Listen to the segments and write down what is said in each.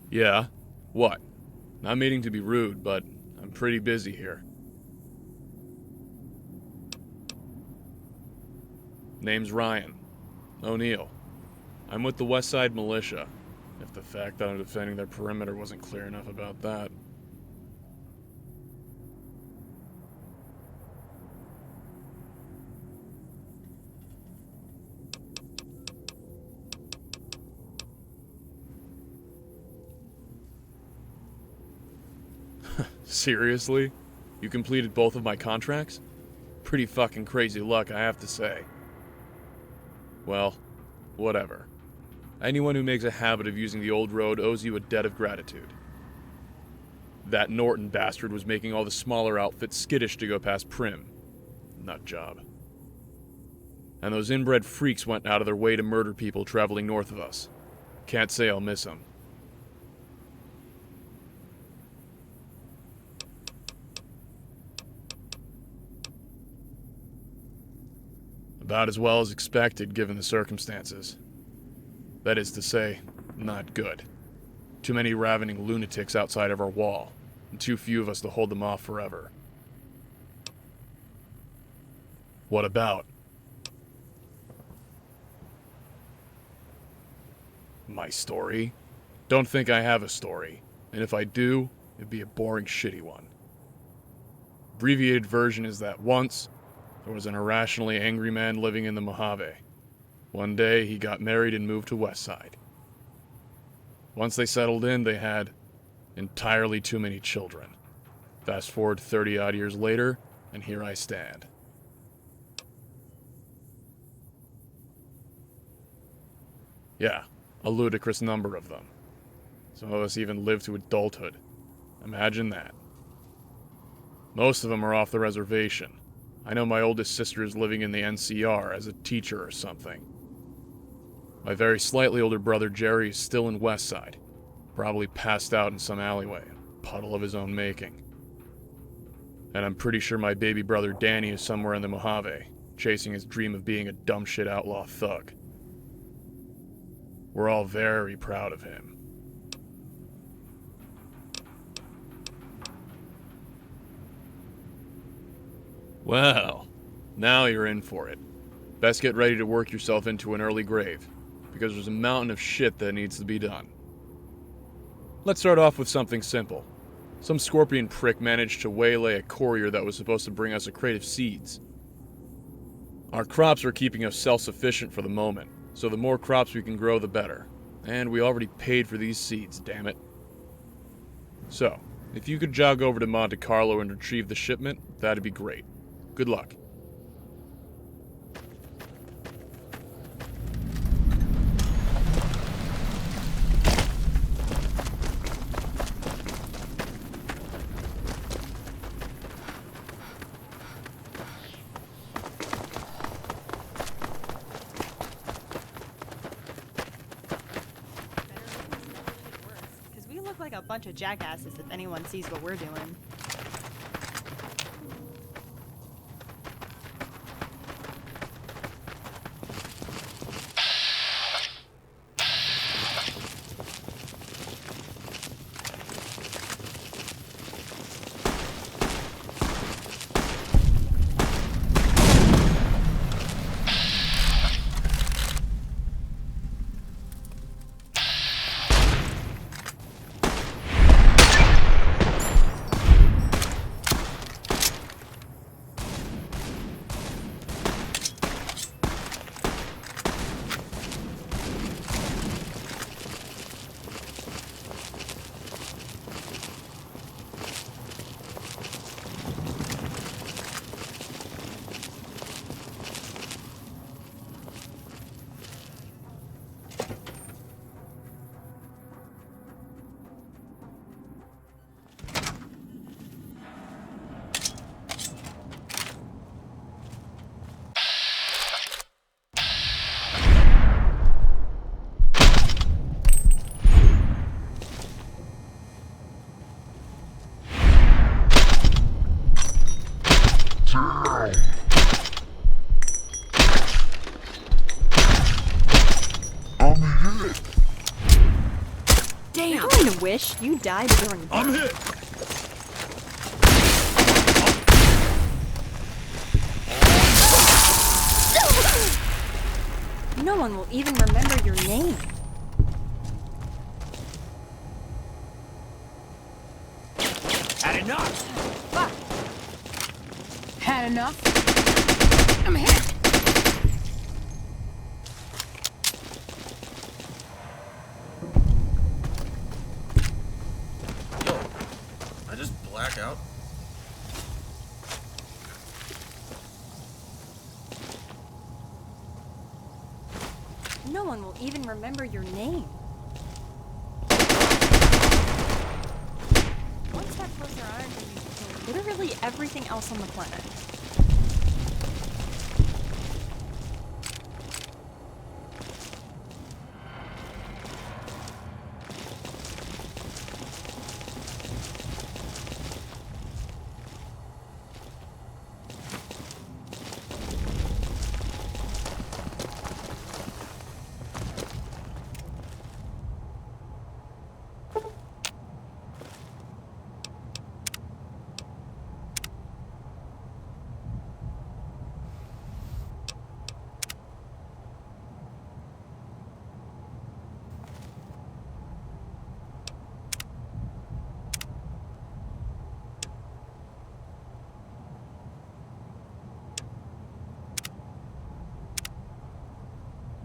Yeah? What? Not meaning to be rude, but I'm pretty busy here. Name's Ryan. O'Neill. I'm with the Westside militia, if the fact that I'm defending their perimeter wasn't clear enough about that. Seriously? You completed both of my contracts? Pretty fucking crazy luck, I have to say. Well, whatever. Anyone who makes a habit of using the old road owes you a debt of gratitude. That Norton bastard was making all the smaller outfits skittish to go past Prim. Nut job. And those inbred freaks went out of their way to murder people traveling north of us. Can't say I'll miss them. About as well as expected, given the circumstances. That is to say, not good. Too many ravening lunatics outside of our wall, and too few of us to hold them off forever. What about? My story? Don't think I have a story, and if I do, it'd be a boring, shitty one. Abbreviated version is that once, there was an irrationally angry man living in the Mojave. One day, he got married and moved to Westside. Once they settled in, they had entirely too many children. Fast forward 30-odd years later, and here I stand. Yeah, a ludicrous number of them. Some of us even live to adulthood. Imagine that. Most of them are off the reservation. I know my oldest sister is living in the NCR as a teacher or something. My very slightly older brother Jerry is still in Westside, probably passed out in some alleyway, a puddle of his own making. And I'm pretty sure my baby brother Danny is somewhere in the Mojave, chasing his dream of being a dumb shit outlaw thug. We're all very proud of him. Well, now you're in for it. Best get ready to work yourself into an early grave, because there's a mountain of shit that needs to be done. Let's start off with something simple. Some scorpion prick managed to waylay a courier that was supposed to bring us a crate of seeds. Our crops are keeping us self-sufficient for the moment, so the more crops we can grow, the better. And we already paid for these seeds, damn it. So, if you could jog over to Monte Carlo and retrieve the shipment, that'd be great. Good luck. Like a bunch of jackasses if anyone sees what we're doing. I wish you died during birth. I'm hit! No one will even remember your name. Had enough! Fuck. Had enough? I'm hit! Yo, I just black out. No one will even remember your name. One step closer on to literally everything else on the planet.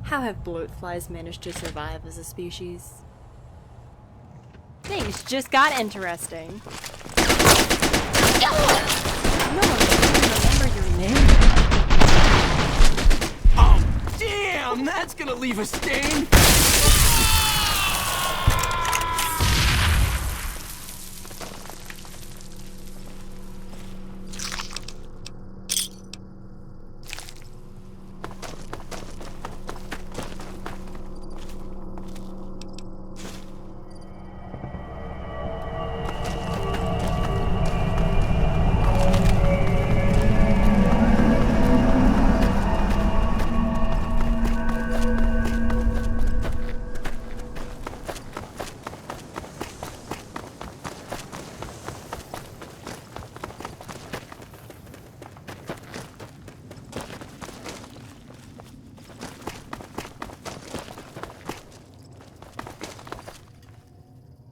How have bloatflies managed to survive as a species? Things just got interesting. No one can remember your name. Oh, damn! That's gonna leave a stain!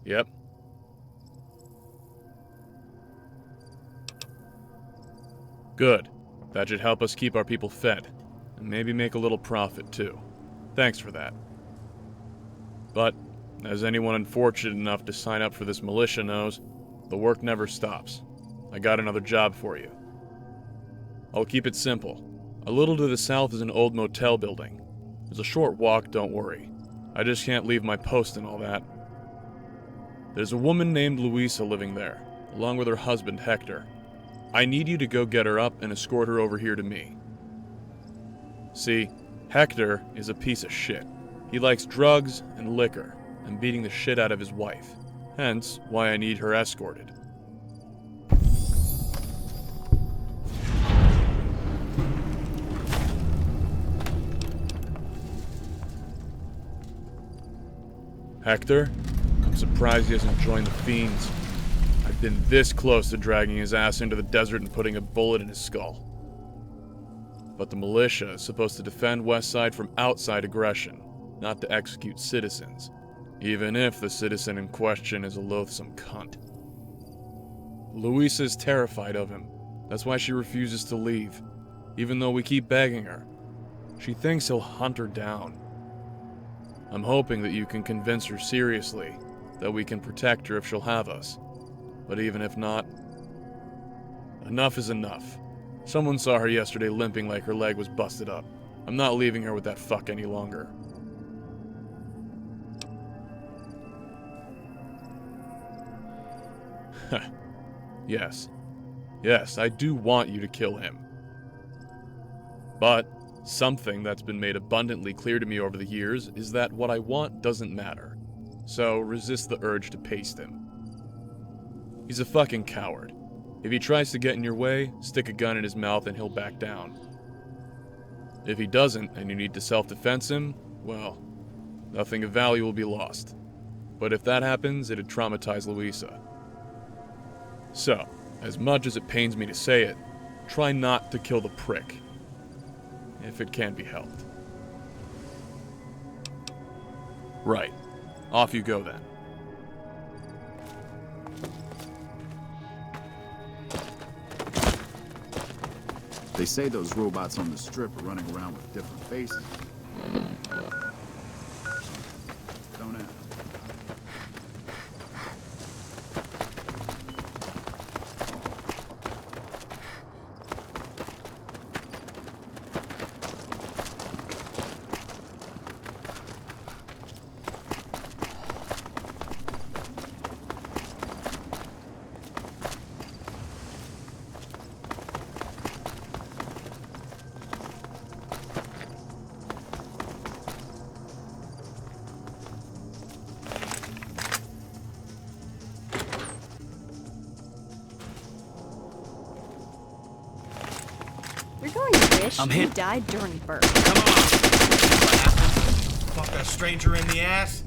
Yep. Good. That should help us keep our people fed. And maybe make a little profit, too. Thanks for that. But, as anyone unfortunate enough to sign up for this militia knows, the work never stops. I got another job for you. I'll keep it simple. A little to the south is an old motel building. It's a short walk, don't worry. I just can't leave my post and all that. There's a woman named Louisa living there, along with her husband, Hector. I need you to go get her up and escort her over here to me. See, Hector is a piece of shit. He likes drugs and liquor, and beating the shit out of his wife. Hence, why I need her escorted. Hector? I'm surprised he hasn't joined the Fiends. I've been this close to dragging his ass into the desert and putting a bullet in his skull. But the militia is supposed to defend Westside from outside aggression, not to execute citizens, even if the citizen in question is a loathsome cunt. Louisa is terrified of him. That's why she refuses to leave, even though we keep begging her. She thinks he'll hunt her down. I'm hoping that you can convince her seriously that we can protect her if she'll have us. But even if not, enough is enough. Someone saw her yesterday limping like her leg was busted up. I'm not leaving her with that fuck any longer. Yes. Yes, I do want you to kill him. But something that's been made abundantly clear to me over the years is that what I want doesn't matter. So resist the urge to paste him. He's a fucking coward. If he tries to get in your way, stick a gun in his mouth and he'll back down. If he doesn't, and you need to self-defense him, well, nothing of value will be lost. But if that happens, it'd traumatize Louisa. So, as much as it pains me to say it, try not to kill the prick. If it can be helped. Right. Off you go then. They say those robots on the strip are running around with different faces. Don't ask. You're going to wish I'm you hit. died during Burk. Come on! What happened? Fuck a stranger in the ass?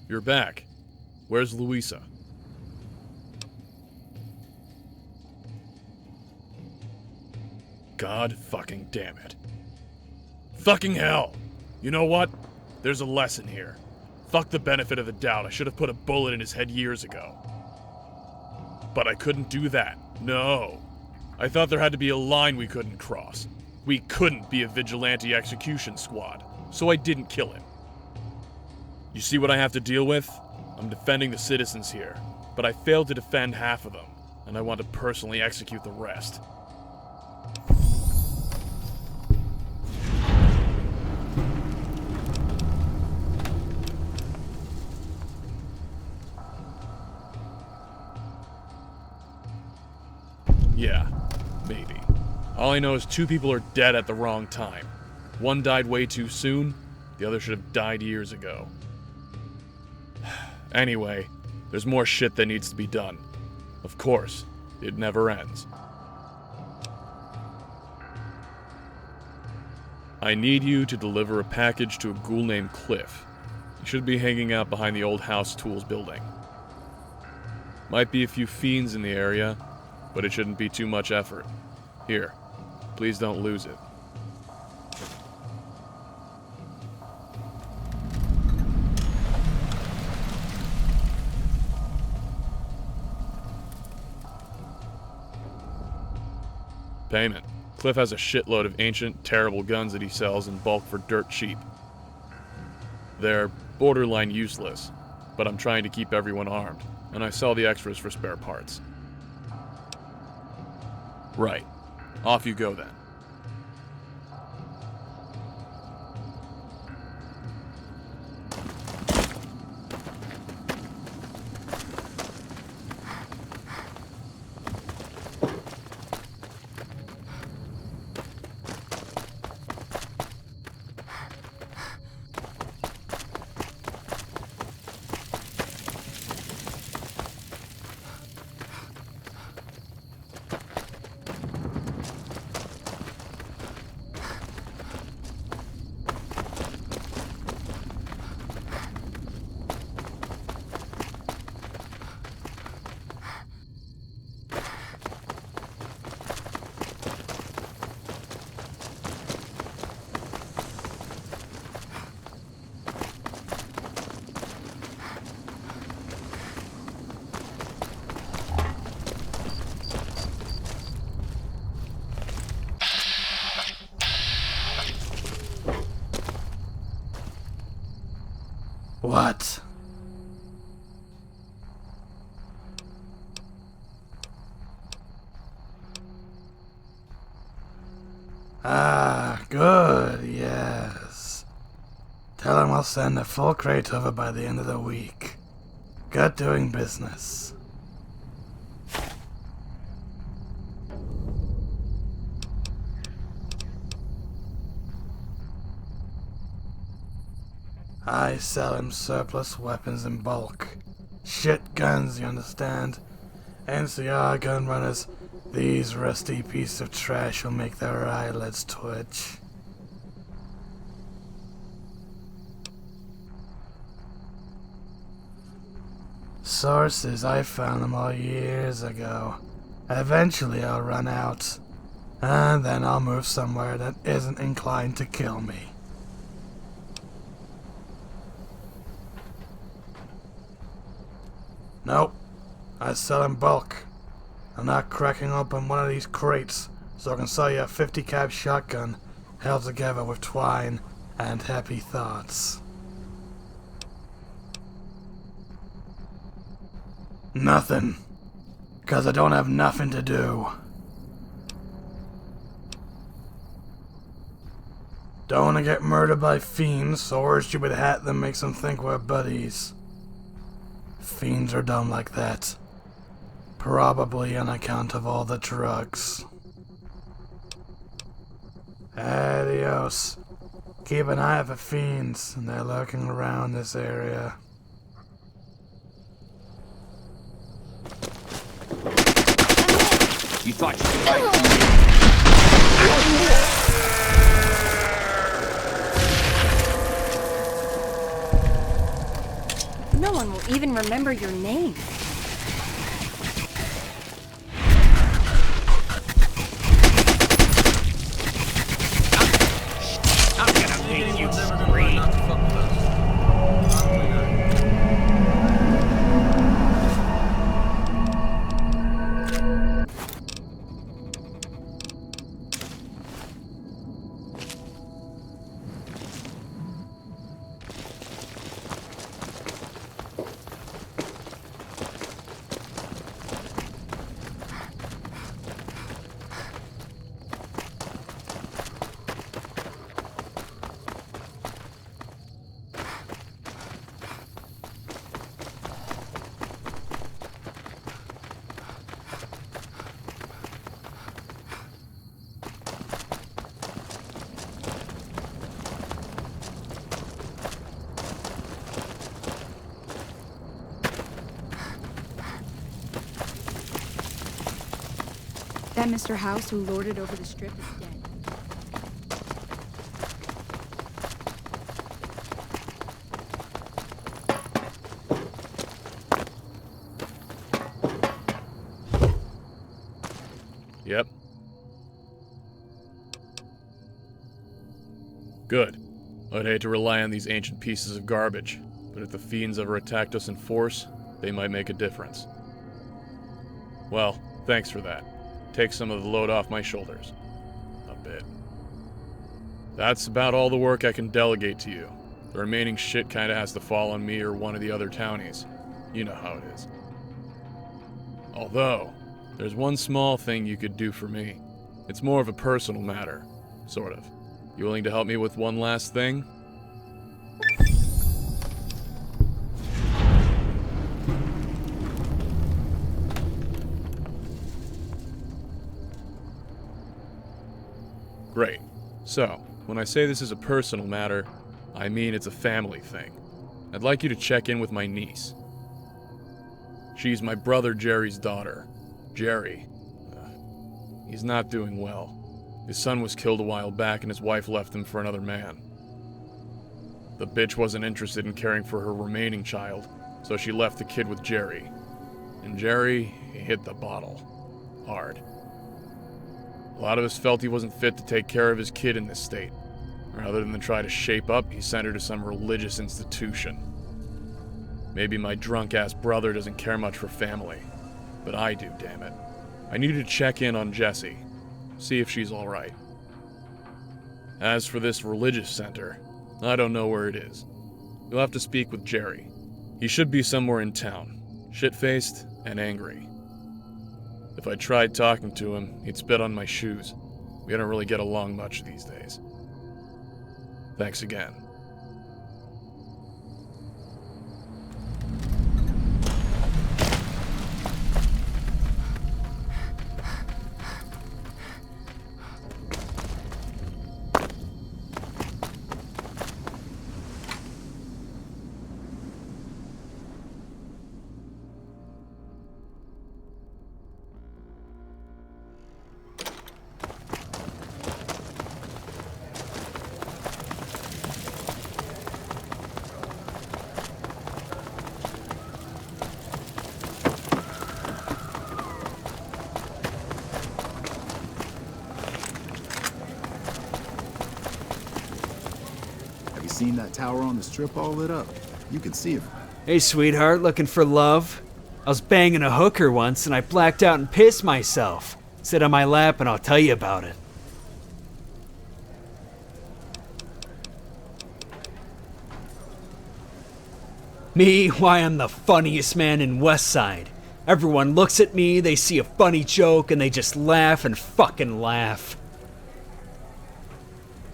You're back. Where's Louisa? God fucking damn it. Fucking hell! You know what? There's a lesson here. Fuck the benefit of the doubt. I should have put a bullet in his head years ago. But I couldn't do that. No. I thought there had to be a line we couldn't cross. We couldn't be a vigilante execution squad, so I didn't kill him. You see what I have to deal with? I'm defending the citizens here, but I failed to defend half of them, and I want to personally execute the rest. Yeah, maybe. All I know is 2 people are dead at the wrong time. One died way too soon, the other should have died years ago. Anyway, there's more shit that needs to be done. Of course, it never ends. I need you to deliver a package to a ghoul named Cliff. He should be hanging out behind the old house tools building. Might be a few fiends in the area, but it shouldn't be too much effort. Here, please don't lose it. Payment. Cliff has a shitload of ancient, terrible guns that he sells in bulk for dirt cheap. They're borderline useless, but I'm trying to keep everyone armed, and I sell the extras for spare parts. Right. Off you go then. Good, yes. Tell him I'll send a full crate over by the end of the week. Good doing business. I sell him surplus weapons in bulk. Shit guns, you understand? NCR gun runners, these rusty pieces of trash will make their eyelids twitch. Sources, I found them all years ago. Eventually I'll run out, and then I'll move somewhere that isn't inclined to kill me. Nope, I sell in bulk. I'm not cracking open one of these crates, so I can sell you a 50 cal shotgun held together with twine and happy thoughts. Nothing. 'Cause I don't have nothing to do. Don't want to get murdered by fiends, so wear a stupid hat that makes them think we're buddies. Fiends are dumb like that. Probably on account of all the drugs. Adios. Keep an eye out for fiends, and they're lurking around this area. You thought you could fight me? No one will even remember your name. I'm gonna make you scream. That Mr. House who lorded over the strip is dead. Yep. Good. I'd hate to rely on these ancient pieces of garbage, but if the fiends ever attacked us in force, they might make a difference. Well, thanks for that. Take some of the load off my shoulders. A bit. That's about all the work I can delegate to you. The remaining shit kinda has to fall on me or one of the other townies. You know how it is. Although, there's one small thing you could do for me. It's more of a personal matter. Sort of. You willing to help me with one last thing? Great. So, when I say this is a personal matter, I mean it's a family thing. I'd like you to check in with my niece. She's my brother Jerry's daughter. Jerry. He's not doing well. His son was killed a while back and his wife left him for another man. The bitch wasn't interested in caring for her remaining child, so she left the kid with Jerry. And Jerry, he hit the bottle. Hard. A lot of us felt he wasn't fit to take care of his kid in this state. Rather than try to shape up, he sent her to some religious institution. Maybe my drunk-ass brother doesn't care much for family. But I do, damn it. I need to check in on Jessie. See if she's alright. As for this religious center, I don't know where it is. You'll have to speak with Jerry. He should be somewhere in town, shit-faced and angry. If I tried talking to him, he'd spit on my shoes. We don't really get along much these days. Thanks again. Seen that tower on the strip all lit up? You can see it. Hey, sweetheart, looking for love? I was banging a hooker once and I blacked out and pissed myself. Sit on my lap and I'll tell you about it. Me? Why, I'm the funniest man in Westside. Everyone looks at me, they see a funny joke, and they just laugh and fucking laugh.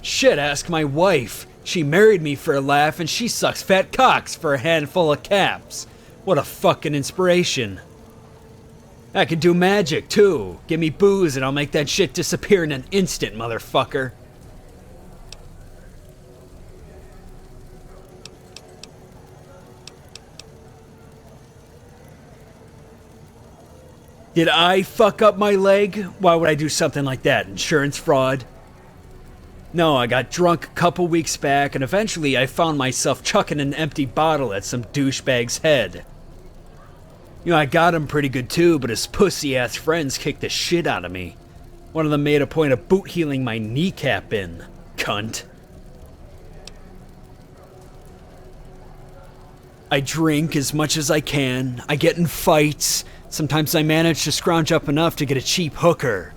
Shit, ask my wife. She married me for a laugh and she sucks fat cocks for a handful of caps. What a fucking inspiration. I can do magic too. Give me booze and I'll make that shit disappear in an instant, motherfucker. Did I fuck up my leg? Why would I do something like that? Insurance fraud? No, I got drunk a couple weeks back, and eventually I found myself chucking an empty bottle at some douchebag's head. You know, I got him pretty good too, but his pussy-ass friends kicked the shit out of me. One of them made a point of boot-healing my kneecap in. Cunt. I drink as much as I can. I get in fights. Sometimes I manage to scrounge up enough to get a cheap hooker.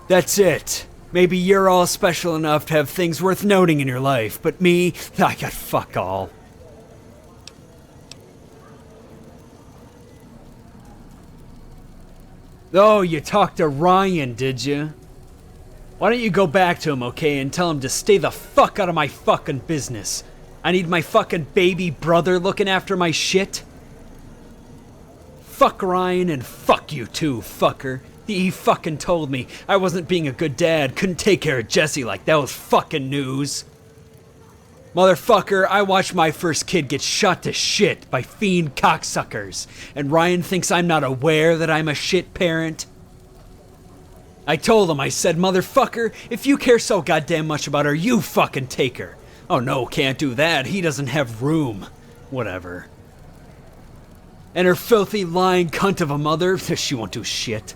That's it. Maybe you're all special enough to have things worth noting in your life, but me, I got fuck all. Oh, you talked to Ryan, did you? Why don't you go back to him, okay, and tell him to stay the fuck out of my fucking business. I need my fucking baby brother looking after my shit. Fuck Ryan and fuck you too, fucker. He fucking told me I wasn't being a good dad, couldn't take care of Jesse like that was fucking news. Motherfucker, I watched my first kid get shot to shit by fiend cocksuckers, and Ryan thinks I'm not aware that I'm a shit parent? I told him, I said, motherfucker, if you care so goddamn much about her, you fucking take her. Oh no, can't do that, he doesn't have room. Whatever. And her filthy, lying cunt of a mother, she won't do shit.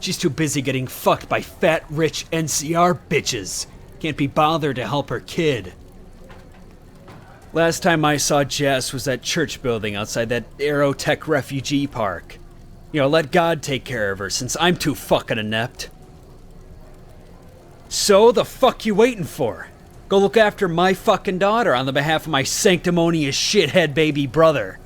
She's too busy getting fucked by fat, rich NCR bitches. Can't be bothered to help her kid. Last time I saw Jess was that church building outside that Aerotech refugee park. You know, let God take care of her since I'm too fucking inept. So, the fuck you waiting for? Go look after my fucking daughter on the behalf of my sanctimonious shithead baby brother.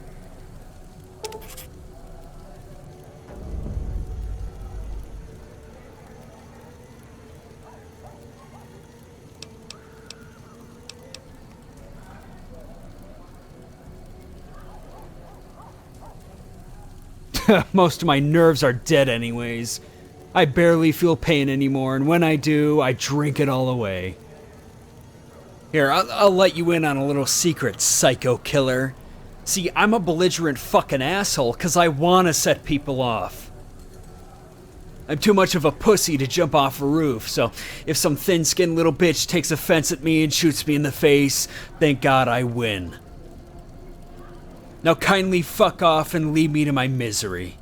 Most of my nerves are dead anyways. I barely feel pain anymore, and when I do, I drink it all away. Here, I'll let you in on a little secret, psycho killer. See, I'm a belligerent fucking asshole because I want to set people off. I'm too much of a pussy to jump off a roof, so if some thin-skinned little bitch takes offense at me and shoots me in the face, thank God I win. Now kindly fuck off and leave me to my misery.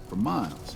For miles.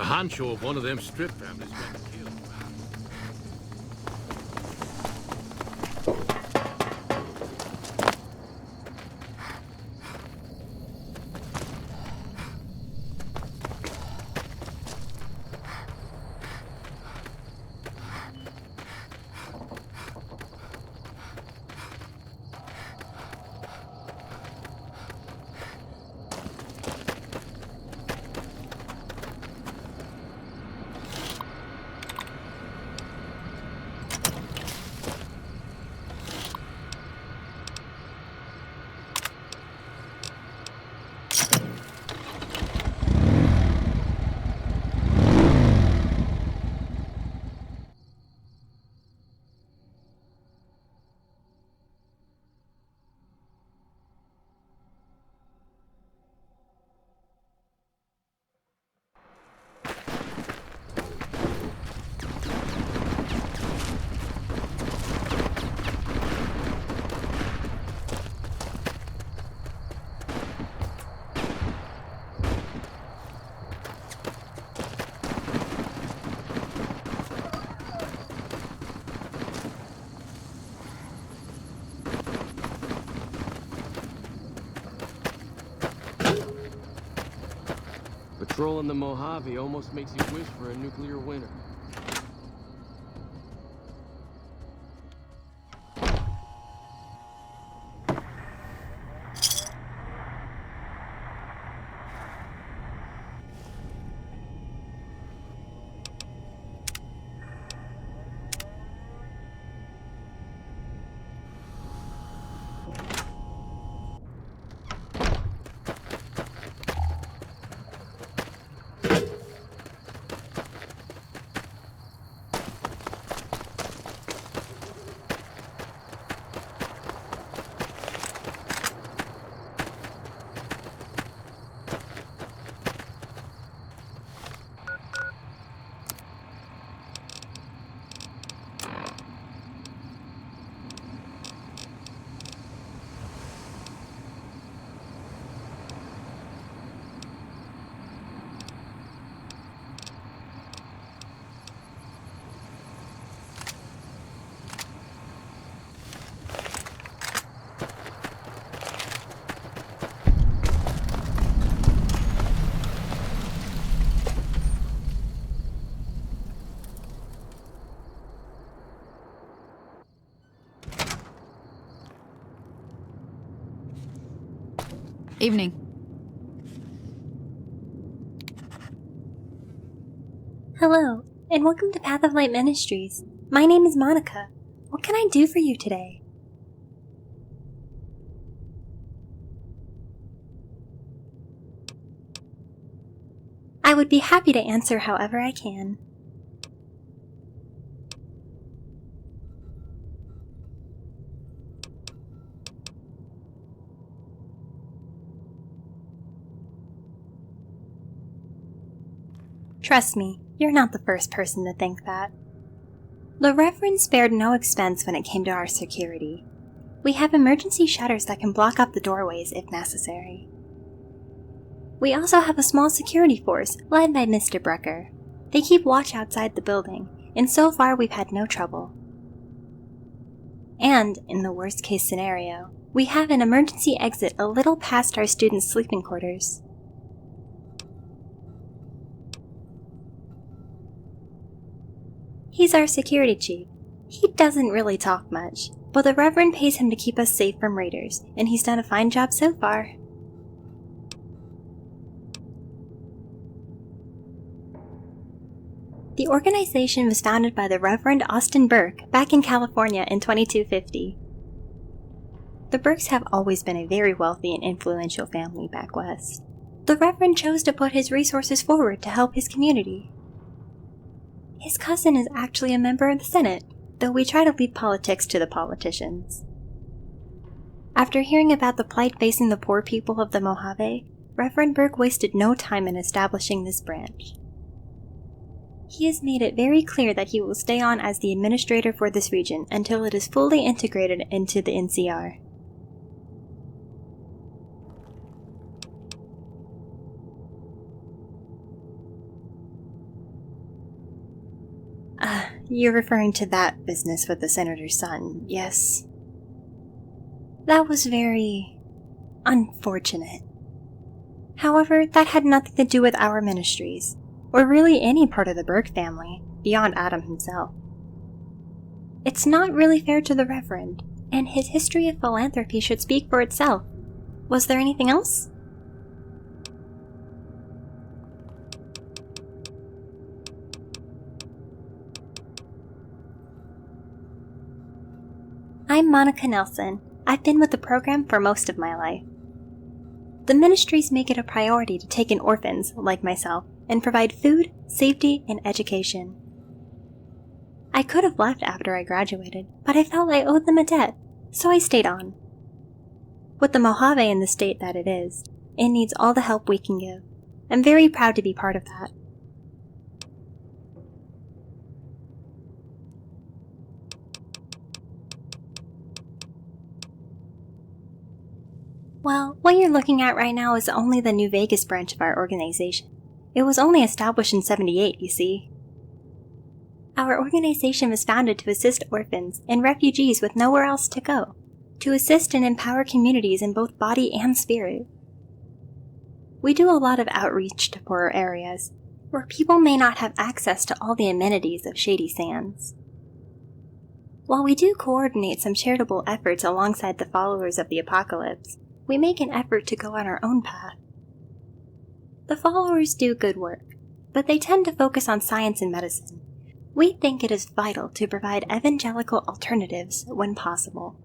honcho of one of them strip families got killed. Patrolling the Mojave almost makes you wish for a nuclear winter. Evening. Hello, and welcome to Path of Light Ministries. My name is Monica. What can I do for you today? I would be happy to answer however I can. Trust me, you're not the first person to think that. The Reverend spared no expense when it came to our security. We have emergency shutters that can block up the doorways if necessary. We also have a small security force led by Mr. Brucker. They keep watch outside the building, and so far we've had no trouble. And, in the worst case scenario, we have an emergency exit a little past our students' sleeping quarters. He's our security chief. He doesn't really talk much, but the Reverend pays him to keep us safe from raiders, and he's done a fine job so far. The organization was founded by the Reverend Austin Burk back in California in 2250. The Burks have always been a very wealthy and influential family back west. The Reverend chose to put his resources forward to help his community. His cousin is actually a member of the Senate, though we try to leave politics to the politicians. After hearing about the plight facing the poor people of the Mojave, Reverend Burk wasted no time in establishing this branch. He has made it very clear that he will stay on as the administrator for this region until it is fully integrated into the NCR. You're referring to that business with the senator's son, yes? That was very unfortunate. However, that had nothing to do with our ministries, or really any part of the Burk family, beyond Adam himself. It's not really fair to the Reverend, and his history of philanthropy should speak for itself. Was there anything else? I'm Monica Nelson. I've been with the program for most of my life. The ministries make it a priority to take in orphans, like myself, and provide food, safety, and education. I could have left after I graduated, but I felt I owed them a debt, so I stayed on. With the Mojave in the state that it is, it needs all the help we can give. I'm very proud to be part of that. Well, what you're looking at right now is only the New Vegas branch of our organization. It was only established in '78, you see. Our organization was founded to assist orphans and refugees with nowhere else to go, to assist and empower communities in both body and spirit. We do a lot of outreach to poorer areas, where people may not have access to all the amenities of Shady Sands. While we do coordinate some charitable efforts alongside the followers of the apocalypse, we make an effort to go on our own path. The followers do good work, but they tend to focus on science and medicine. We think it is vital to provide evangelical alternatives when possible.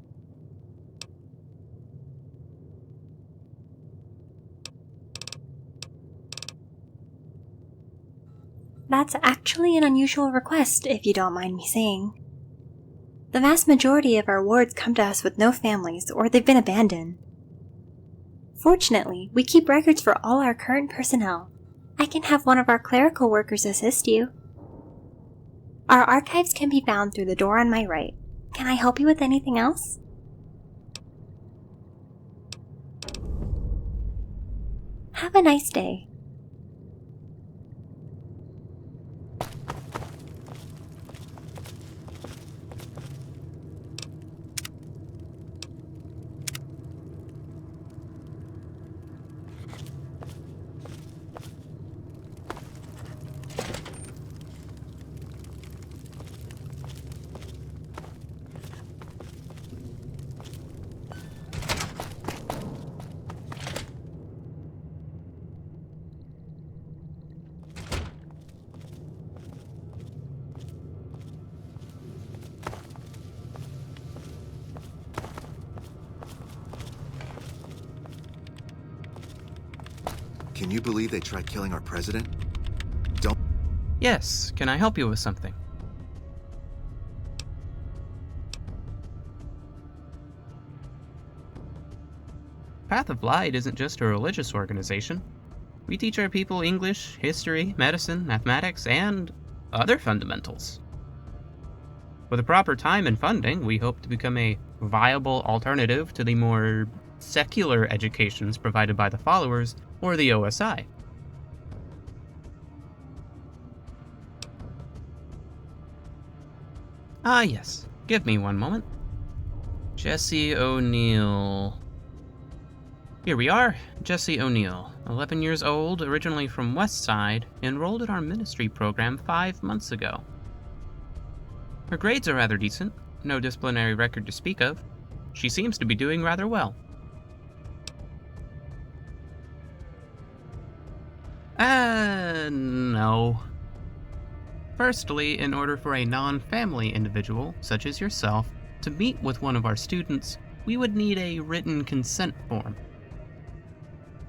That's actually an unusual request, if you don't mind me saying. The vast majority of our wards come to us with no families, or they've been abandoned. Fortunately, we keep records for all our current personnel. I can have one of our clerical workers assist you. Our archives can be found through the door on my right. Can I help you with anything else? Have a nice day. Can you believe they tried killing our president? Yes, can I help you with something? Path of Light isn't just a religious organization. We teach our people English, history, medicine, mathematics, and other fundamentals. With the proper time and funding, we hope to become a viable alternative to the more secular educations provided by the followers or the OSI. Ah, yes. Give me one moment. Jesse O'Neill. Here we are. Jesse O'Neill, 11 years old, originally from Westside, enrolled in our ministry program 5 months ago. Her grades are rather decent, no disciplinary record to speak of. She seems to be doing rather well. No. Firstly, in order for a non-family individual, such as yourself, to meet with one of our students, we would need a written consent form.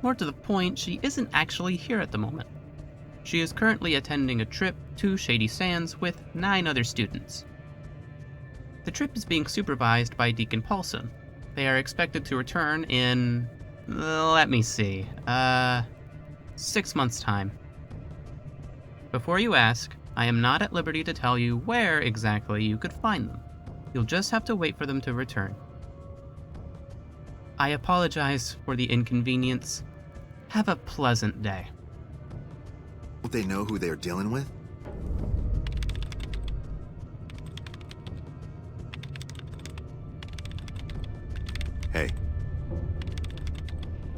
More to the point, she isn't actually here at the moment. She is currently attending a trip to Shady Sands with 9 other students. The trip is being supervised by Deacon Paulson. They are expected to return in... let me see... 6 months' time. Before you ask, I am not at liberty to tell you where exactly you could find them. You'll just have to wait for them to return. I apologize for the inconvenience. Have a pleasant day. Don't they know who they're dealing with?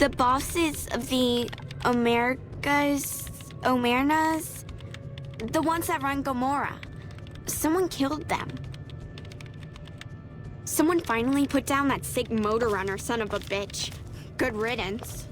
The bosses of the Omernas, the ones that run Gomorrah. Someone killed them. Someone finally put down that sick motor runner son of a bitch. Good riddance.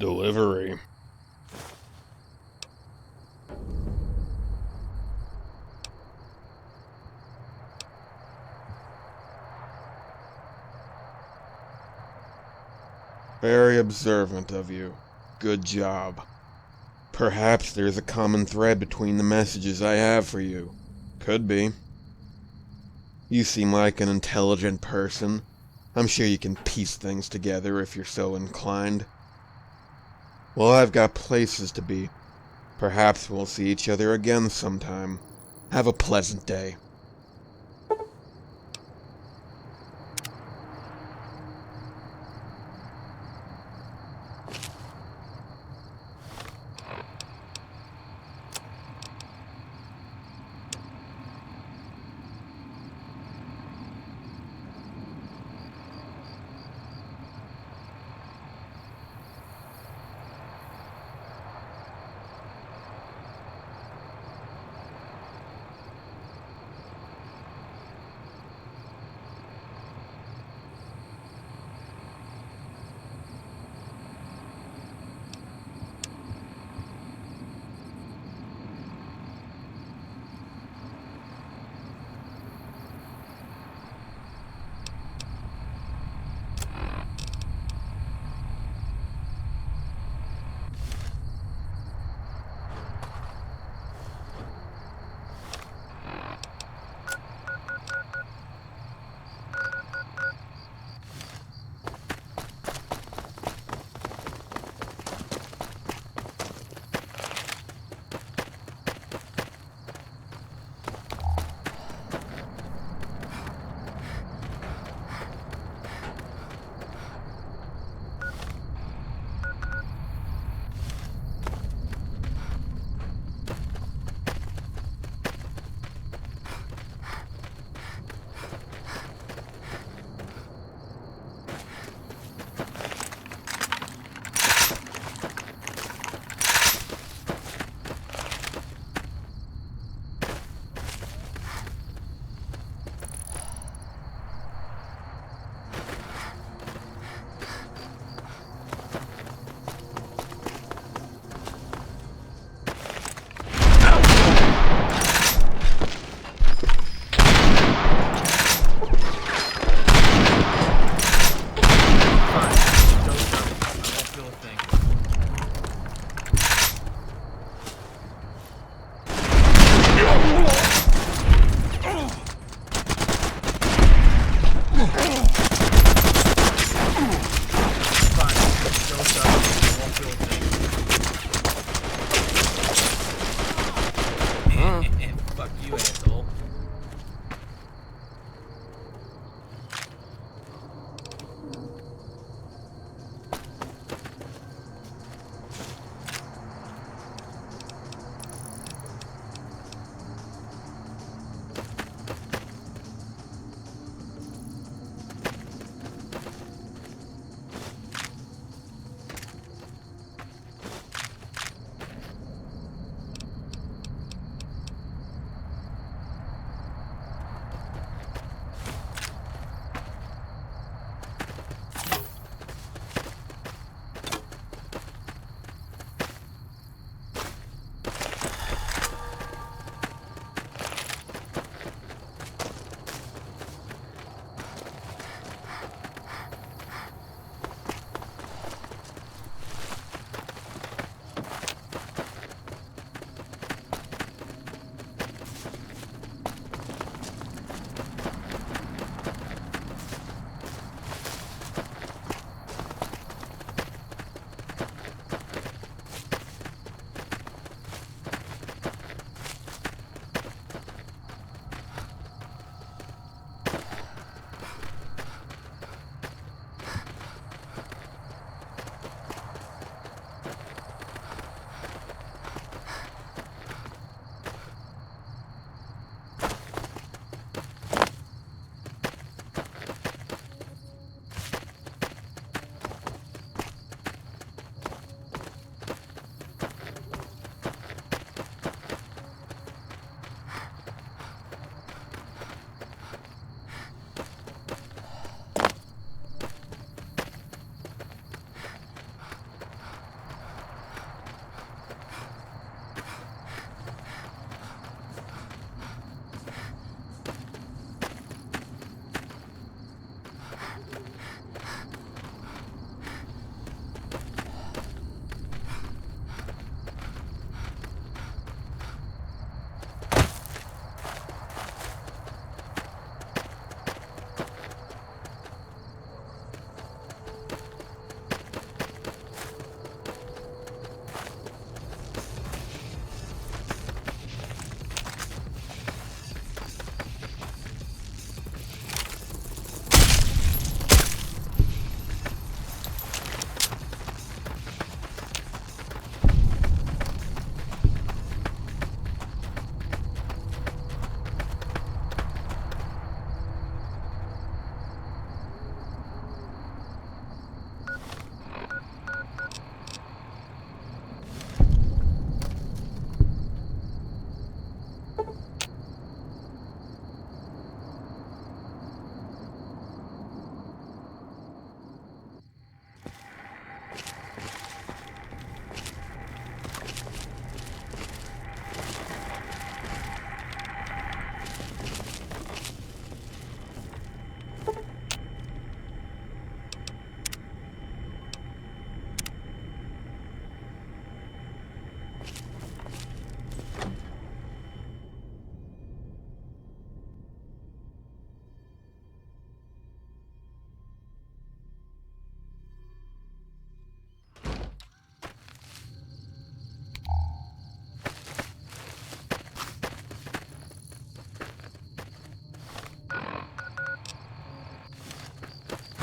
Delivery. Very observant of you. Good job. Perhaps there's a common thread between the messages I have for you. Could be. You seem like an intelligent person. I'm sure you can piece things together if you're so inclined. Well, I've got places to be. Perhaps we'll see each other again sometime. Have a pleasant day.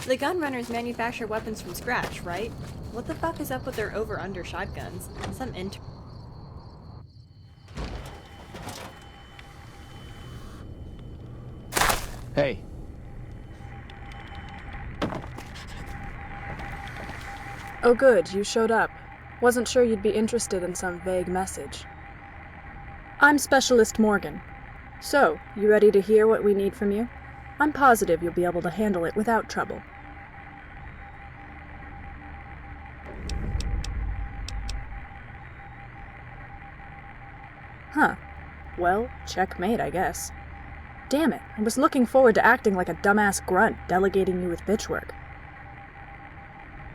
The gun runners manufacture weapons from scratch, right? What the fuck is up with their over-under shotguns? Some Hey. Oh good, you showed up. Wasn't sure you'd be interested in some vague message. I'm Specialist Morgan. So, you ready to hear what we need from you? I'm positive you'll be able to handle it without trouble. Huh. Well, checkmate, I guess. Damn it, I was looking forward to acting like a dumbass grunt, delegating you with bitch work.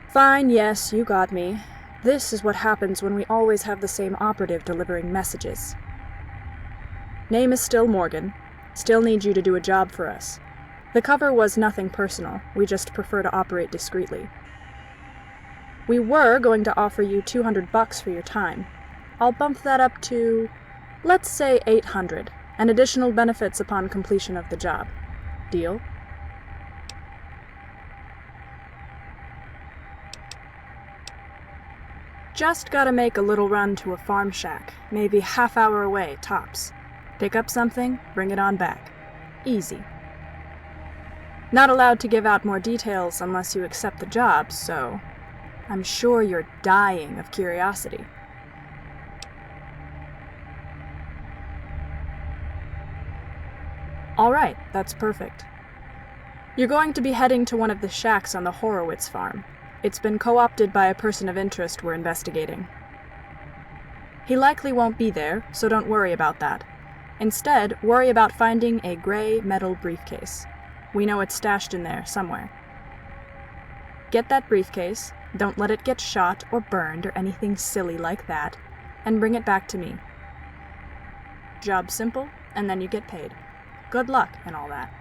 Fine, yes, you got me. This is what happens when we always have the same operative delivering messages. Name is still Morgan. Still need you to do a job for us. The cover was nothing personal, we just prefer to operate discreetly. We were going to offer you $200 for your time. I'll bump that up to, let's say $800, and additional benefits upon completion of the job. Deal? Just gotta make a little run to a farm shack, maybe half hour away, tops. Pick up something, bring it on back. Easy. Not allowed to give out more details unless you accept the job, so I'm sure you're dying of curiosity. Alright, that's perfect. You're going to be heading to one of the shacks on the Horowitz farm. It's been co-opted by a person of interest we're investigating. He likely won't be there, so don't worry about that. Instead, worry about finding a gray metal briefcase. We know it's stashed in there somewhere. Get that briefcase, don't let it get shot or burned or anything silly like that, and bring it back to me. Job simple, and then you get paid. Good luck and all that.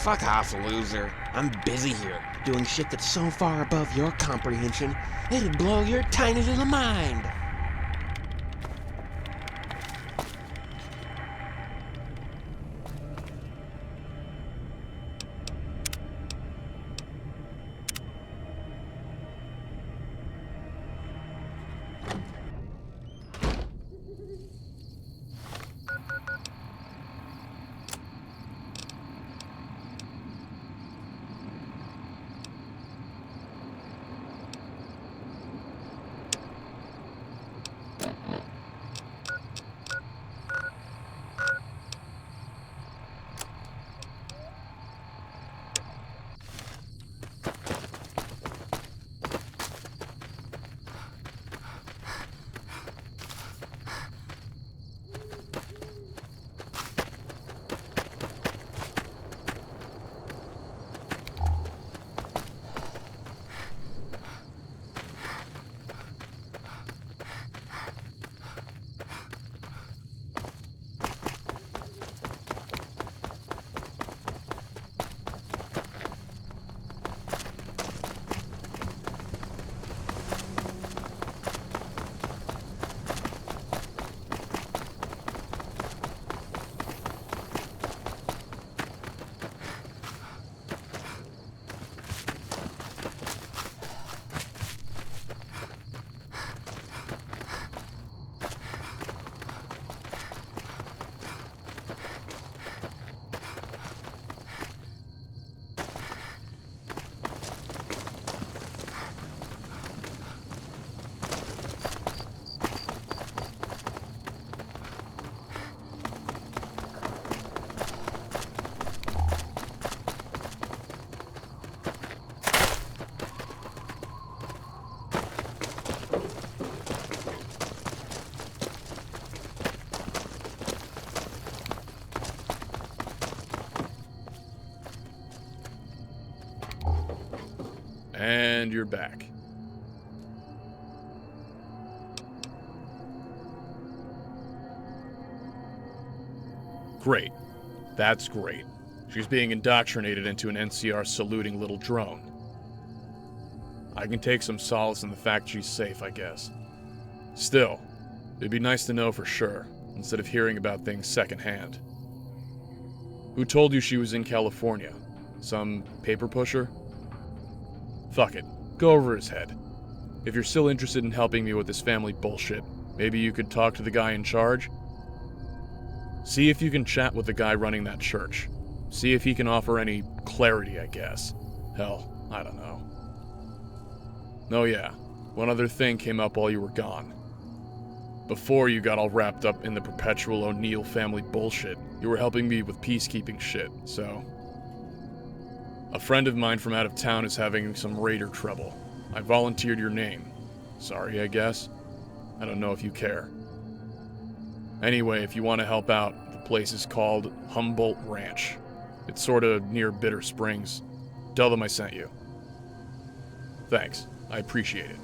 Fuck off, loser. I'm busy here, doing shit that's so far above your comprehension, it'd blow your tiny little mind. And you're back. Great. That's great. She's being indoctrinated into an NCR saluting little drone. I can take some solace in the fact she's safe, I guess. Still, it'd be nice to know for sure, instead of hearing about things secondhand. Who told you she was in California? Some paper pusher? Fuck it, go over his head. If you're still interested in helping me with this family bullshit, maybe you could talk to the guy in charge? See if you can chat with the guy running that church. See if he can offer any clarity, I guess. Hell, I don't know. Oh yeah, one other thing came up while you were gone. Before you got all wrapped up in the perpetual O'Neill family bullshit, you were helping me with peacekeeping shit, so... A friend of mine from out of town is having some raider trouble. I volunteered your name. Sorry, I guess. I don't know if you care. Anyway, if you want to help out, the place is called Humboldt Ranch. It's sorta near Bitter Springs. Tell them I sent you. Thanks. I appreciate it.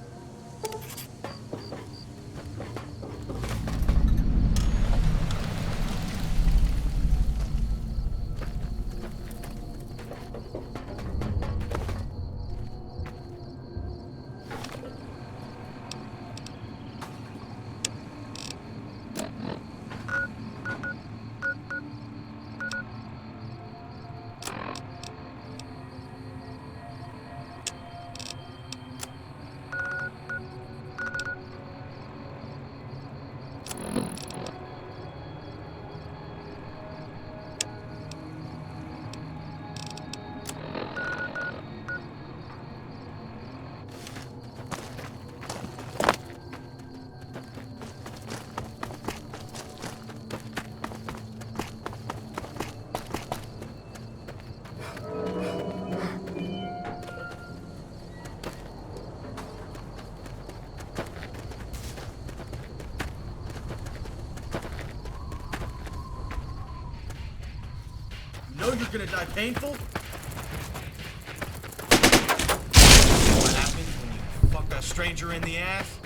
You're gonna die painful? What happens when you fuck a stranger in the ass?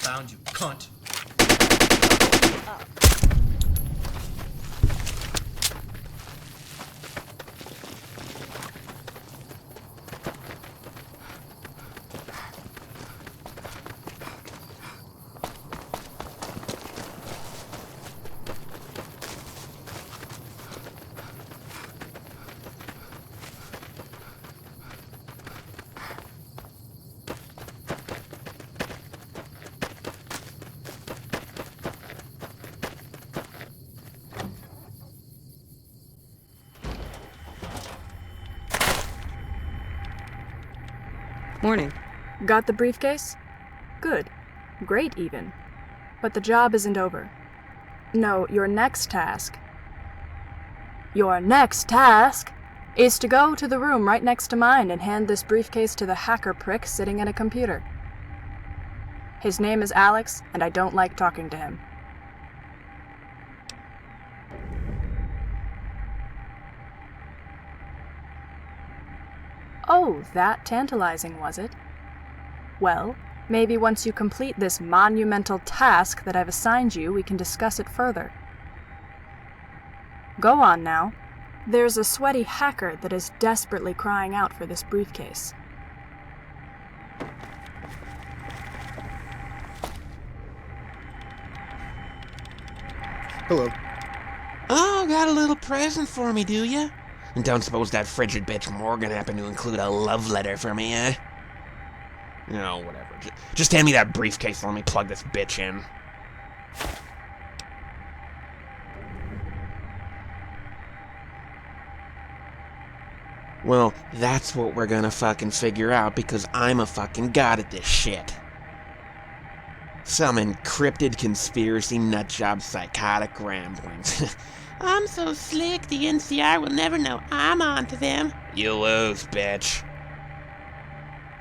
found you, cunt. Morning. Got the briefcase? Good. Great, even. But the job isn't over. No, your next task... Your next task is to go to the room right next to mine and hand this briefcase to the hacker prick sitting at a computer. His name is Alex, and I don't like talking to him. Oh, that tantalizing, was it? Well, maybe once you complete this monumental task that I've assigned you, we can discuss it further. Go on now. There's a sweaty hacker that is desperately crying out for this briefcase. Hello. Oh, got a little present for me, do ya? And don't suppose that frigid bitch Morgan happened to include a love letter for me, eh? No, whatever. Just hand me that briefcase and let me plug this bitch in. Well, that's what we're gonna fucking figure out because I'm a fucking god at this shit. Some encrypted conspiracy nutjob psychotic ramblings. I'm so slick, the NCR will never know I'm onto them. You lose, bitch.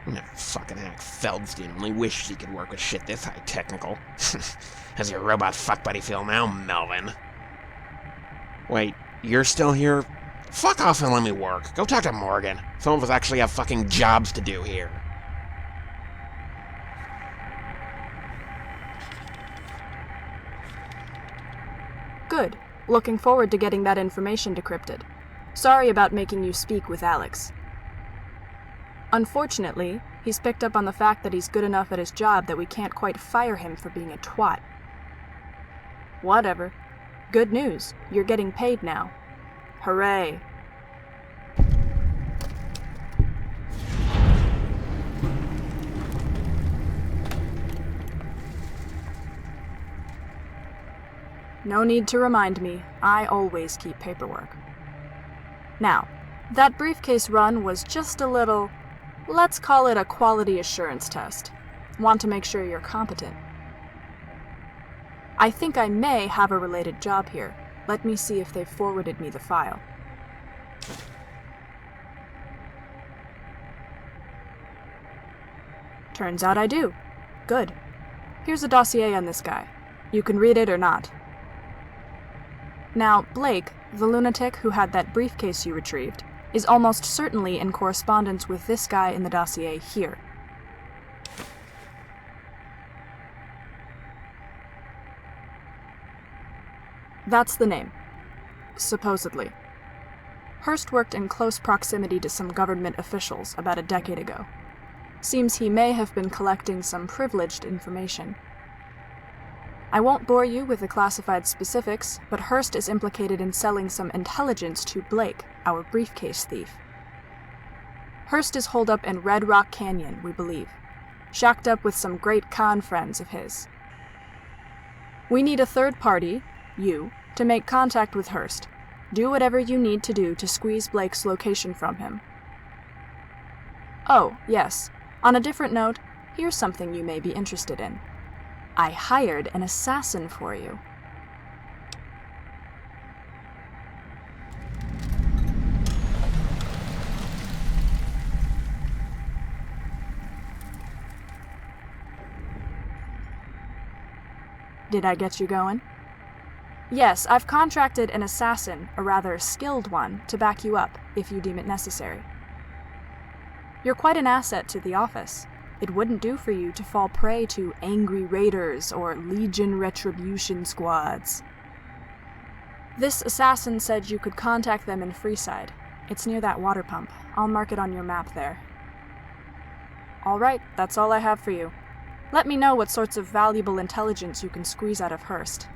That fucking hack Feldstein only wishes he could work with shit this high technical. How's your robot fuck buddy feel now, Melvin? Wait, you're still here? Fuck off and let me work. Go talk to Morgan. Some of us actually have fucking jobs to do here. Good. Looking forward to getting that information decrypted. Sorry about making you speak with Alex. Unfortunately, he's picked up on the fact that he's good enough at his job that we can't quite fire him for being a twat. Whatever. Good news. You're getting paid now. Hooray. No need to remind me, I always keep paperwork. Now, that briefcase run was just a little, let's call it a quality assurance test. Want to make sure you're competent. I think I may have a related job here. Let me see if they've forwarded me the file. Turns out I do. Good. Here's a dossier on this guy. You can read it or not. Now, Blake, the lunatic who had that briefcase you retrieved, is almost certainly in correspondence with this guy in the dossier here. That's the name. Supposedly. Hurst worked in close proximity to some government officials about a decade ago. Seems he may have been collecting some privileged information. I won't bore you with the classified specifics, but Hurst is implicated in selling some intelligence to Blake, our briefcase thief. Hurst is holed up in Red Rock Canyon, we believe, shacked up with some great con friends of his. We need a third party, you, to make contact with Hurst. Do whatever you need to do to squeeze Blake's location from him. Oh, yes. On a different note, here's something you may be interested in. I hired an assassin for you. Did I get you going? Yes, I've contracted an assassin, a rather skilled one, to back you up, if you deem it necessary. You're quite an asset to the office. It wouldn't do for you to fall prey to angry raiders or Legion retribution squads. This assassin said you could contact them in Freeside. It's near that water pump. I'll mark it on your map there. Alright, that's all I have for you. Let me know what sorts of valuable intelligence you can squeeze out of Hurst.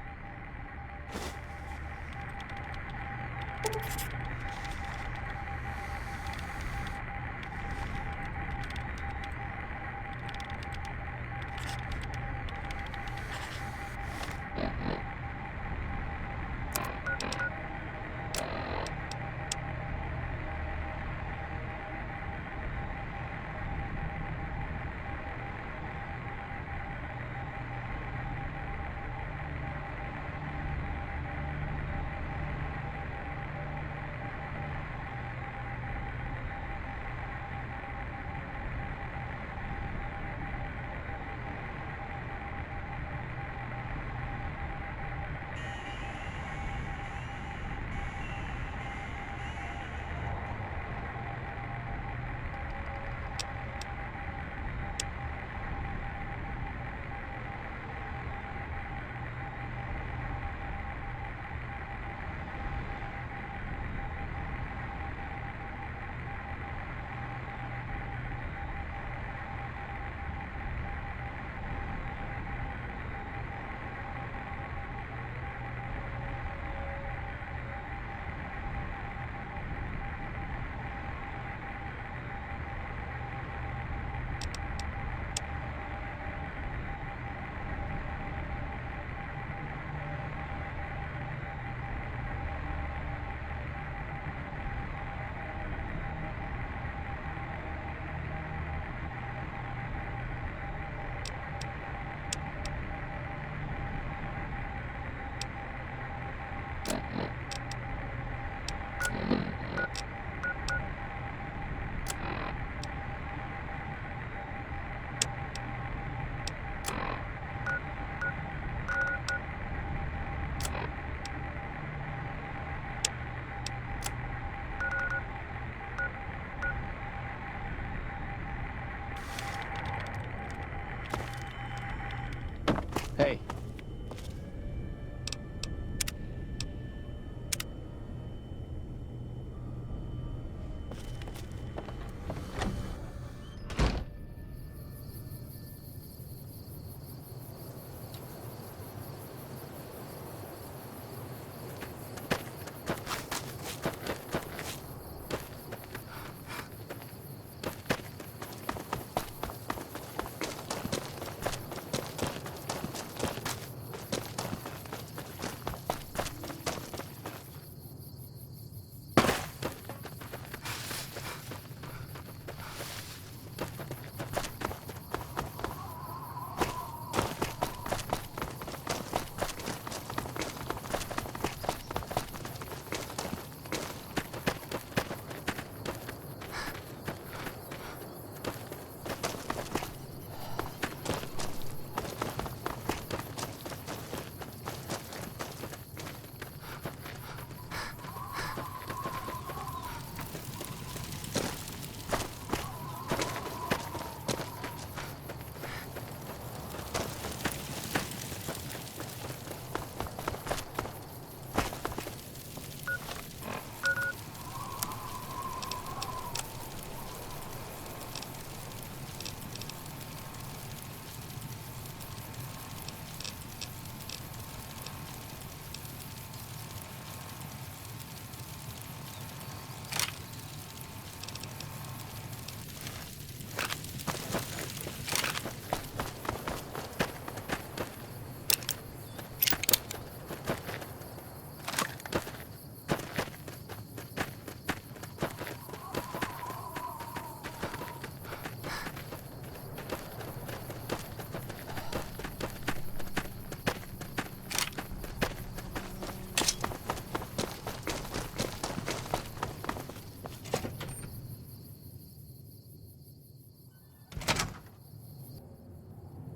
Hey.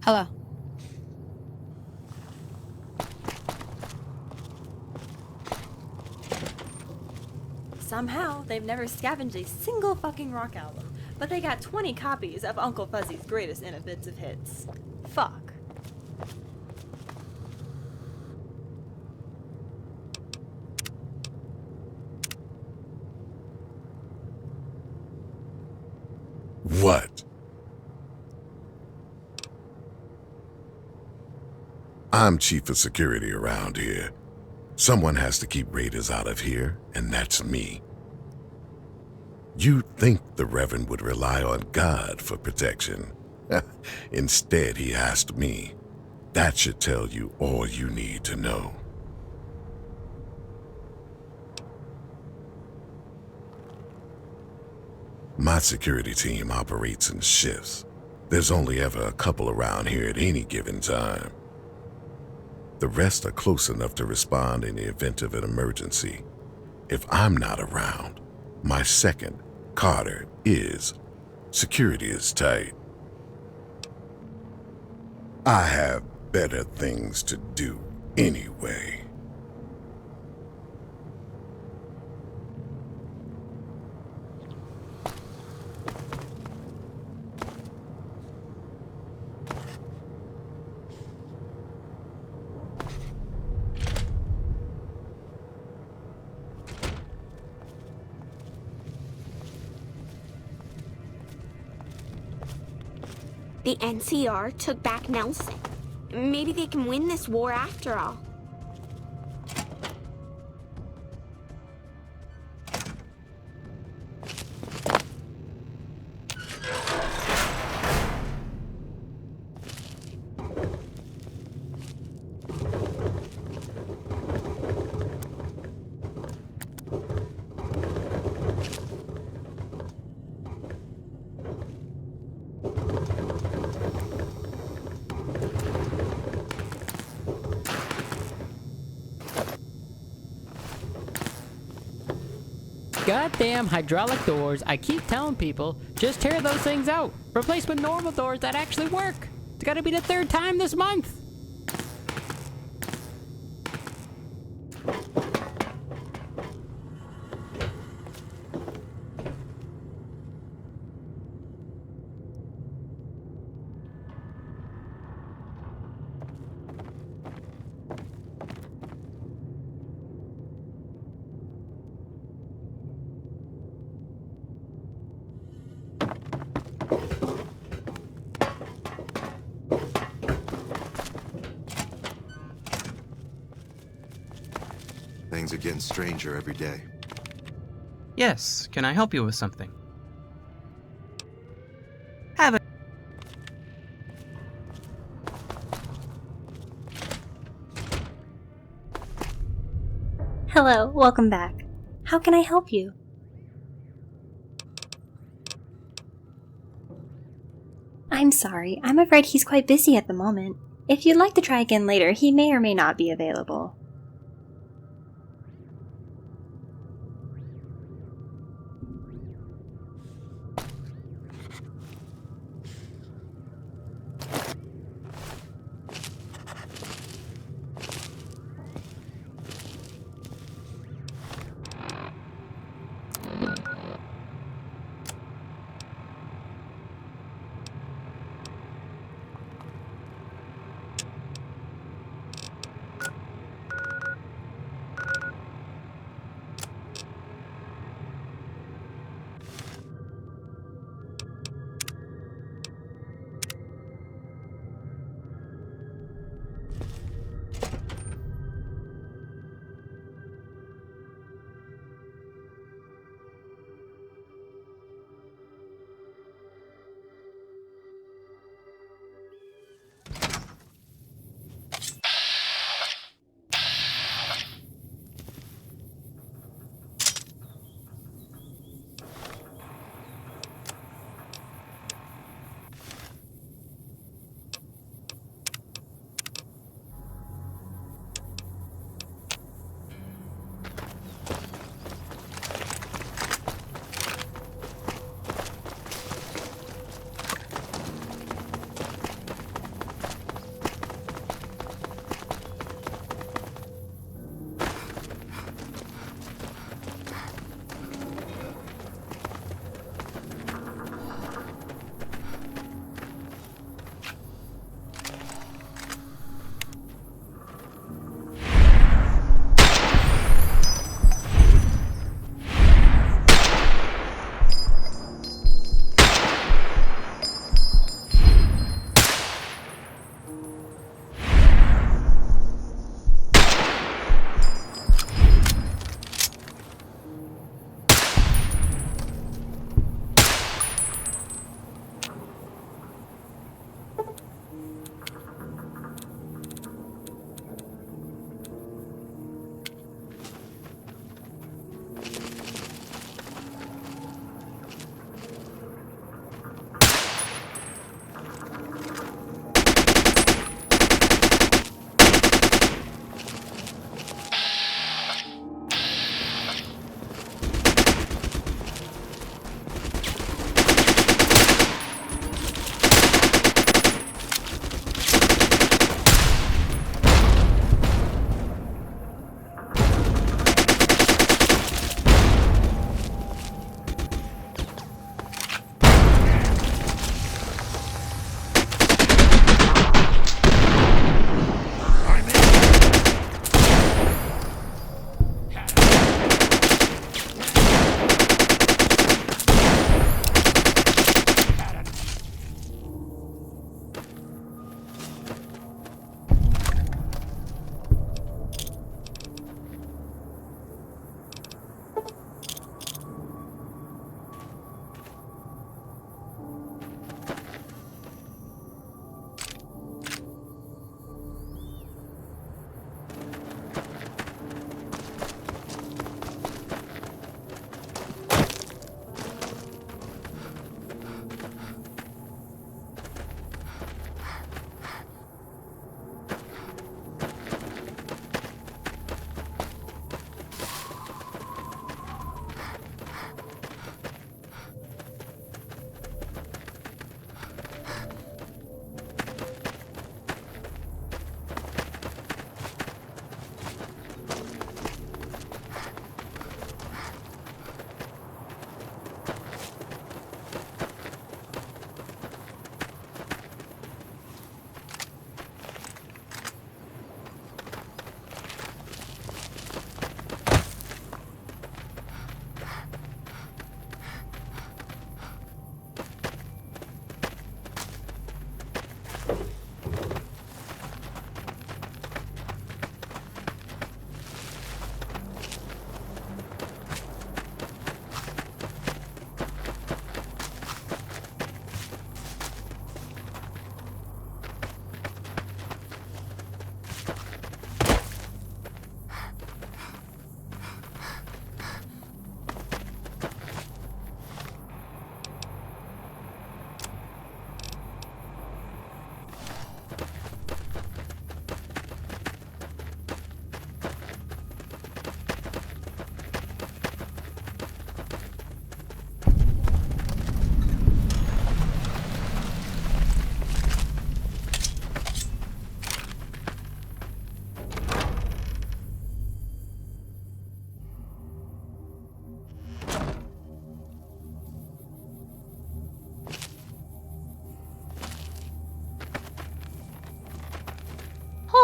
Hello. Somehow, they've never scavenged a single fucking rock album. but they got 20 copies of Uncle Fuzzy's greatest innovative hits. Fuck. What? I'm chief of security around here. Someone has to keep raiders out of here, and that's me. You'd think the Reverend would rely on God for protection. Instead, he asked me. That should tell you all you need to know. My security team operates in shifts. There's only ever a couple around here at any given time. The rest are close enough to respond in the event of an emergency. If I'm not around, my second, Carter, is. Security is tight. I have better things to do anyway. The NCR took back Nelson. Maybe they can win this war after all. Goddamn hydraulic doors. I keep telling people, just tear those things out. Replace with normal doors that actually work. It's gotta be the third time this month. Things are getting stranger every day. Yes, can I help you with something? Have it. Hello, welcome back. How can I help you? I'm sorry, I'm afraid he's quite busy at the moment. If you'd like to try again later, he may or may not be available.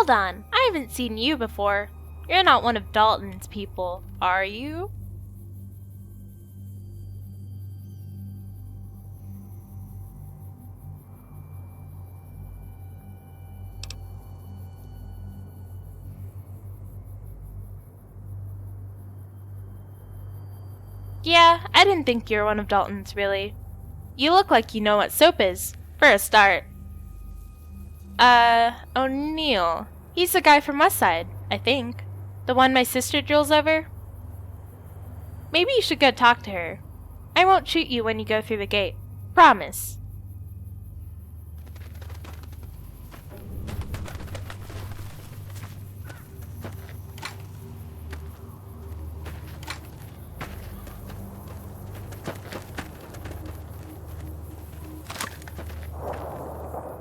hold on. I haven't seen you before. You're not one of Dalton's people, are you? Yeah, I didn't think you were one of Dalton's, really. You look like you know what soap is, for a start. O'Neill. He's the guy from Westside, I think. The one my sister drills over? Maybe you should go talk to her. I won't shoot you when you go through the gate. Promise.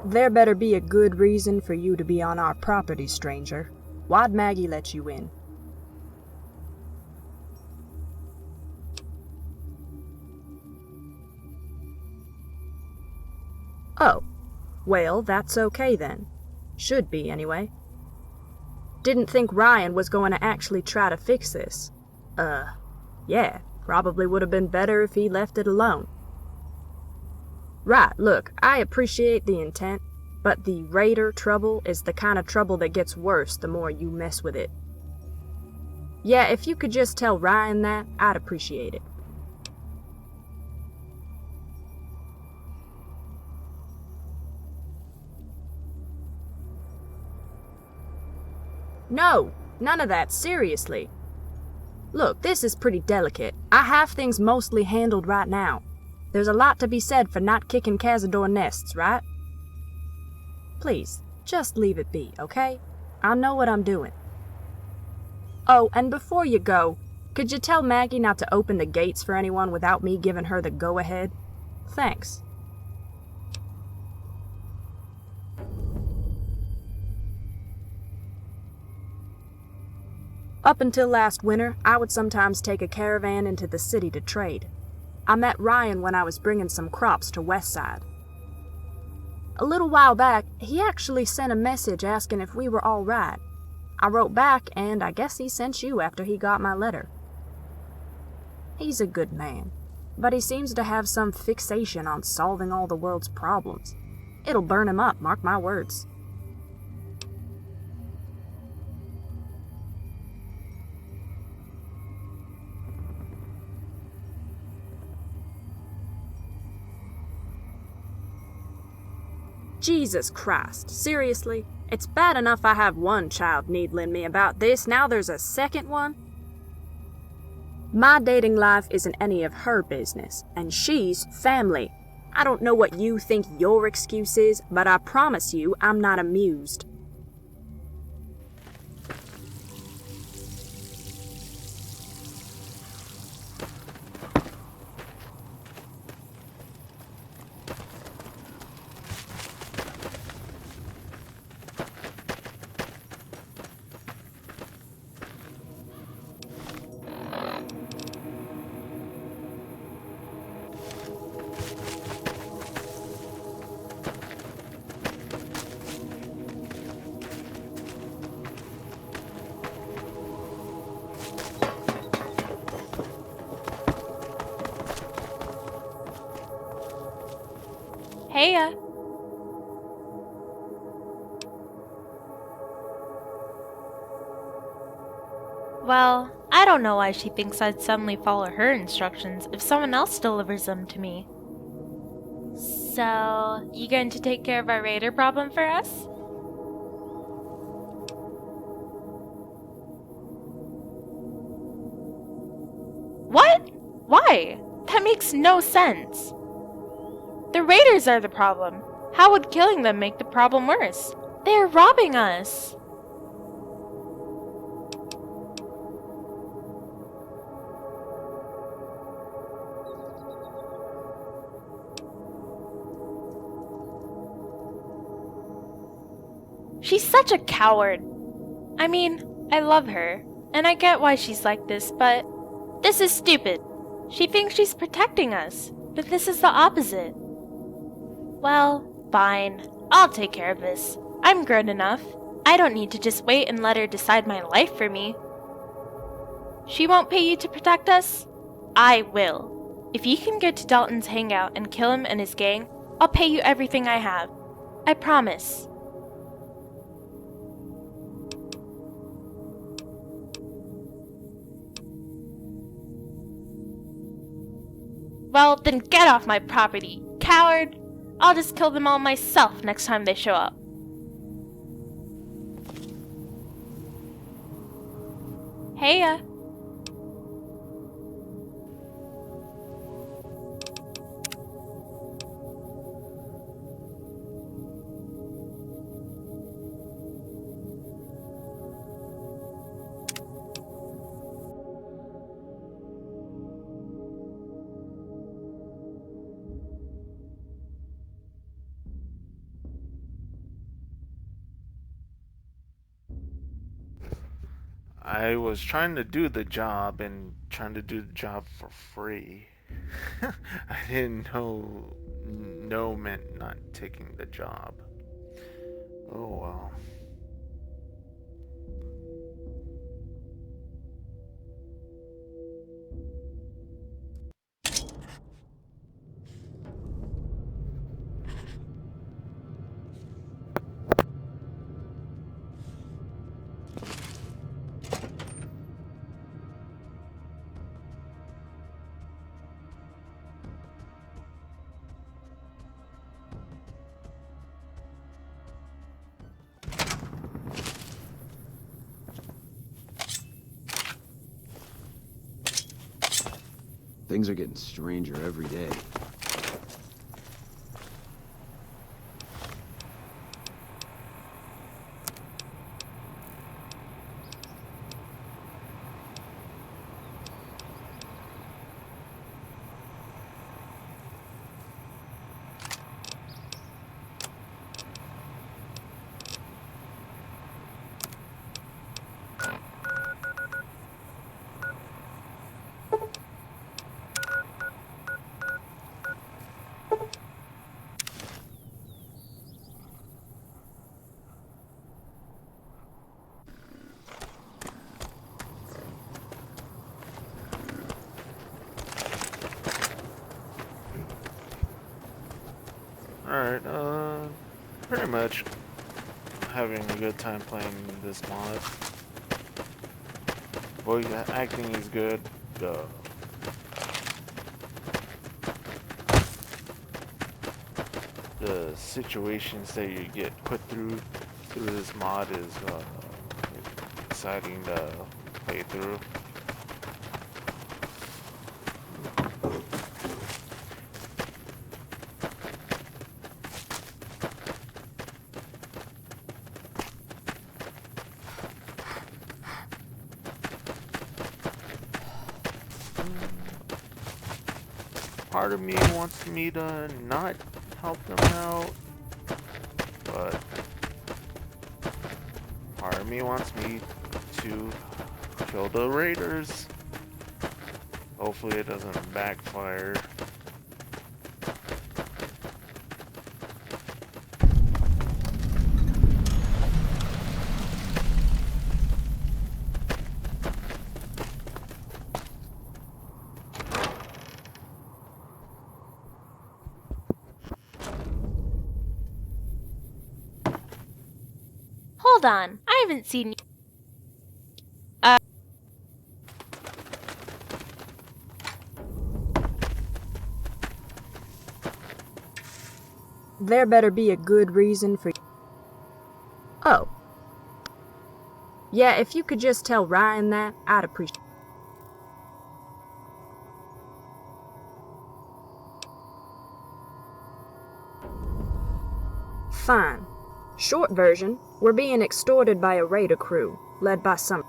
There better be a good reason for you to be on our property, stranger. Why'd Maggie let you in? Oh, well, that's okay then. Should be, anyway. Didn't think Ryan was going to actually try to fix this. Yeah, probably would have been better if he left it alone. Right, look, I appreciate the intent, but the raider trouble is the kind of trouble that gets worse the more you mess with it. Yeah, if you could just tell Ryan that, I'd appreciate it. No, none of that, seriously. Look, this is pretty delicate. I have things mostly handled right now. There's a lot to be said for not kicking Cazador nests, right? Please, just leave it be, okay? I know what I'm doing. Oh, and before you go, could you tell Maggie not to open the gates for anyone without me giving her the go-ahead? Thanks. Up until last winter, I would sometimes take a caravan into the city to trade. I met Ryan when I was bringing some crops to Westside. A little while back, he actually sent a message asking if we were all right. I wrote back, and I guess he sent you after he got my letter. He's a good man, but he seems to have some fixation on solving all the world's problems. It'll burn him up, mark my words. Jesus Christ, seriously? It's bad enough I have one child needling me about this, now there's a second one? My dating life isn't any of her business, and she's family. I don't know what you think your excuse is, but I promise you I'm not amused. Heya. Well, I don't know why she thinks I'd suddenly follow her instructions if someone else delivers them to me. So, you going to take care of our raider problem for us? What? Why? That makes no sense. The raiders are the problem. How would killing them make the problem worse? They are robbing us. She's such a coward. I mean, I love her, and I get why she's like this, but this is stupid. She thinks she's protecting us, but this is the opposite. Well, fine. I'll take care of this. I'm grown enough. I don't need to just wait and let her decide my life for me. She won't pay you to protect us? I will. If you can get to Dalton's hangout and kill him and his gang, I'll pay you everything I have. I promise. Well, then get off my property, coward! I'll just kill them all myself next time they show up. Heya! I was trying to do the job and trying to do the job for free. I didn't know no meant not taking the job. Oh well. Things are getting stranger every day. Alright, pretty much having a good time playing this mod. Voice acting is good. The situations that you get put through this mod is exciting to play through. Part of me wants me to not help them out, but part of me wants me to kill the raiders. Hopefully it doesn't backfire. Hold on, I haven't seen you. There better be a good reason for... Oh. Yeah, if you could just tell Ryan that, I'd appreciate it. Fine. Short version, we're being extorted by a raider crew, led by some...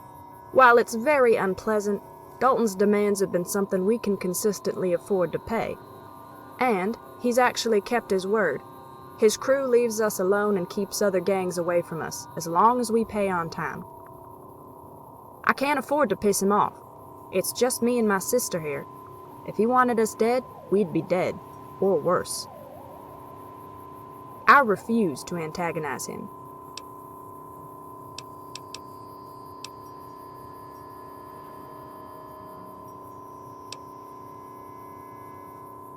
While it's very unpleasant, Dalton's demands have been something we can consistently afford to pay. And he's actually kept his word. His crew leaves us alone and keeps other gangs away from us, as long as we pay on time. I can't afford to piss him off. It's just me and my sister here. If he wanted us dead, we'd be dead, or worse. I refuse to antagonize him.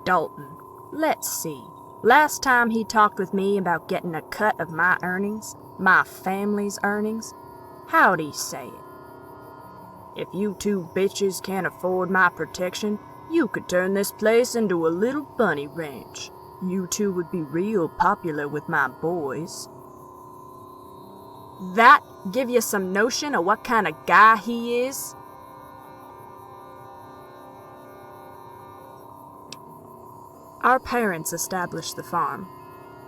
Dalton. Let's see. Last time he talked with me about getting a cut of my earnings, my family's earnings, how'd he say it? If you two bitches can't afford my protection, you could turn this place into a little bunny ranch. You two would be real popular with my boys. That give you some notion of what kind of guy he is? Our parents established the farm.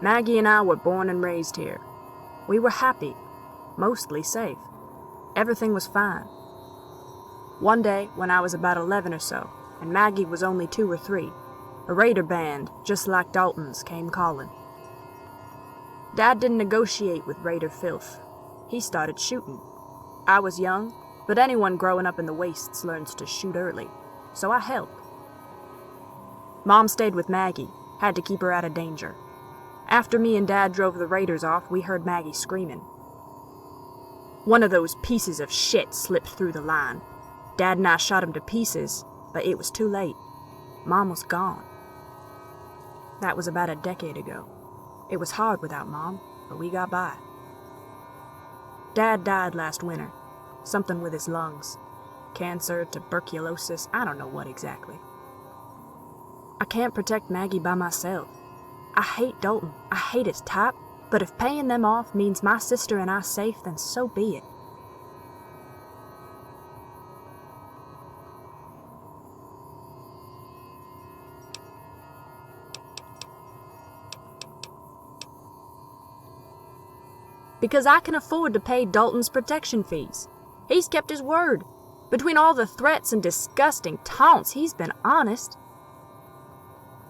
Maggie and I were born and raised here. We were happy, mostly safe. Everything was fine. One day, when I was about 11 or so, and Maggie was only 2 or 3, a raider band, just like Dalton's, came calling. Dad didn't negotiate with raider filth. He started shooting. I was young, but anyone growing up in the wastes learns to shoot early, so I helped. Mom stayed with Maggie, had to keep her out of danger. After me and Dad drove the raiders off, we heard Maggie screaming. One of those pieces of shit slipped through the line. Dad and I shot him to pieces, but it was too late. Mom was gone. That was about a decade ago. It was hard without Mom, but we got by. Dad died last winter. Something with his lungs. Cancer, tuberculosis, I don't know what exactly. I can't protect Maggie by myself. I hate Dalton. I hate his type, but if paying them off means my sister and I safe, then so be it. Because I can afford to pay Dalton's protection fees. He's kept his word. Between all the threats and disgusting taunts, he's been honest.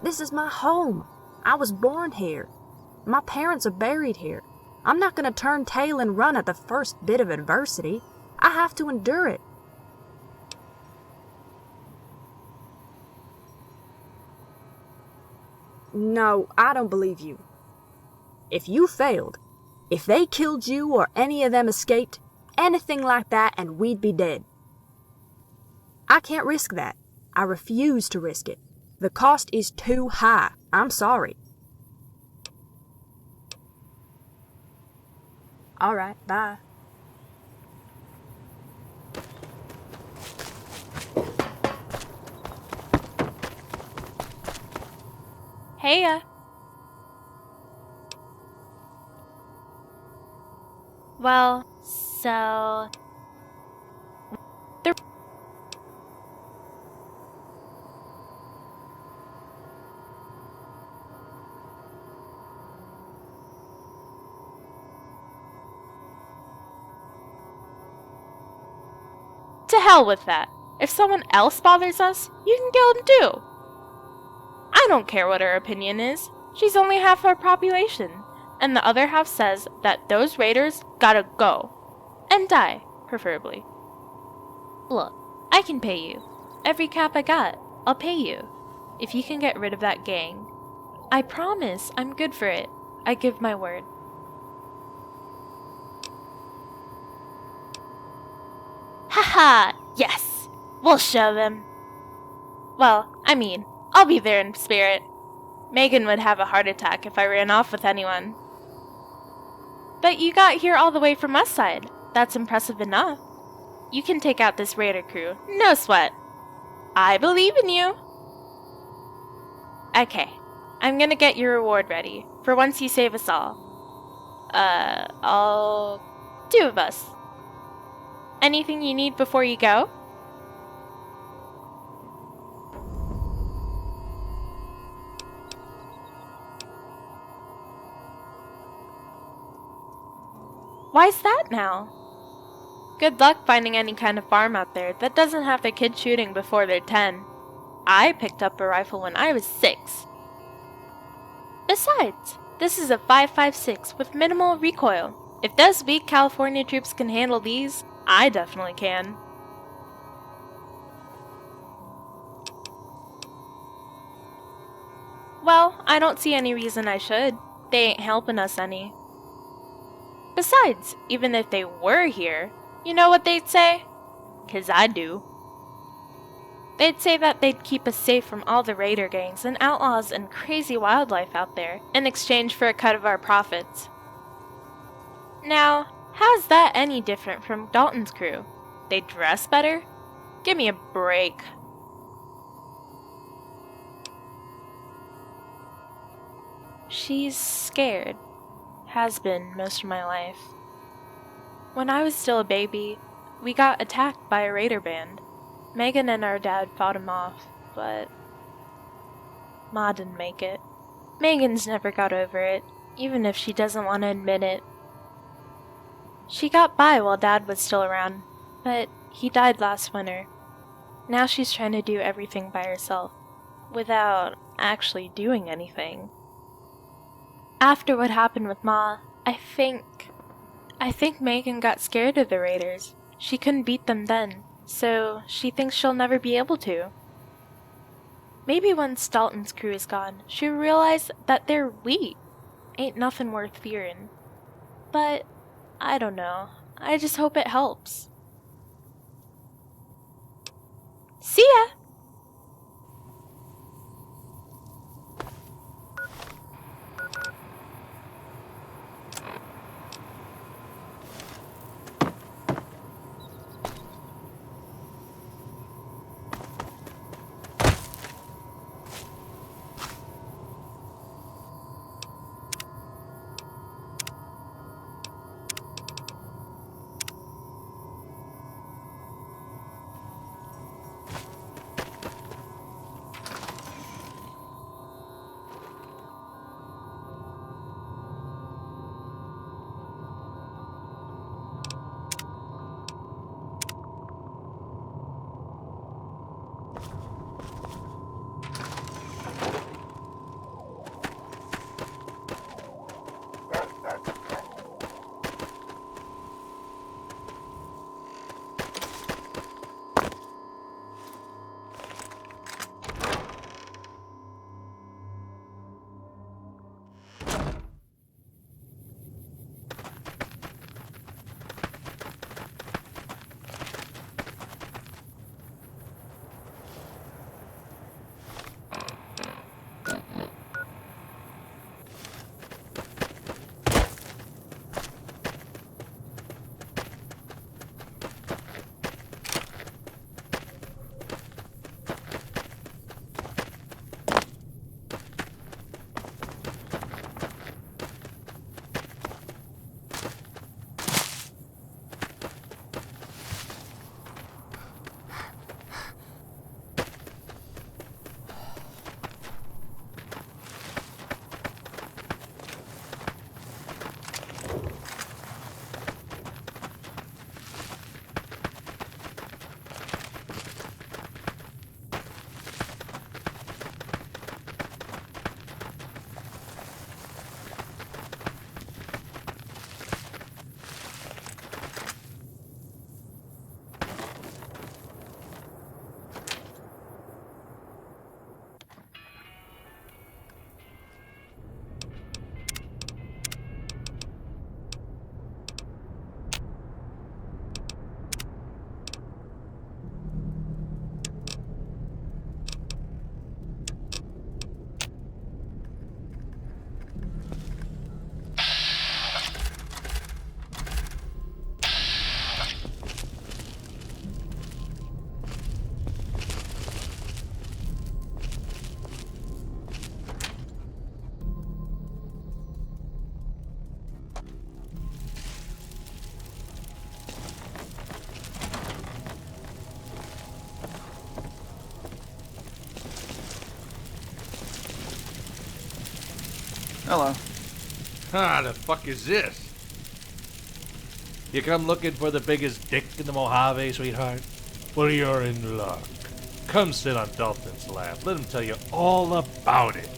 This is my home. I was born here. My parents are buried here. I'm not going to turn tail and run at the first bit of adversity. I have to endure it. No, I don't believe you. If you failed, if they killed you or any of them escaped, anything like that, and we'd be dead. I can't risk that. I refuse to risk it. The cost is too high. I'm sorry. All right, bye. Heya. Well, so... To hell with that. If someone else bothers us, you can kill them too. I don't care what her opinion is. She's only half our population. And the other half says that those raiders gotta go. And die, preferably. Look, I can pay you. Every cap I got, I'll pay you. If you can get rid of that gang. I promise, I'm good for it. I give my word. Haha, yes! We'll show them. Well, I mean, I'll be there in spirit. Megan would have a heart attack if I ran off with anyone. But you got here all the way from Westside. That's impressive enough. You can take out this raider crew. No sweat. I believe in you. Okay, I'm gonna get your reward ready, for once you save us all. All 2 of us. Anything you need before you go? Why's that now? Good luck finding any kind of farm out there that doesn't have their kids shooting before they're 10. I picked up a rifle when I was 6. Besides, this is a 5.56 with minimal recoil. If those weak California troops can handle these, I definitely can. Well, I don't see any reason I should. They ain't helping us any. Besides, even if they were here, you know what they'd say? 'Cause I do. They'd say that they'd keep us safe from all the raider gangs and outlaws and crazy wildlife out there in exchange for a cut of our profits. Now, how's that any different from Dalton's crew? They dress better? Give me a break. She's scared. Has been most of my life. When I was still a baby, we got attacked by a raider band. Megan and our dad fought him off, but Ma didn't make it. Megan's never got over it, even if she doesn't want to admit it. She got by while Dad was still around, but he died last winter. Now she's trying to do everything by herself, without actually doing anything. After what happened with Ma, I think Megan got scared of the raiders. She couldn't beat them then, so she thinks she'll never be able to. Maybe once Dalton's crew is gone, she'll realize that they're weak. Ain't nothing worth fearing. But I don't know. I just hope it helps. See ya! Hello. Ah, the fuck is this? You come looking for the biggest dick in the Mojave, sweetheart? Well, you're in luck. Come sit on Dalton's lap. Let him tell you all about it.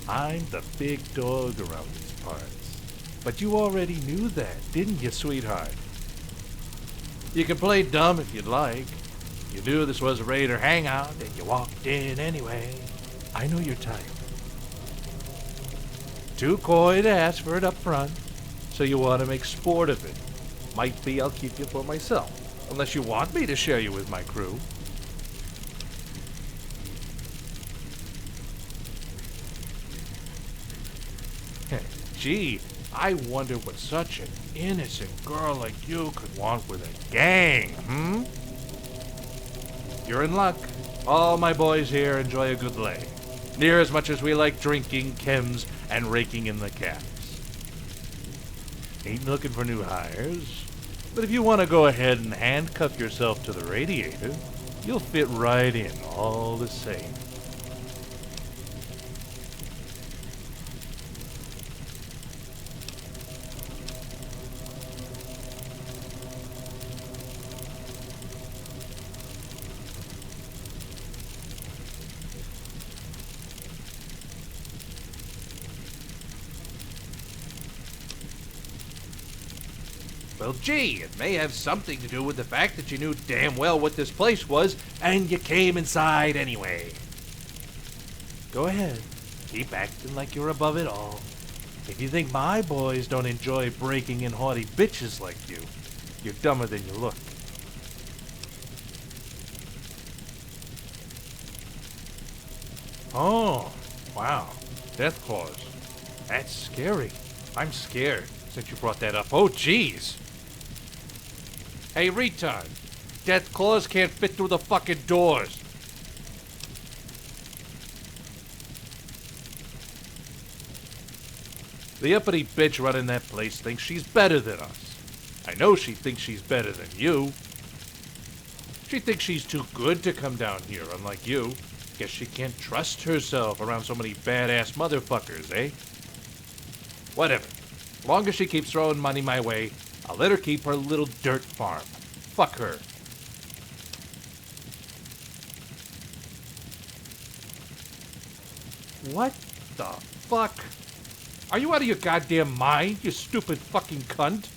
I'm the big dog around these parts. But you already knew that, didn't you, sweetheart? You can play dumb if you'd like. You knew this was a raider hangout, and you walked in anyway. I know your type. too coy to ask for it up front, so you want to make sport of it. Might be I'll keep you for myself, unless you want me to share you with my crew. Gee, I wonder what such an innocent girl like you could want with a gang, You're in luck. All my boys here enjoy a good lay. Near as much as we like drinking, chems, and raking in the cabs. Ain't looking for new hires, but if you want to go ahead and handcuff yourself to the radiator, you'll fit right in all the same. Well, gee, it may have something to do with the fact that you knew damn well what this place was, and you came inside anyway. Go ahead. Keep acting like you're above it all. If you think my boys don't enjoy breaking in haughty bitches like you, you're dumber than you look. Oh, wow. Death claws. That's scary. I'm scared since you brought that up. Oh, jeez. Hey, retard. Death claws can't fit through the fucking doors. The uppity bitch running that place thinks she's better than us. I know she thinks she's better than you. She thinks she's too good to come down here, unlike you. Guess she can't trust herself around so many badass motherfuckers, eh? Whatever. As long as she keeps throwing money my way, I'll let her keep her little dirt farm. Fuck her. What the fuck? Are you out of your goddamn mind, you stupid fucking cunt?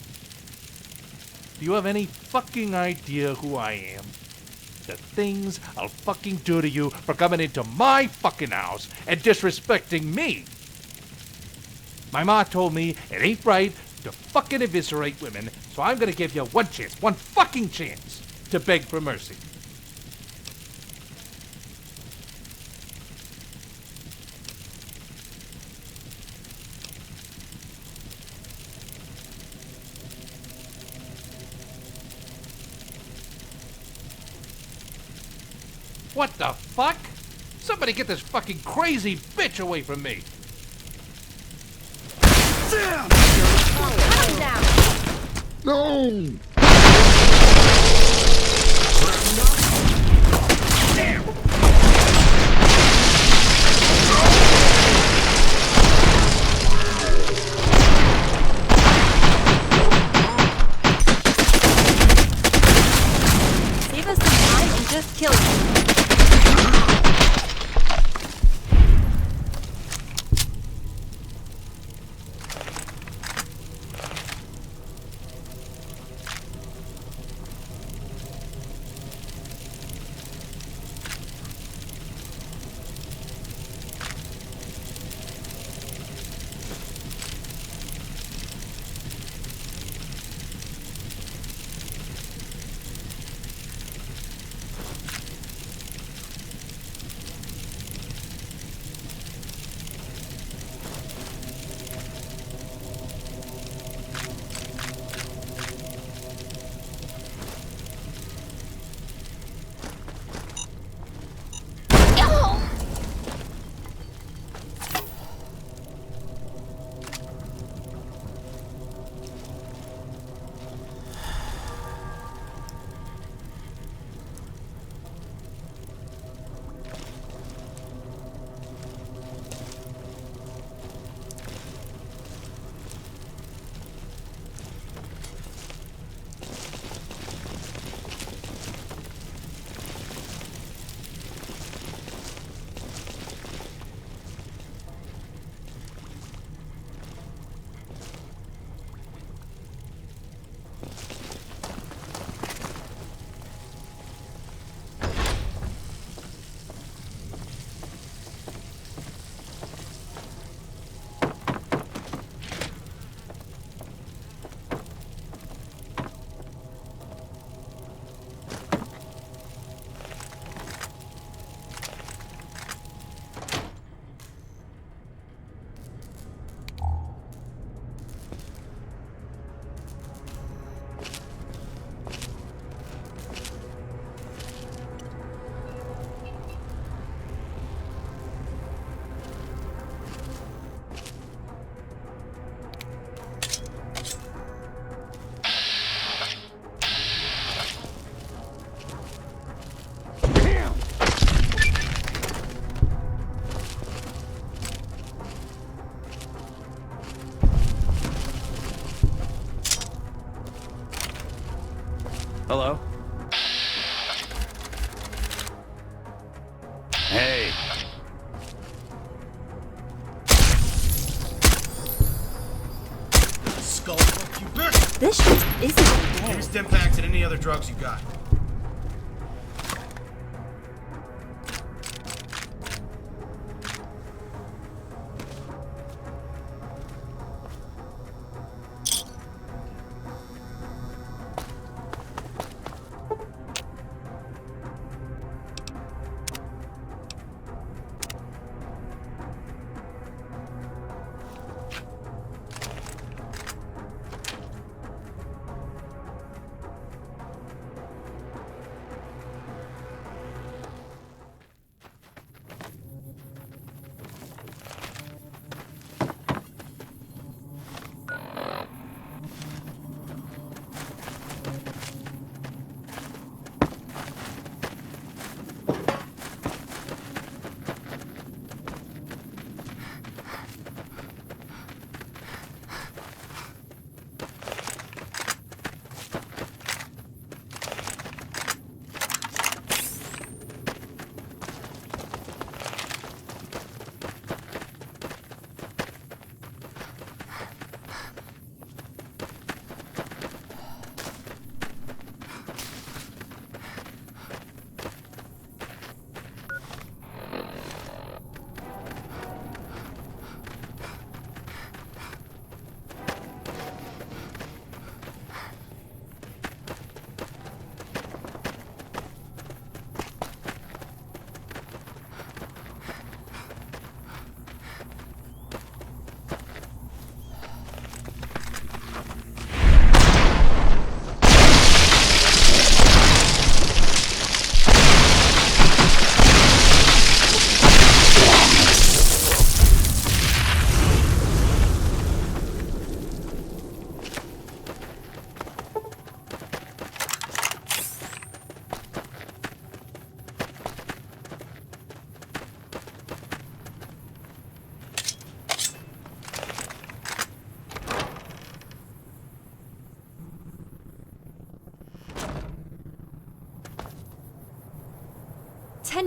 Do you have any fucking idea who I am? The things I'll fucking do to you for coming into my fucking house and disrespecting me. My ma told me it ain't right to fucking eviscerate women, so I'm gonna give you one chance, one fucking chance, to beg for mercy. What the fuck? Somebody get this fucking crazy bitch away from me! Calm down. No! Save us some time and just kill you. Hello? Hey. Skull fuck you, bitch! This shit isn't Give okay. me stim packs and any other drugs you got.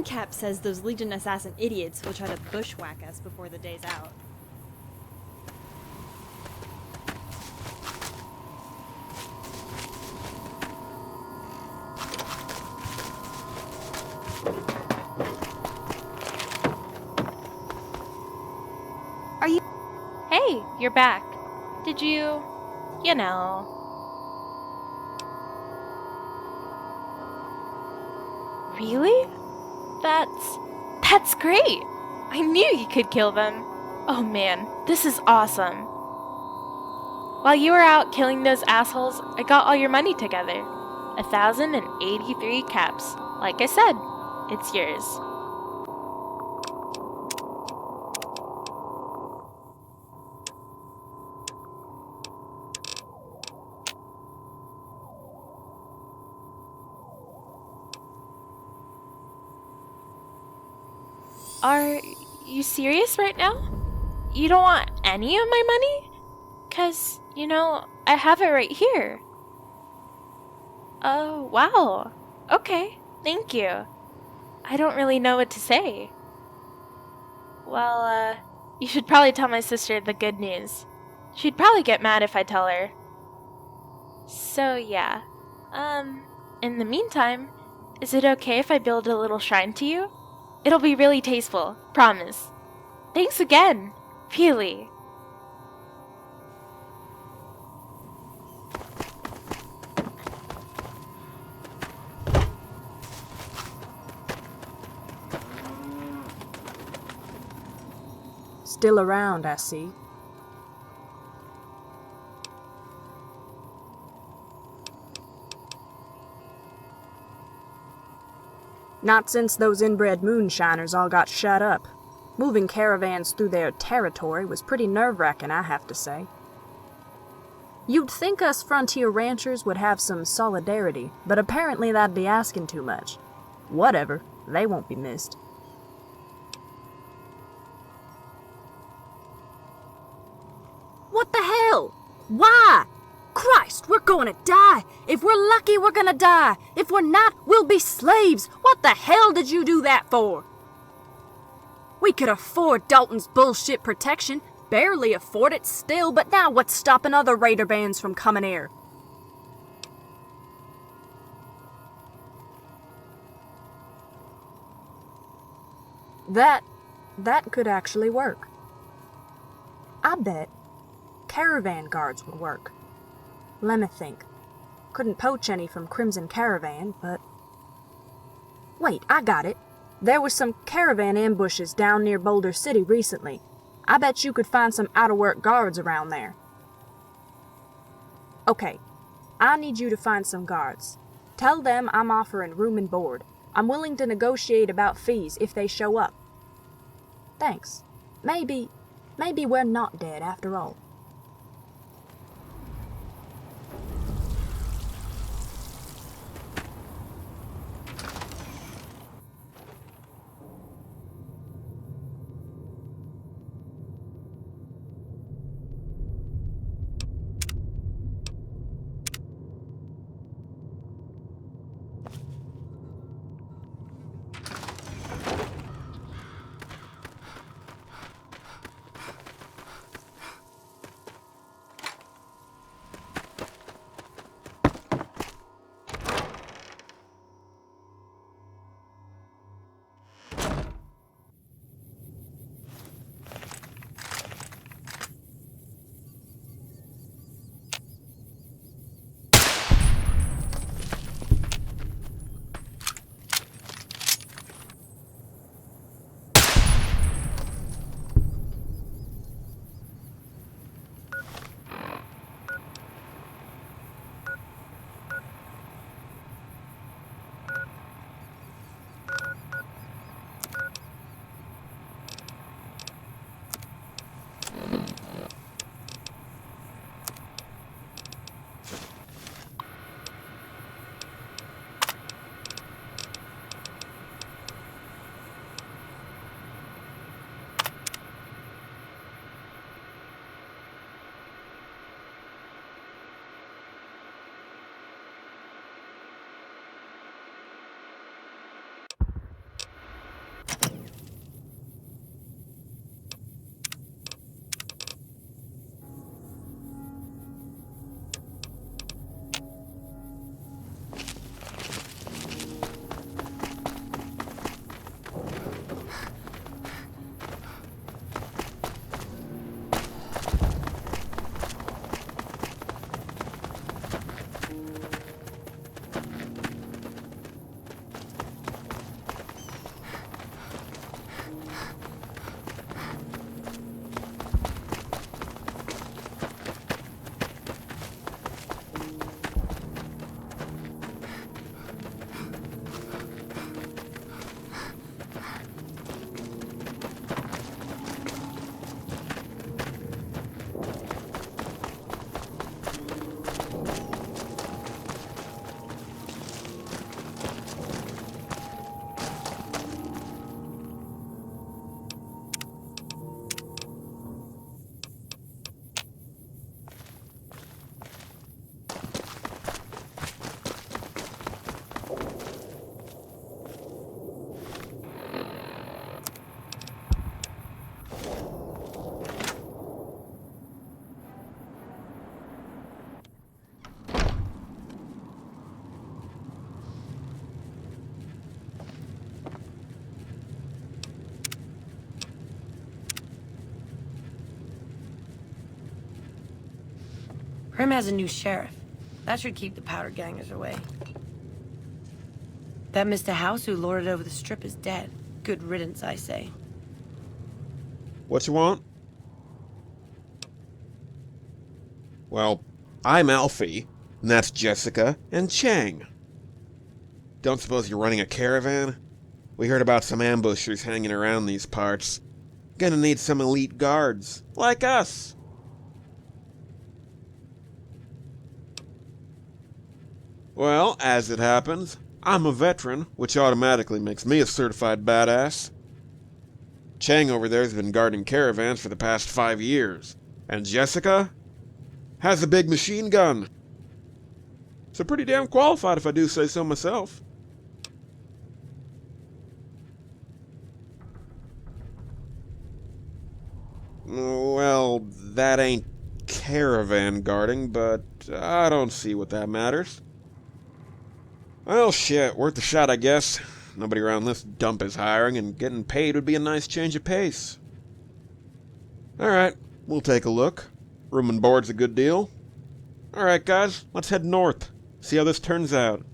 Cap says those Legion assassin idiots will try to bushwhack us before the day's out. Are you... Hey, you're back. Did you... you know... Really? That's great! I knew you could kill them. Oh man, this is awesome. While you were out killing those assholes, I got all your money together. 1,083 caps. Like I said, it's yours. Are you serious right now? You don't want any of my money? 'Cause, you know, I have it right here. Oh, wow. Okay, thank you. I don't really know what to say. Well, you should probably tell my sister the good news. She'd probably get mad if I tell her. So, yeah. In the meantime, is it okay if I build a little shrine to you? It'll be really tasteful, promise. Thanks again, really. Still around, I see. Not since those inbred moonshiners all got shut up. Moving caravans through their territory was pretty nerve-wracking, I have to say. You'd think us frontier ranchers would have some solidarity, but apparently that'd be asking too much. Whatever, they won't be missed. What the hell? Why? Christ, we're gonna die. If we're lucky, we're gonna die. If we're not, we'll be slaves. What the hell did you do that for? We could afford Dalton's bullshit protection. Barely afford it still, but now what's stopping other raider bands from coming here? That could actually work. I bet caravan guards would work. Let me think. Couldn't poach any from Crimson Caravan, but... Wait, I got it. There was some caravan ambushes down near Boulder City recently. I bet you could find some out-of-work guards around there. Okay, I need you to find some guards. Tell them I'm offering room and board. I'm willing to negotiate about fees if they show up. Thanks. Maybe we're not dead after all. Prim has a new sheriff. That should keep the powder gangers away. That Mr. House who lorded over the strip is dead. Good riddance, I say. What you want? Well, I'm Alfie, and that's Jessica and Chang. Don't suppose you're running a caravan? We heard about some ambushers hanging around these parts. Gonna need some elite guards, like us. Well, as it happens, I'm a veteran, which automatically makes me a certified badass. Chang over there's been guarding caravans for the past 5 years, and Jessica has a big machine gun. So pretty damn qualified if I do say so myself. Well, that ain't caravan guarding, but I don't see what that matters. Well, shit, worth a shot, I guess. Nobody around this dump is hiring, and getting paid would be a nice change of pace. Alright, we'll take a look. Room and board's a good deal. Alright, guys, let's head north. See how this turns out.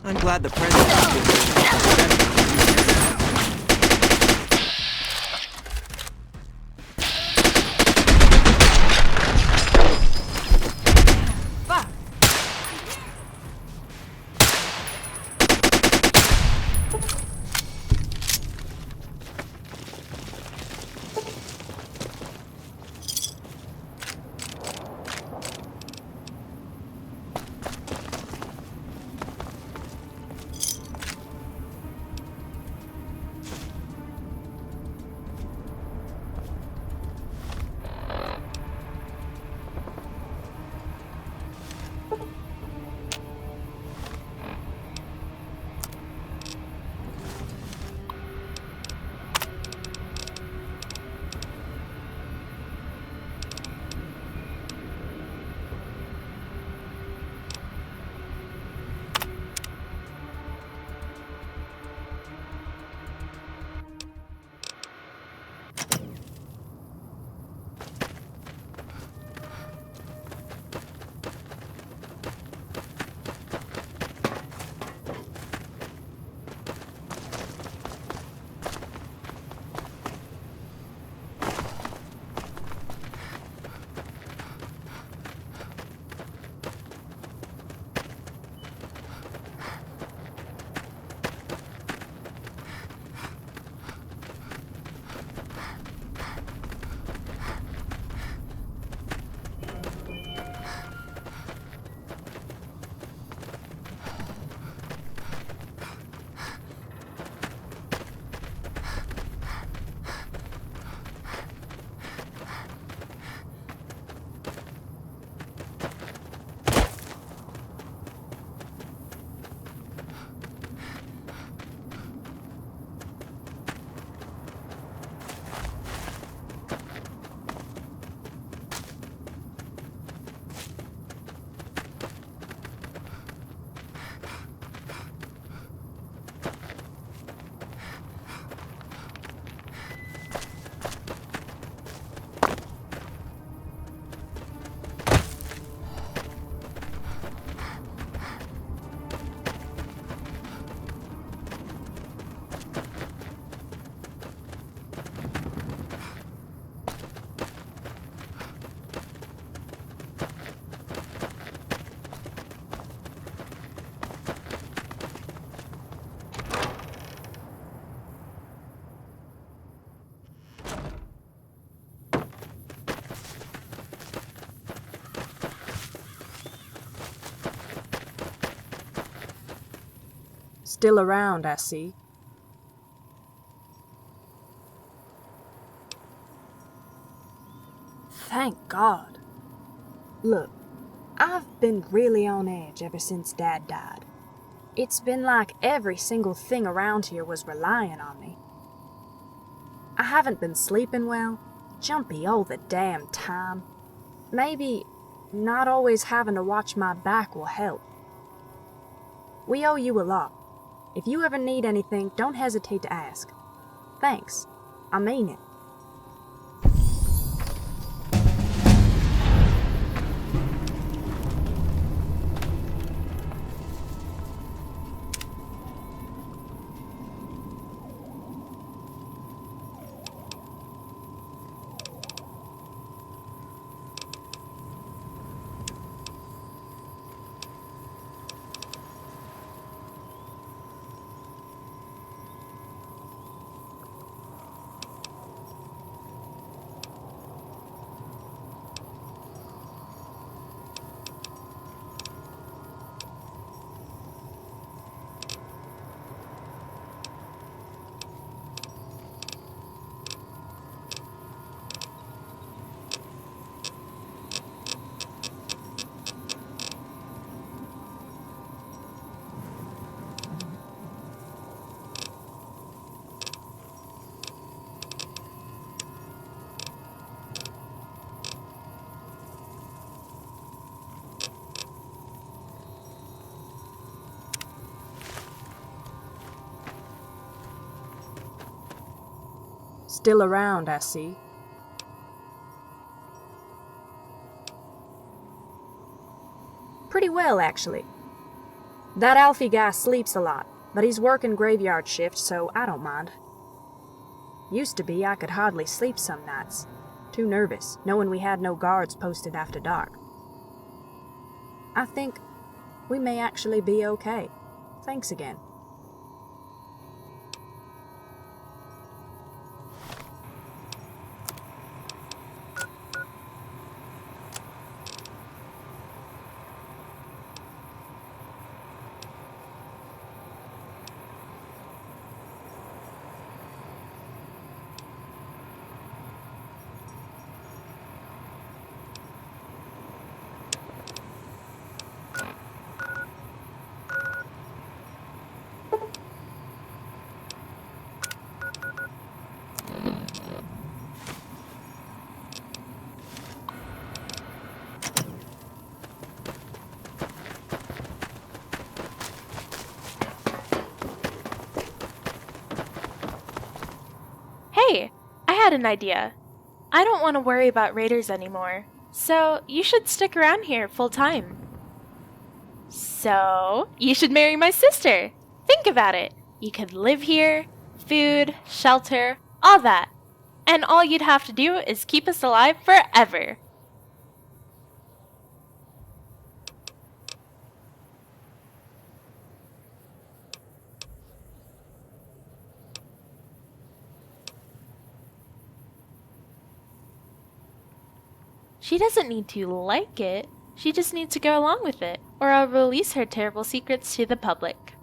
I'm glad the president. Still around, I see. Thank God. Look, I've been really on edge ever since Dad died. It's been like every single thing around here was relying on me. I haven't been sleeping well, jumpy all the damn time. Maybe not always having to watch my back will help. We owe you a lot. If you ever need anything, don't hesitate to ask. Thanks. I mean it. Still around, I see. Pretty well, actually. That Alfie guy sleeps a lot, but he's working graveyard shift, so I don't mind. Used to be I could hardly sleep some nights. Too nervous, knowing we had no guards posted after dark. I think we may actually be okay. Thanks again. Hey, I had an idea. I don't want to worry about raiders anymore, so you should stick around here full time. So, you should marry my sister. Think about it. You could live here, food, shelter, all that. And all you'd have to do is keep us alive forever. She doesn't need to like it. She just needs to go along with it, or I'll release her terrible secrets to the public.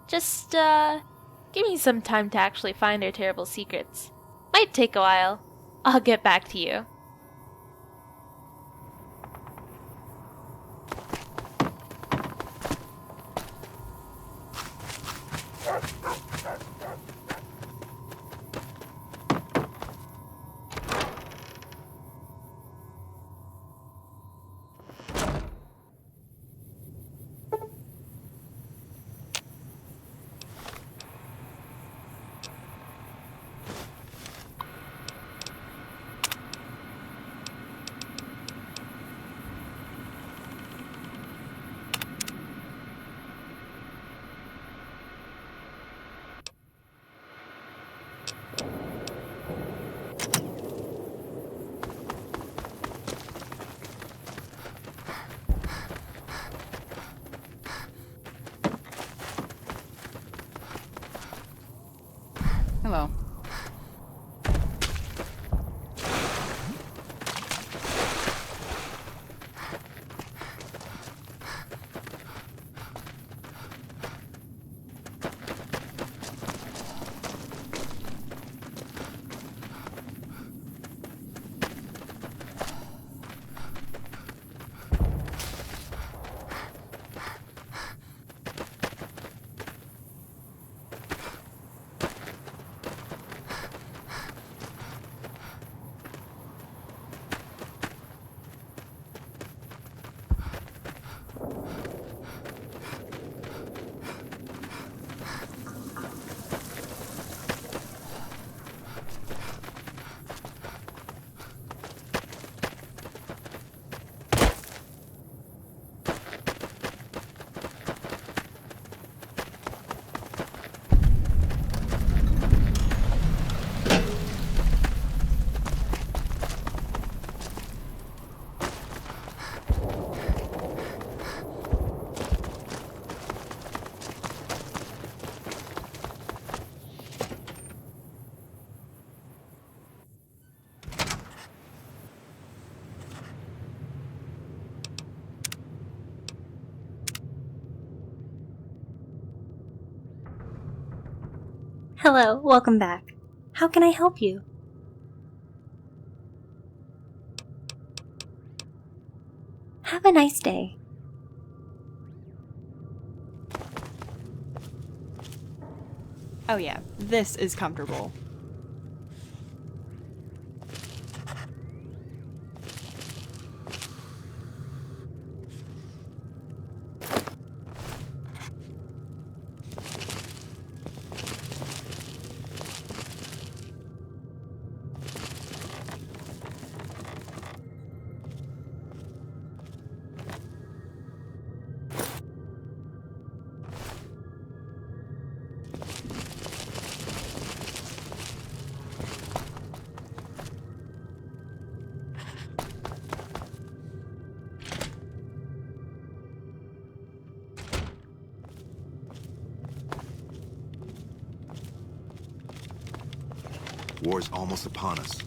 Just, give me some time to actually find her terrible secrets. Might take a while. I'll get back to you. Hello. Hello, welcome back. How can I help you? Have a nice day. Oh yeah, this is comfortable. War's almost upon us.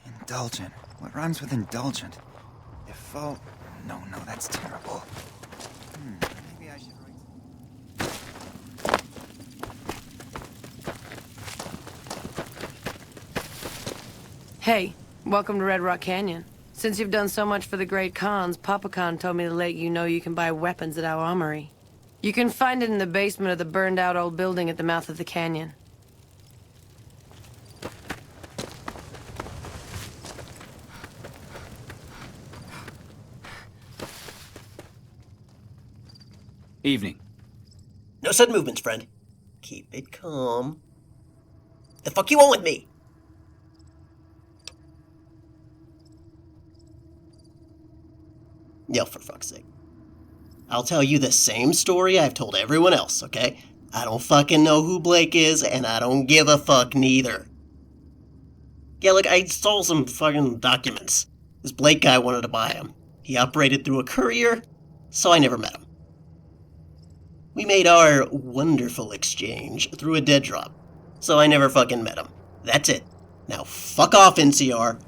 Indulgent. What rhymes with indulgent? Default. No, that's terrible. Maybe I should write. Hey, welcome to Red Rock Canyon. Since you've done so much for the Great Khans, Papa Khan told me to let you know you can buy weapons at our armory. You can find it in the basement of the burned-out old building at the mouth of the canyon. Evening. No sudden movements, friend. Keep it calm. The fuck you want with me? Yo, for fuck's sake. I'll tell you the same story I've told everyone else, okay? I don't fucking know who Blake is, and I don't give a fuck neither. Yeah, look, I stole some fucking documents. This Blake guy wanted to buy them. He operated through a courier, so I never met him. We made our wonderful exchange through a dead drop, so I never fucking met him. That's it. Now fuck off, NCR.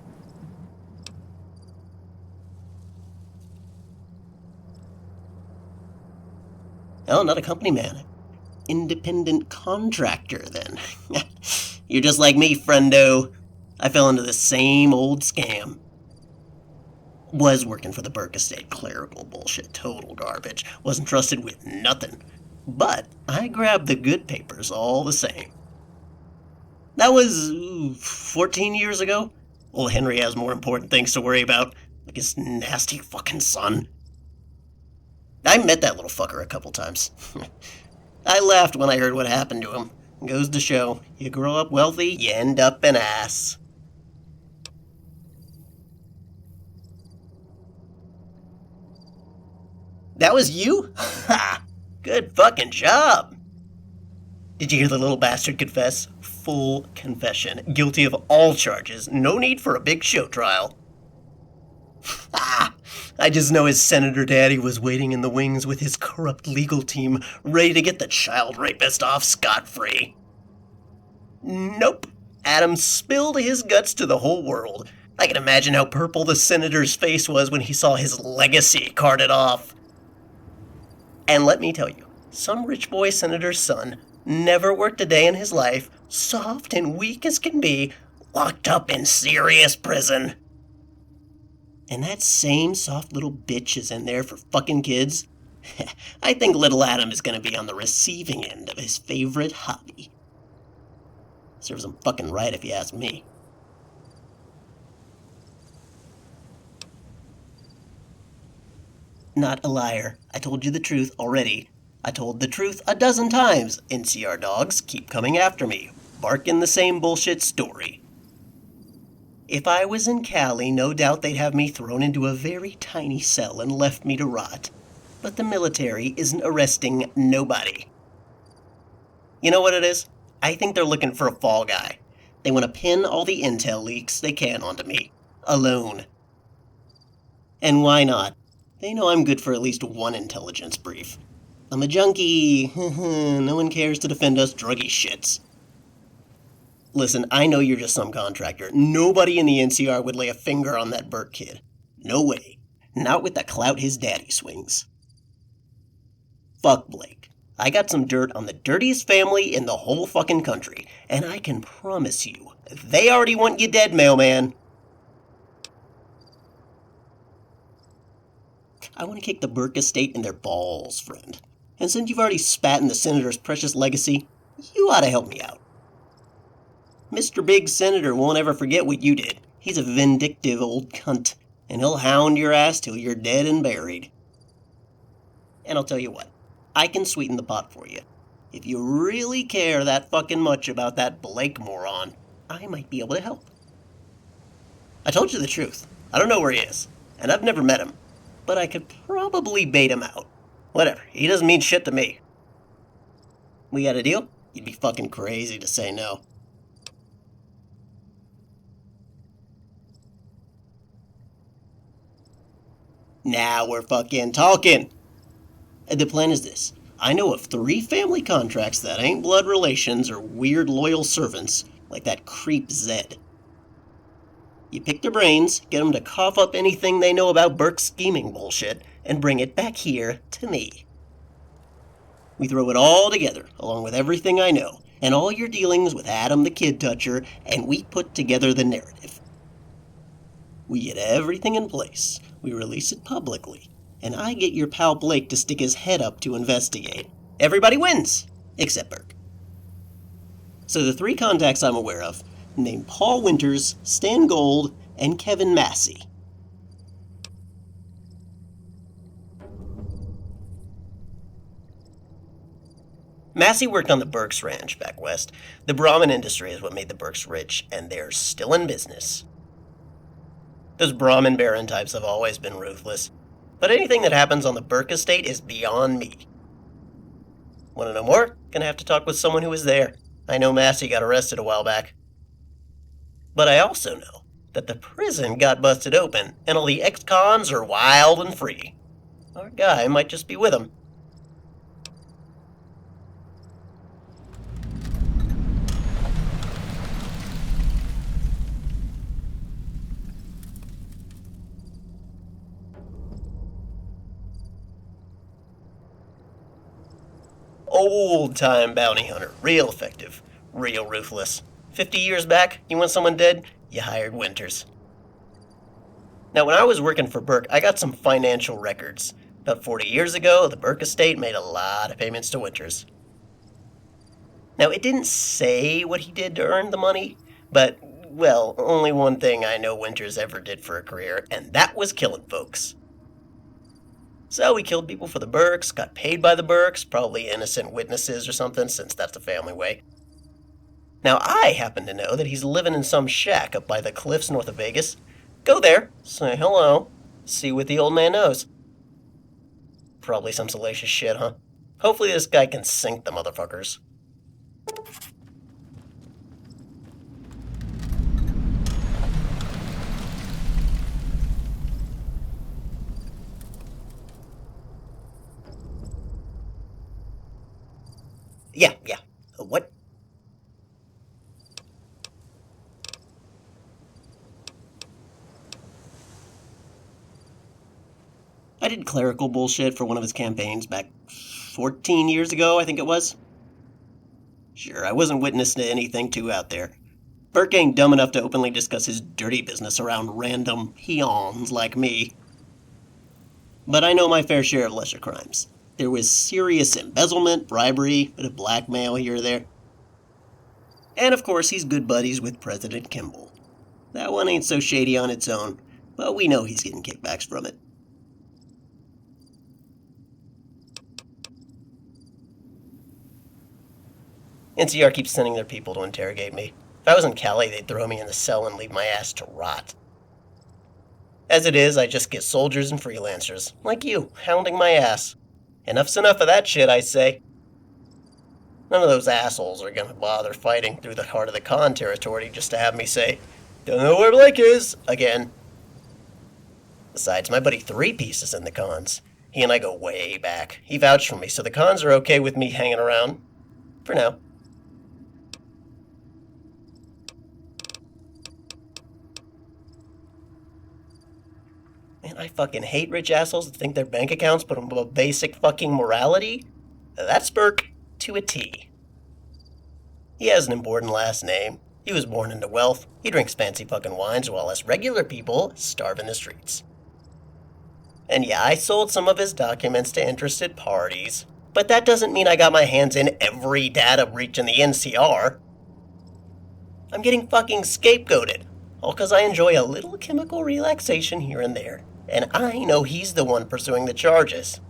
Oh, not a company man. Independent contractor, then. You're just like me, friendo. I fell into the same old scam. Was working for the Burk estate, clerical bullshit, total garbage. Wasn't trusted with nothing. But I grabbed the good papers all the same. That was 14 years ago. Old Henry has more important things to worry about, like his nasty fucking son. I met that little fucker a couple times. I laughed when I heard what happened to him. Goes to show, you grow up wealthy, you end up an ass. That was you? Ha! Good fucking job! Did you hear the little bastard confess? Full confession. Guilty of all charges. No need for a big show trial. I just know his senator daddy was waiting in the wings with his corrupt legal team, ready to get the child rapist off scot-free. Nope. Adam spilled his guts to the whole world. I can imagine how purple the senator's face was when he saw his legacy carted off. And let me tell you, some rich boy senator's son never worked a day in his life, soft and weak as can be, locked up in serious prison. And that same soft little bitch is in there for fucking kids. I think little Adam is gonna be on the receiving end of his favorite hobby. Serves him fucking right if you ask me. Not a liar. I told you the truth already. I told the truth a dozen times. NCR dogs keep coming after me, barking the same bullshit story. If I was in Cali, no doubt they'd have me thrown into a very tiny cell and left me to rot. But the military isn't arresting nobody. You know what it is? I think they're looking for a fall guy. They want to pin all the intel leaks they can onto me. Alone. And why not? They know I'm good for at least one intelligence brief. I'm a junkie. No one cares to defend us druggy shits. Listen, I know you're just some contractor. Nobody in the NCR would lay a finger on that Burk kid. No way. Not with the clout his daddy swings. Fuck Blake. I got some dirt on the dirtiest family in the whole fucking country, and I can promise you, they already want you dead, mailman. I want to kick the Burk estate in their balls, friend. And since you've already spat in the senator's precious legacy, you ought to help me out. Mr. Big Senator won't ever forget what you did. He's a vindictive old cunt, and he'll hound your ass till you're dead and buried. And I'll tell you what. I can sweeten the pot for you. If you really care that fucking much about that Blake moron, I might be able to help. I told you the truth. I don't know where he is, and I've never met him. But I could probably bait him out. Whatever, he doesn't mean shit to me. We got a deal? You'd be fucking crazy to say no. Now we're fucking talking. The plan is this. I know of 3 family contracts that ain't blood relations or weird loyal servants, like that creep Zed. You pick their brains, get them to cough up anything they know about Burke's scheming bullshit, and bring it back here to me. We throw it all together, along with everything I know, and all your dealings with Adam the Kid Toucher, and we put together the narrative. We get everything in place, we release it publicly, and I get your pal Blake to stick his head up to investigate. Everybody wins, except Burk. So the 3 contacts I'm aware of, named Paul Winters, Stan Gold, and Kevin Massey. Massey worked on the Burks ranch back west. The Brahmin industry is what made the Burks rich, and they're still in business. Those Brahmin Baron types have always been ruthless. But anything that happens on the Burke estate is beyond me. Want to know more? Gonna have to talk with someone who was there. I know Massey got arrested a while back. But I also know that the prison got busted open, and all the ex-cons are wild and free. Our guy might just be with them. Old-time bounty hunter. Real effective. Real ruthless. 50 years back, you want someone dead? You hired Winters. Now, when I was working for Burke, I got some financial records. About 40 years ago, the Burke estate made a lot of payments to Winters. Now, it didn't say what he did to earn the money, but, well, only one thing I know Winters ever did for a career, and that was killing folks. So he killed people for the Burks, got paid by the Burks, probably innocent witnesses or something, since that's the family way. Now, I happen to know that he's living in some shack up by the cliffs north of Vegas. Go there, say hello, see what the old man knows. Probably some salacious shit, huh? Hopefully this guy can sink the motherfuckers. Yeah. What? I did clerical bullshit for one of his campaigns back 14 years ago, I think it was. Sure, I wasn't witness to anything too out there. Burke ain't dumb enough to openly discuss his dirty business around random peons like me. But I know my fair share of lesser crimes. There was serious embezzlement, bribery, bit of blackmail here or there. And of course, he's good buddies with President Kimball. That one ain't so shady on its own, but we know he's getting kickbacks from it. NCR keeps sending their people to interrogate me. If I was in Cali, they'd throw me in the cell and leave my ass to rot. As it is, I just get soldiers and freelancers, like you, hounding my ass. Enough's enough of that shit, I say. None of those assholes are gonna bother fighting through the heart of the con territory just to have me say, "Don't know where Blake is," again. Besides, my buddy 3-Piece is in the cons. He and I go way back. He vouched for me, so the cons are okay with me hanging around. For now. Man, I fucking hate rich assholes that think their bank accounts put them above basic fucking morality. That's Burk to a T. He has an important last name. He was born into wealth. He drinks fancy fucking wines while us regular people starve in the streets. And yeah, I sold some of his documents to interested parties, but that doesn't mean I got my hands in every data breach in the NCR. I'm getting fucking scapegoated, all because I enjoy a little chemical relaxation here and there, and I know he's the one pursuing the charges.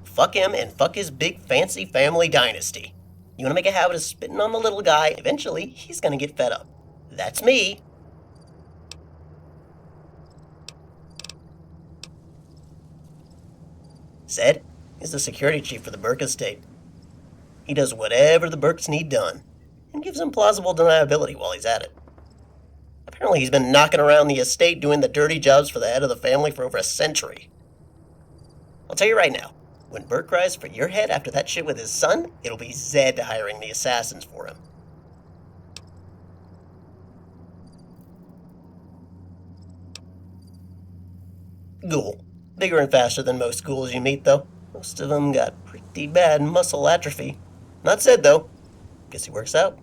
Fuck him and fuck his big fancy family dynasty. You want to make a habit of spitting on the little guy, eventually he's gonna get fed up. That's me. Zed is the security chief for the Burk estate. He does whatever the Burks need done, and gives them plausible deniability while he's at it. Apparently he's been knocking around the estate doing the dirty jobs for the head of the family for over a century. I'll tell you right now, when Burk cries for your head after that shit with his son, it'll be Zed hiring the assassins for him. Ghoul. Bigger and faster than most ghouls you meet, though. Most of them got pretty bad muscle atrophy. Not Zed, though. Guess he works out.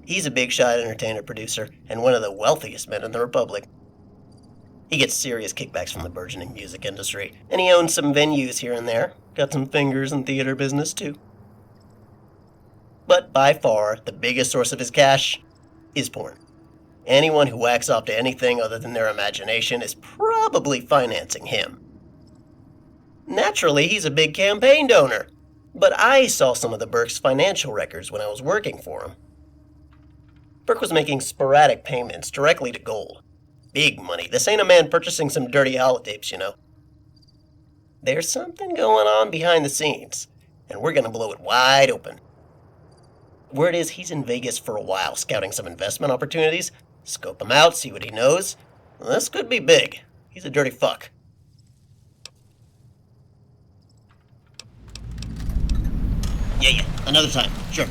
He's a big shot entertainer producer, and one of the wealthiest men in the Republic. He gets serious kickbacks from the burgeoning music industry, and he owns some venues here and there. Got some fingers in theater business, too. But by far, the biggest source of his cash is porn. Anyone who whacks off to anything other than their imagination is probably financing him. Naturally, he's a big campaign donor, but I saw some of the Burk's financial records when I was working for him. Burk was making sporadic payments directly to Gold. Big money. This ain't a man purchasing some dirty holotapes, you know. There's something going on behind the scenes, and we're gonna blow it wide open. Word is he's in Vegas for a while, scouting some investment opportunities. Scope him out, see what he knows. This could be big. He's a dirty fuck. Yeah, another time, sure.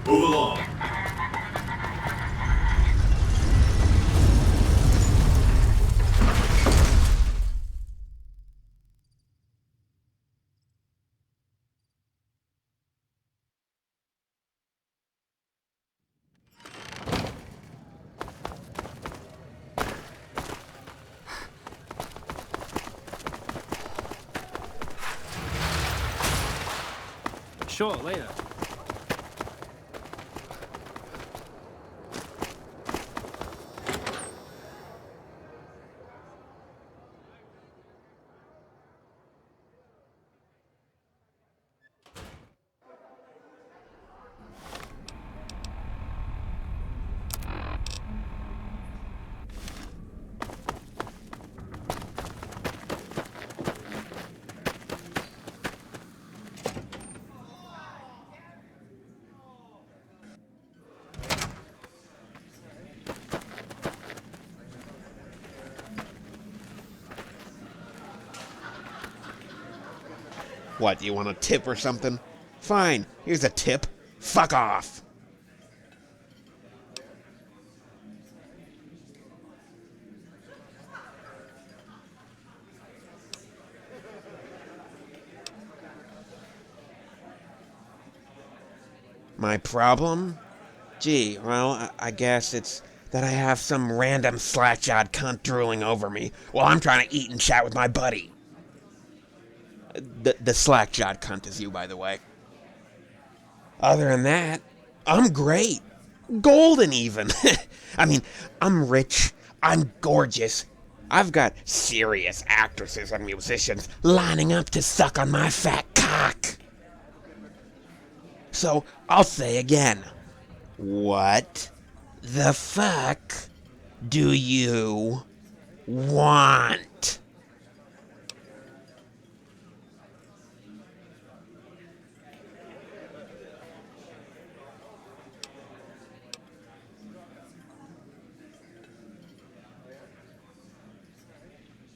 Move along. Sure, later. What, you want a tip or something? Fine, here's a tip. Fuck off. My problem? Gee, well, I guess it's that I have some random slack-jawed cunt drooling over me while I'm trying to eat and chat with my buddy. The slack-jawed cunt is you, by the way. Other than that, I'm great. Golden, even. I mean, I'm rich, I'm gorgeous. I've got serious actresses and musicians lining up to suck on my fat cock. So, I'll say again, what the fuck do you want?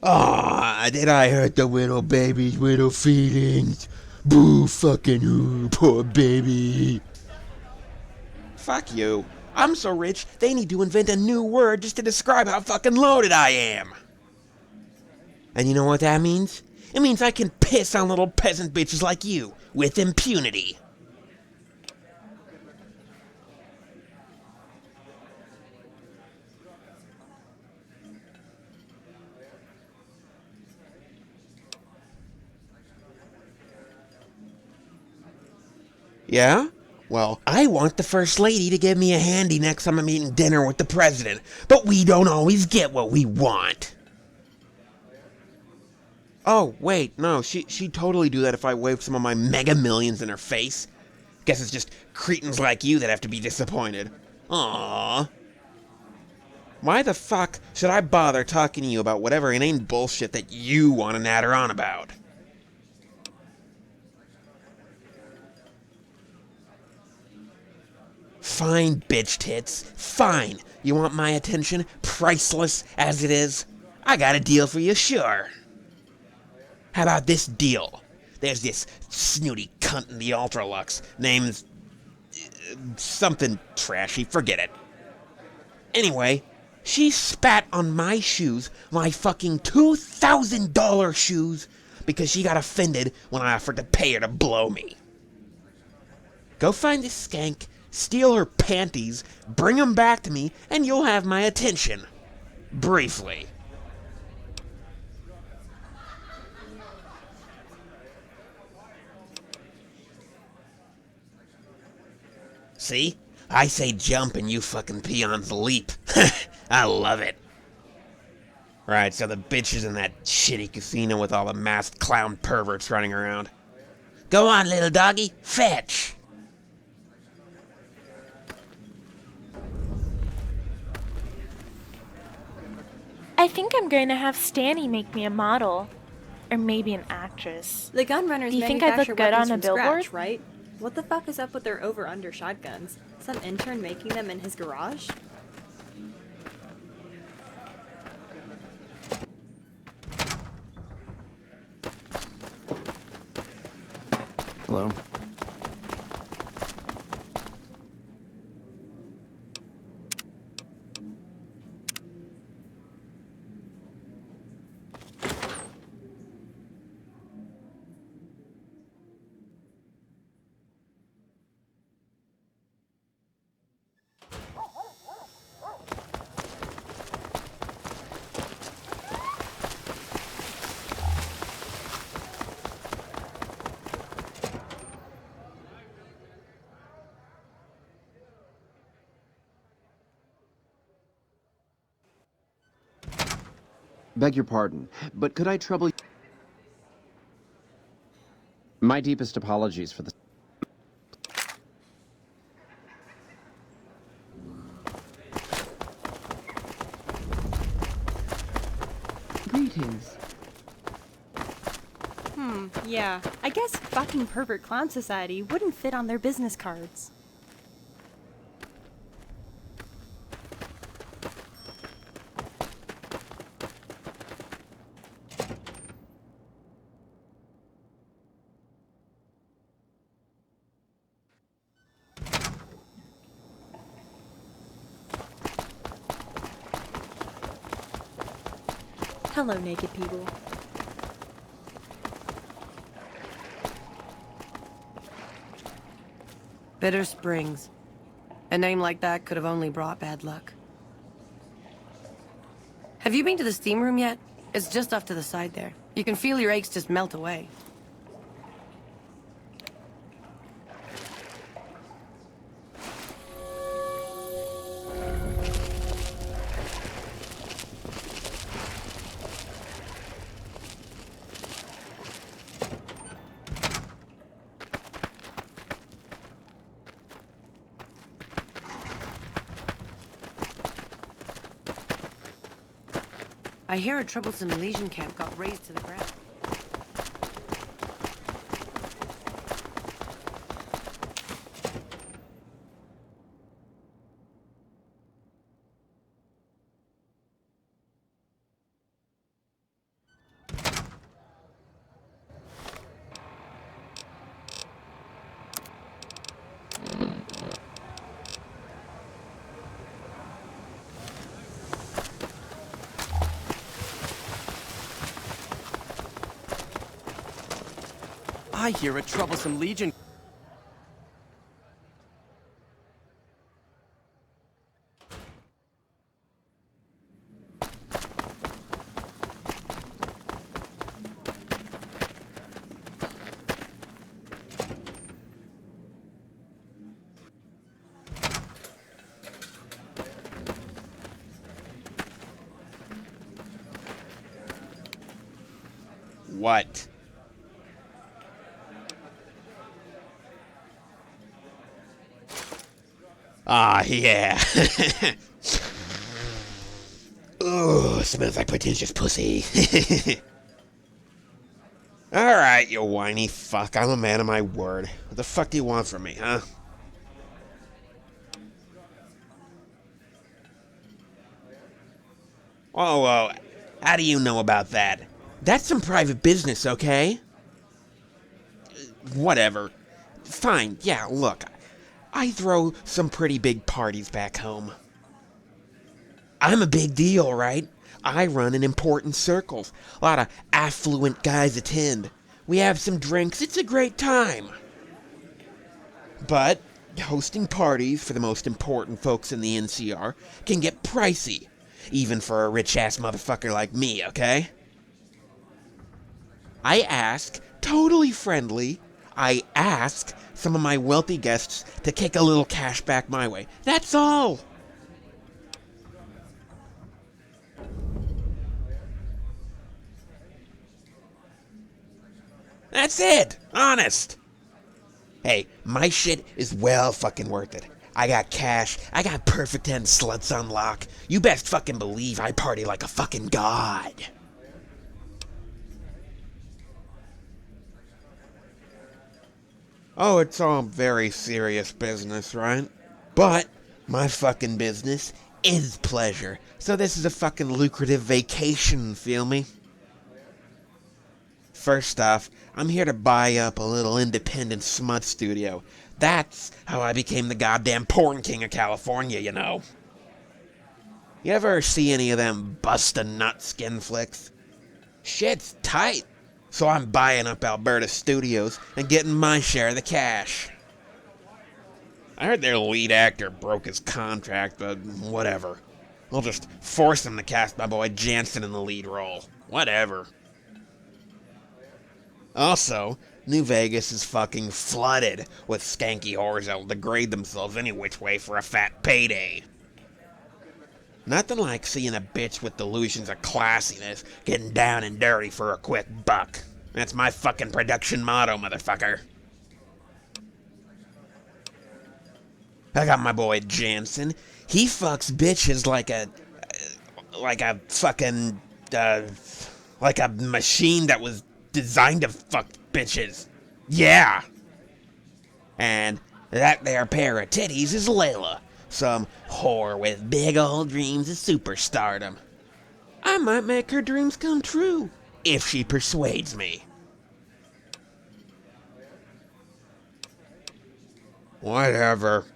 Aw, did I hurt the little baby's little feelings? Boo fucking who, poor baby. Fuck you. I'm so rich, they need to invent a new word just to describe how fucking loaded I am. And you know what that means? It means I can piss on little peasant bitches like you, with impunity. Yeah? Well, I want the First Lady to give me a handy next time I'm eating dinner with the President, but we don't always get what we want. Oh, wait, no, she'd totally do that if I waved some of my mega millions in her face. Guess it's just cretins like you that have to be disappointed. Aww. Why the fuck should I bother talking to you about whatever inane bullshit that you want to natter on about? Fine, bitch tits. Fine. You want my attention, priceless as it is? I got a deal for you, sure. How about this deal? There's this snooty cunt in the Ultralux named something trashy, forget it. Anyway, she spat on my shoes, my fucking $2,000 shoes, because she got offended when I offered to pay her to blow me. Go find this skank, steal her panties, bring them back to me, and you'll have my attention. Briefly. See? I say jump and you fucking peons leap. I love it. Right, so the bitch is in that shitty casino with all the masked clown perverts running around. Go on, little doggy, fetch! I think I'm going to have Stanny make me a model. Or maybe an actress. The gun runners Do you think I'd look manufacture good weapons on a from billboard? scratch, right? What the fuck is up with their over-under shotguns? Some intern making them in his garage? Hello? Beg your pardon, but could I trouble you? My deepest apologies for the... Greetings. Yeah. I guess fucking pervert clown society wouldn't fit on their business cards. Hello, naked people. Bitter Springs. A name like that could have only brought bad luck. Have you been to the steam room yet? It's just off to the side there. You can feel your aches just melt away. I hear a troublesome Elysian camp got razed to the ground. I hear a troublesome Legion. What? Ah, yeah. Ooh, smells like pretentious pussy. Alright, you whiny fuck. I'm a man of my word. What the fuck do you want from me, huh? Oh, how do you know about that? That's some private business, okay? Whatever. Fine, yeah, look. I throw some pretty big parties back home. I'm a big deal, right? I run in important circles. A lot of affluent guys attend. We have some drinks. It's a great time. But hosting parties for the most important folks in the NCR can get pricey. Even for a rich-ass motherfucker like me, okay? I ask, totally friendly, I ask some of my wealthy guests to kick a little cash back my way. That's all. That's it. Honest. Hey, my shit is well fucking worth it. I got cash. I got perfect 10 sluts on lock. You best fucking believe I party like a fucking god. Oh, it's all very serious business, right? But my fucking business is pleasure. So this is a fucking lucrative vacation, feel me? First off, I'm here to buy up a little independent smut studio. That's how I became the goddamn porn king of California, you know. You ever see any of them bust-a-nut skin flicks? Shit's tight. So I'm buying up Alberta studios and getting my share of the cash. I heard their lead actor broke his contract, but whatever. I'll just force him to cast my boy Jansen in the lead role. Whatever. Also, New Vegas is fucking flooded with skanky whores that'll degrade themselves any which way for a fat payday. Nothing like seeing a bitch with delusions of classiness getting down and dirty for a quick buck. That's my fucking production motto, motherfucker. I got my boy Jansen. He fucks bitches like a fucking, like a machine that was designed to fuck bitches. Yeah. And that there pair of titties is Layla, some whore with big old dreams of superstardom. I might make her dreams come true, if she persuades me. Whatever.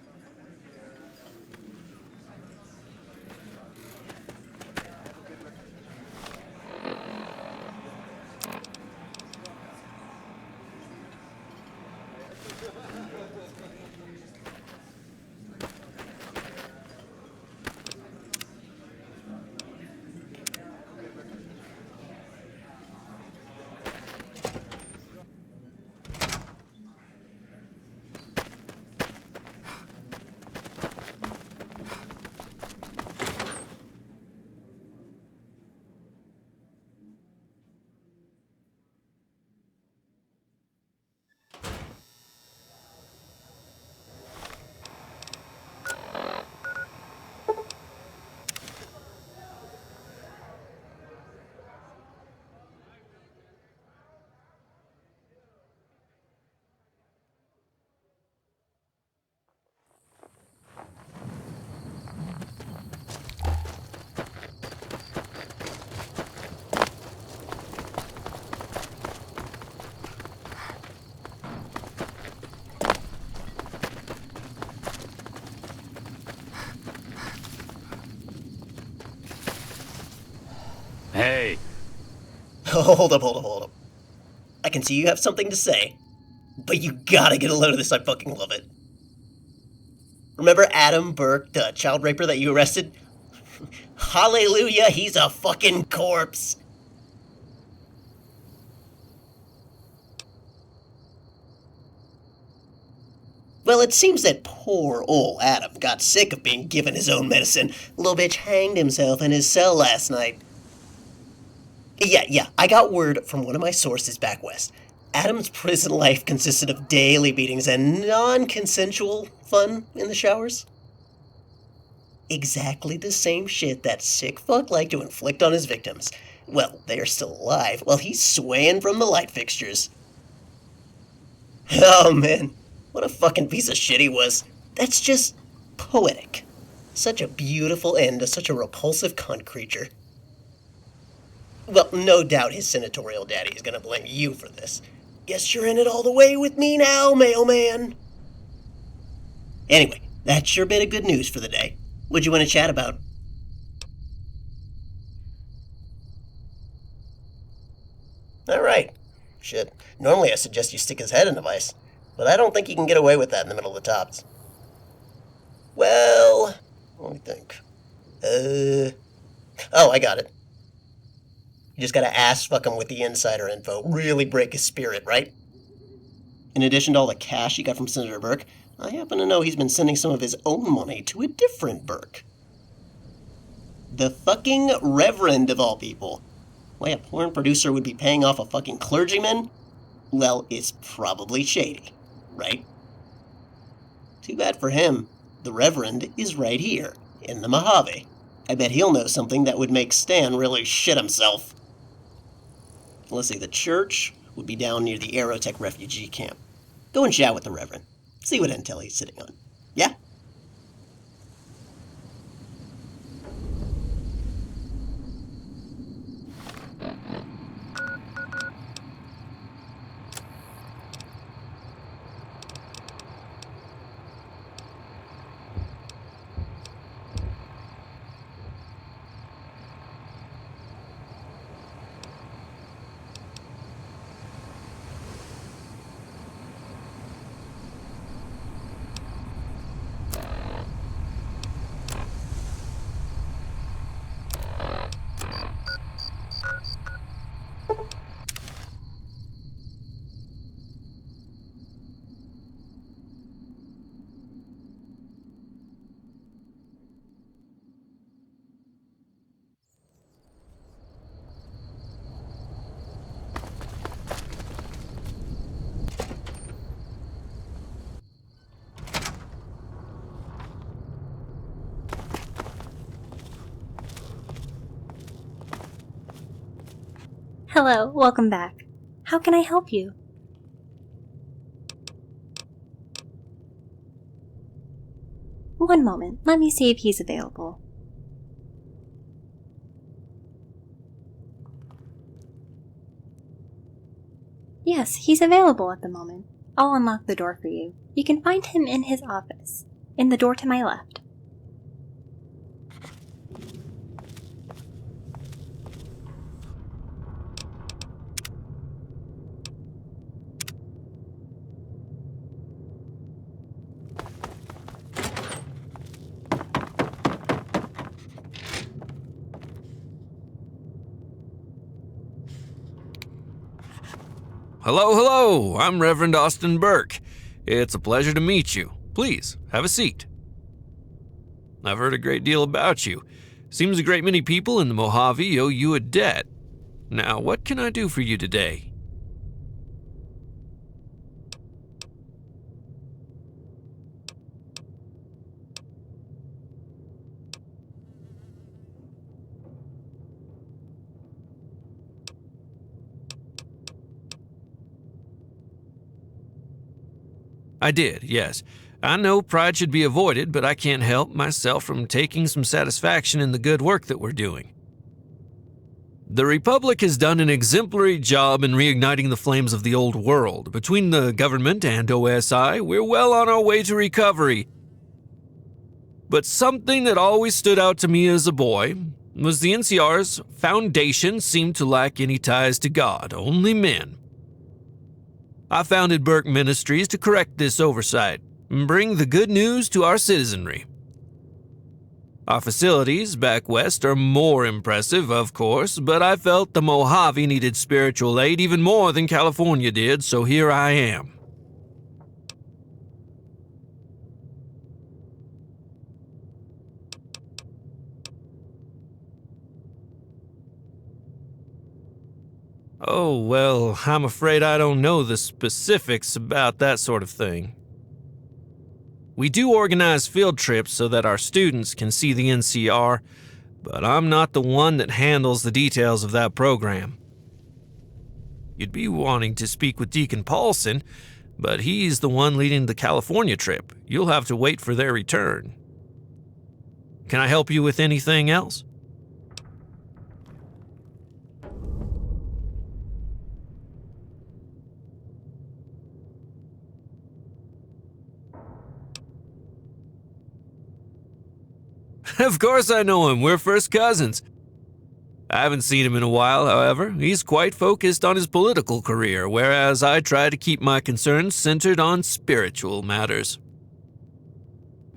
Hey. Hold up. I can see you have something to say, but you gotta get a load of this. I fucking love it. Remember Adam Burk, the child raper that you arrested? Hallelujah, he's a fucking corpse. Well, it seems that poor old Adam got sick of being given his own medicine. Little bitch hanged himself in his cell last night. Yeah, I got word from one of my sources back west. Adam's prison life consisted of daily beatings and non-consensual fun in the showers. Exactly the same shit that sick fuck liked to inflict on his victims. Well, they're still alive while he's swaying from the light fixtures. Oh man, what a fucking piece of shit he was. That's just poetic. Such a beautiful end to such a repulsive cunt creature. Well, no doubt his senatorial daddy is gonna blame you for this. Guess you're in it all the way with me now, mailman. Anyway, that's your bit of good news for the day. What'd you want to chat about? Alright. Shit. Normally I suggest you stick his head in a vice, but I don't think you can get away with that in the middle of the tops. Well, let me think. Oh, I got it. You just gotta ass fuck him with the insider info. Really break his spirit, right? In addition to all the cash he got from Senator Burk, I happen to know he's been sending some of his own money to a different Burk. The fucking Reverend of all people. Why a porn producer would be paying off a fucking clergyman? Well, it's probably shady, right? Too bad for him. The Reverend is right here, in the Mojave. I bet he'll know something that would make Stan really shit himself. Let's see, the church would be down near the Aerotech refugee camp. Go and chat with the Reverend. See what intel he's sitting on. Yeah? Hello, welcome back. How can I help you? One moment, let me see if he's available. Yes, he's available at the moment. I'll unlock the door for you. You can find him in his office, in the door to my left. hello, I'm Reverend Austin Burk. It's a pleasure to meet you. Please, have a seat. I've heard a great deal about you. Seems a great many people in the Mojave owe you a debt. Now, what can I do for you today? I did, yes. I know pride should be avoided, but I can't help myself from taking some satisfaction in the good work that we're doing. The Republic has done an exemplary job in reigniting the flames of the old world. Between the government and OSI, we're well on our way to recovery. But something that always stood out to me as a boy was the NCR's foundation seemed to lack any ties to God, only men. I founded Burk Ministries to correct this oversight and bring the good news to our citizenry. Our facilities back west are more impressive, of course, but I felt the Mojave needed spiritual aid even more than California did, so here I am. Oh, well, I'm afraid I don't know the specifics about that sort of thing. We do organize field trips so that our students can see the NCR, but I'm not the one that handles the details of that program. You'd be wanting to speak with Deacon Paulson, but he's the one leading the California trip. You'll have to wait for their return. Can I help you with anything else? Of course I know him. We're first cousins. I haven't seen him in a while, however. He's quite focused on his political career, whereas I try to keep my concerns centered on spiritual matters.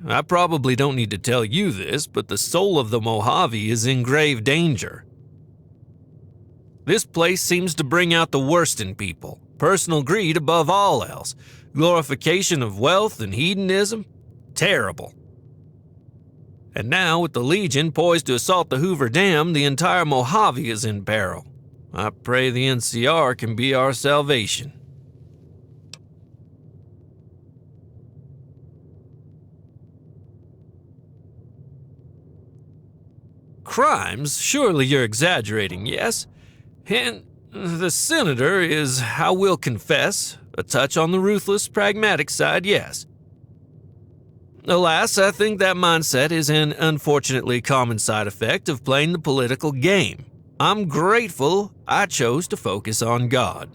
I probably don't need to tell you this, but the soul of the Mojave is in grave danger. This place seems to bring out the worst in people. Personal greed above all else. Glorification of wealth and hedonism. Terrible. And now, with the Legion poised to assault the Hoover Dam, the entire Mojave is in peril. I pray the NCR can be our salvation. Crimes? Surely you're exaggerating, yes? And the senator is, I will confess, a touch on the ruthless, pragmatic side, yes. Alas, I think that mindset is an unfortunately common side effect of playing the political game. I'm grateful I chose to focus on God.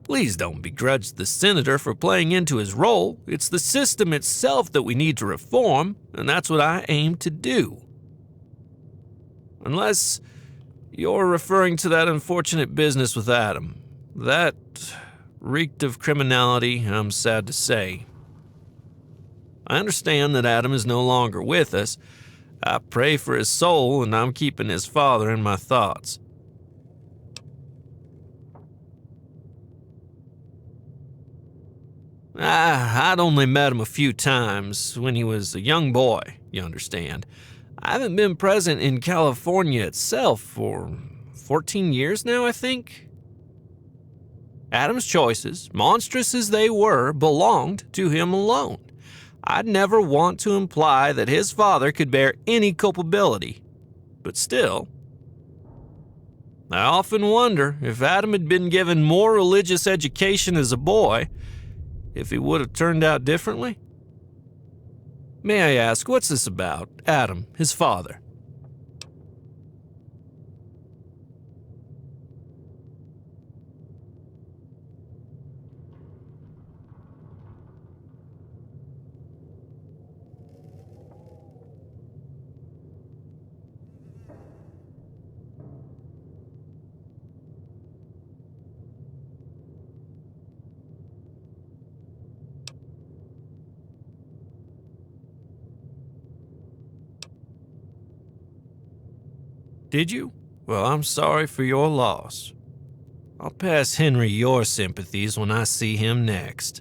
Please don't begrudge the senator for playing into his role. It's the system itself that we need to reform, and that's what I aim to do. Unless you're referring to that unfortunate business with Adam. That reeked of criminality, I'm sad to say. I understand that Adam is no longer with us. I pray for his soul, and I'm keeping his father in my thoughts. I'd only met him a few times when he was a young boy, you understand. I haven't been present in California itself for 14 years now, I think. Adam's choices, monstrous as they were, belonged to him alone. I'd never want to imply that his father could bear any culpability, but still, I often wonder if Adam had been given more religious education as a boy, if he would have turned out differently. May I ask, what's this about, Adam, his father? Did you? Well, I'm sorry for your loss. I'll pass Henry your sympathies when I see him next.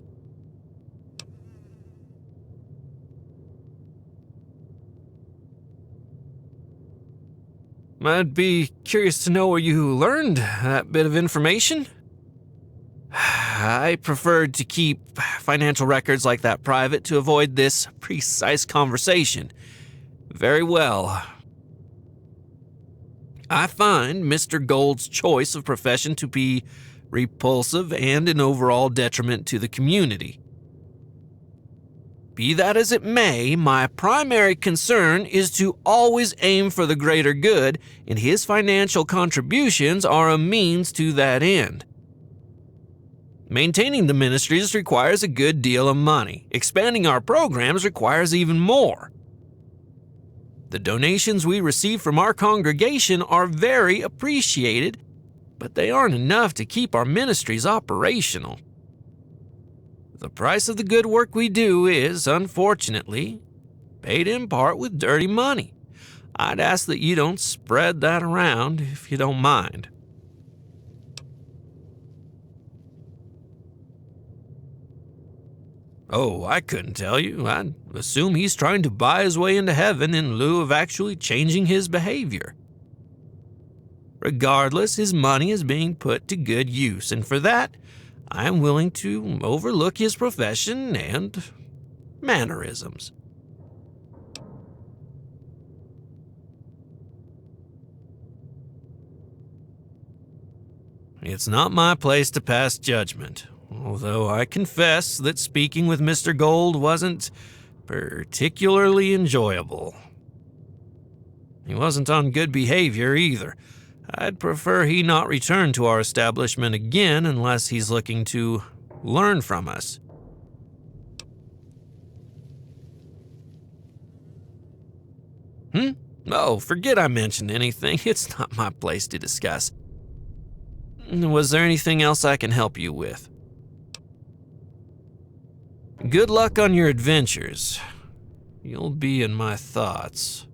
I'd be curious to know where you learned that bit of information. I preferred to keep financial records like that private to avoid this precise conversation. Very well. I find Mr. Gold's choice of profession to be repulsive and an overall detriment to the community. Be that as it may, my primary concern is to always aim for the greater good, and his financial contributions are a means to that end. Maintaining the ministries requires a good deal of money. Expanding our programs requires even more. The donations we receive from our congregation are very appreciated, but they aren't enough to keep our ministries operational. The price of the good work we do is, unfortunately, paid in part with dirty money. I'd ask that you don't spread that around if you don't mind. Oh, I couldn't tell you. I'd assume he's trying to buy his way into heaven in lieu of actually changing his behavior. Regardless, his money is being put to good use, and for that, I am willing to overlook his profession and mannerisms. It's not my place to pass judgment, although I confess that speaking with Mr. Gold wasn't particularly enjoyable. He wasn't on good behavior either. I'd prefer he not return to our establishment again unless he's looking to learn from us. Oh, forget I mentioned anything. It's not my place to discuss. Was there anything else I can help you with? Good luck on your adventures. You'll be in my thoughts.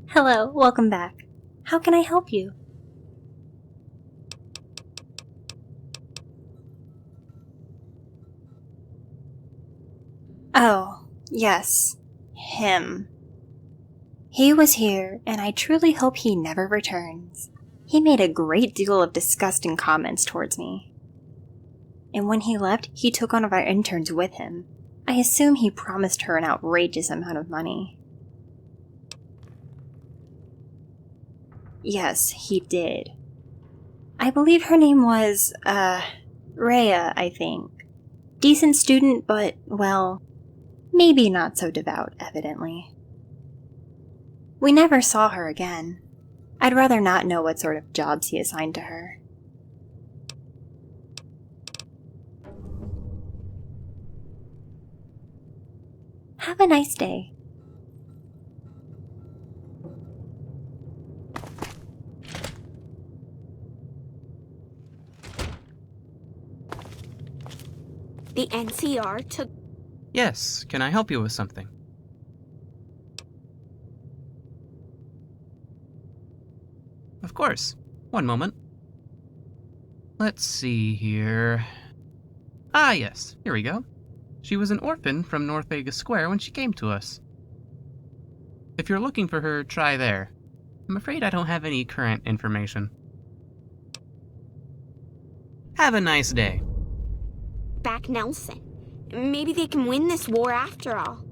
Hello, welcome back. How can I help you? Oh, yes. Him. He was here, and I truly hope he never returns. He made a great deal of disgusting comments towards me. And when he left, he took one of our interns with him. I assume he promised her an outrageous amount of money. Yes, he did. I believe her name was, Rhea, I think. Decent student, but, well, maybe not so devout, evidently. We never saw her again. I'd rather not know what sort of jobs he assigned to her. Have a nice day. The NCR took... Yes, can I help you with something? Of course. One moment. Let's see here. Ah, yes, here we go. She was an orphan from North Vegas Square when she came to us. If you're looking for her, try there. I'm afraid I don't have any current information. Have a nice day. Back Nelson. Maybe they can win this war after all.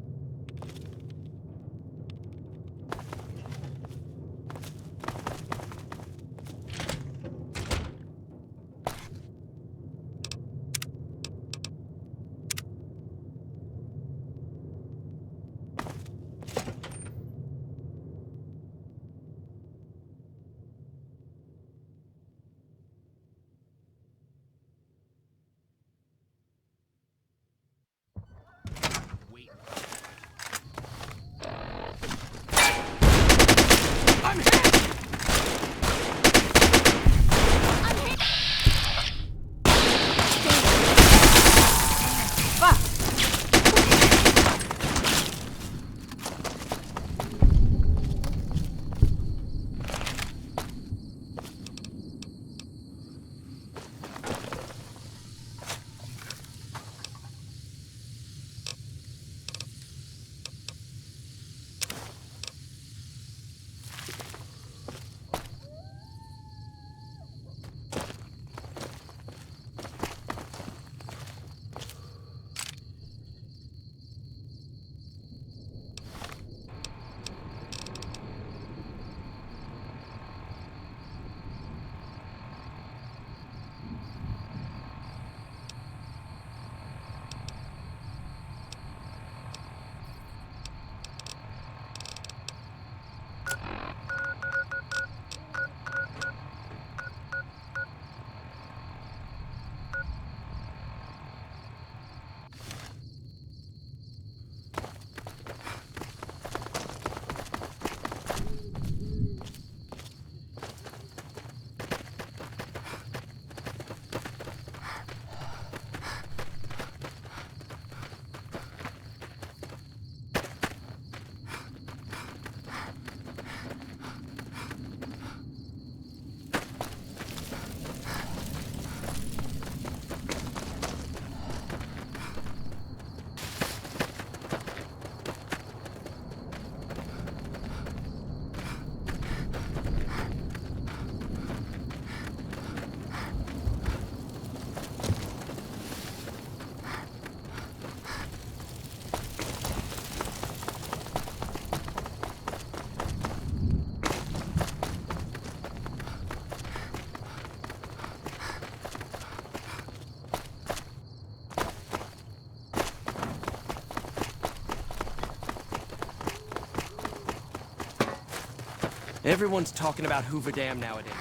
Everyone's talking about Hoover Dam nowadays.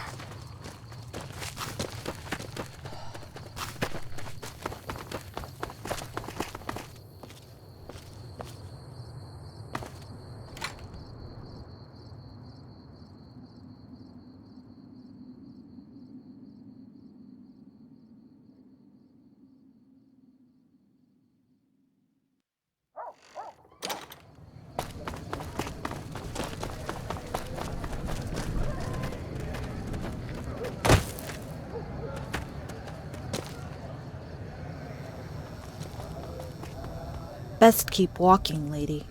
Best keep walking, lady.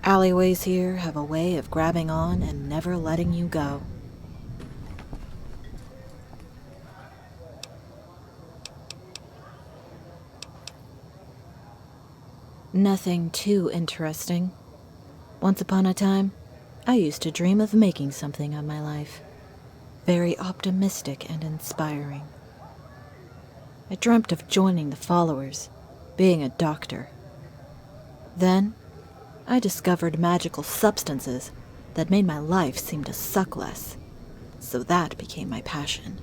Alleyways here have a way of grabbing on and never letting you go. Nothing too interesting. Once upon a time, I used to dream of making something of my life. Very optimistic and inspiring. I dreamt of joining the followers, being a doctor. Then, I discovered magical substances that made my life seem to suck less, so that became my passion.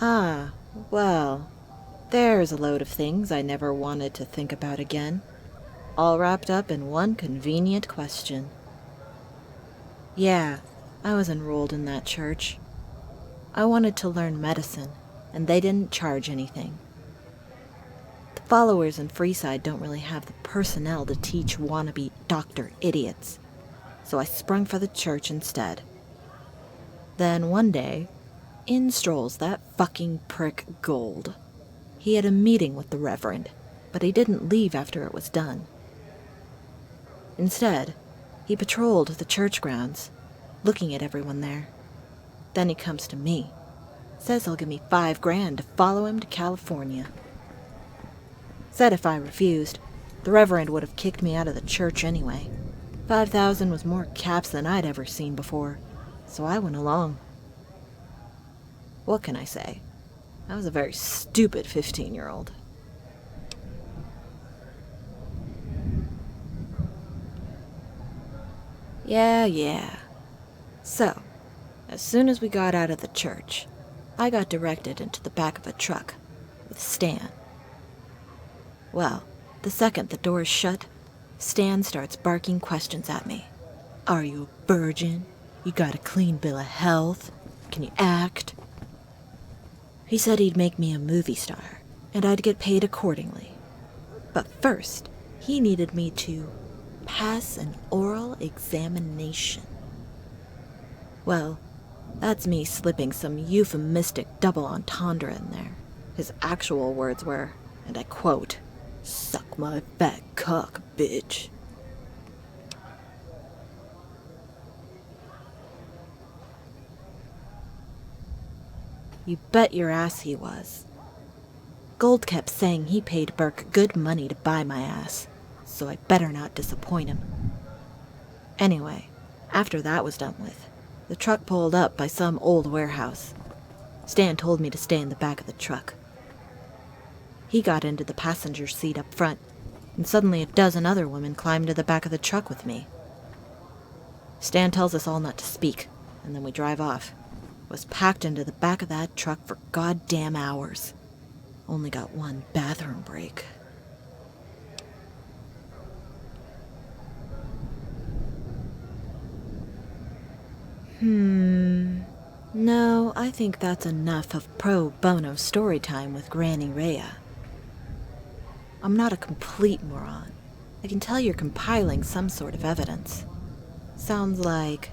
Ah, well, there's a load of things I never wanted to think about again, all wrapped up in one convenient question. Yeah, I was enrolled in that church. I wanted to learn medicine, and they didn't charge anything. The followers in Freeside don't really have the personnel to teach wannabe doctor idiots, so I sprung for the church instead. Then one day, in strolls that fucking prick Gold. He had a meeting with the Reverend, but he didn't leave after it was done. Instead, he patrolled the church grounds, looking at everyone there. Then he comes to me. Says he'll give me $5,000 to follow him to California. Said if I refused, the Reverend would have kicked me out of the church anyway. 5,000 was more caps than I'd ever seen before, so I went along. What can I say? I was a very stupid 15-year-old. Yeah. So, as soon as we got out of the church, I got directed into the back of a truck with Stan. Well, the second the door's shut, Stan starts barking questions at me. Are you a virgin? You got a clean bill of health? Can you act? He said he'd make me a movie star, and I'd get paid accordingly. But first, he needed me to pass an oral examination. Well, that's me slipping some euphemistic double entendre in there. His actual words were, and I quote, "Suck my fat cock, bitch." You bet your ass he was. Gold kept saying he paid Burk good money to buy my ass, so I better not disappoint him. Anyway, after that was done with, the truck pulled up by some old warehouse. Stan told me to stay in the back of the truck. He got into the passenger seat up front, and suddenly a dozen other women climbed to the back of the truck with me. Stan tells us all not to speak, and then we drive off. Was packed into the back of that truck for goddamn hours. Only got one bathroom break. No, I think that's enough of pro bono story time with Granny Rhea. I'm not a complete moron. I can tell you're compiling some sort of evidence. Sounds like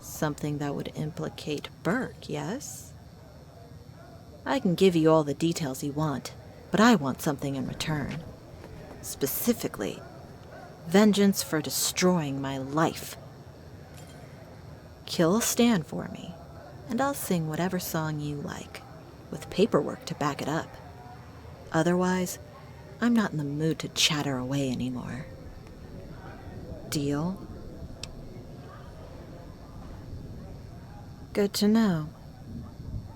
something that would implicate Burk, yes? I can give you all the details you want, but I want something in return. Specifically, vengeance for destroying my life. Kill Stan for me, and I'll sing whatever song you like, with paperwork to back it up. Otherwise, I'm not in the mood to chatter away anymore. Deal? Good to know.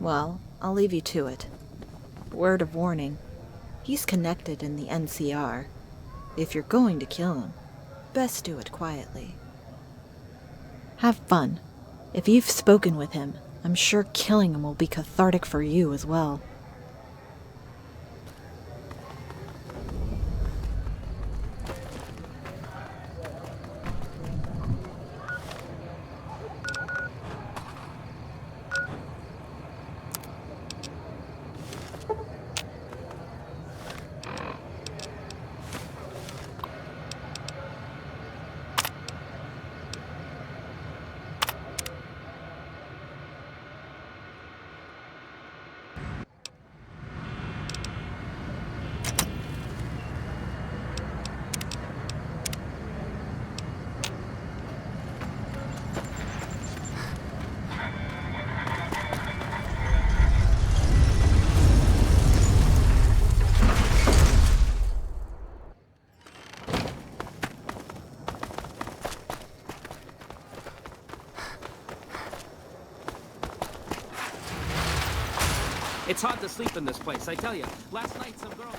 Well, I'll leave you to it. Word of warning, he's connected in the NCR. If you're going to kill him, best do it quietly. Have fun. If you've spoken with him, I'm sure killing him will be cathartic for you as well. It's hard to sleep in this place, I tell you. Last night some girl...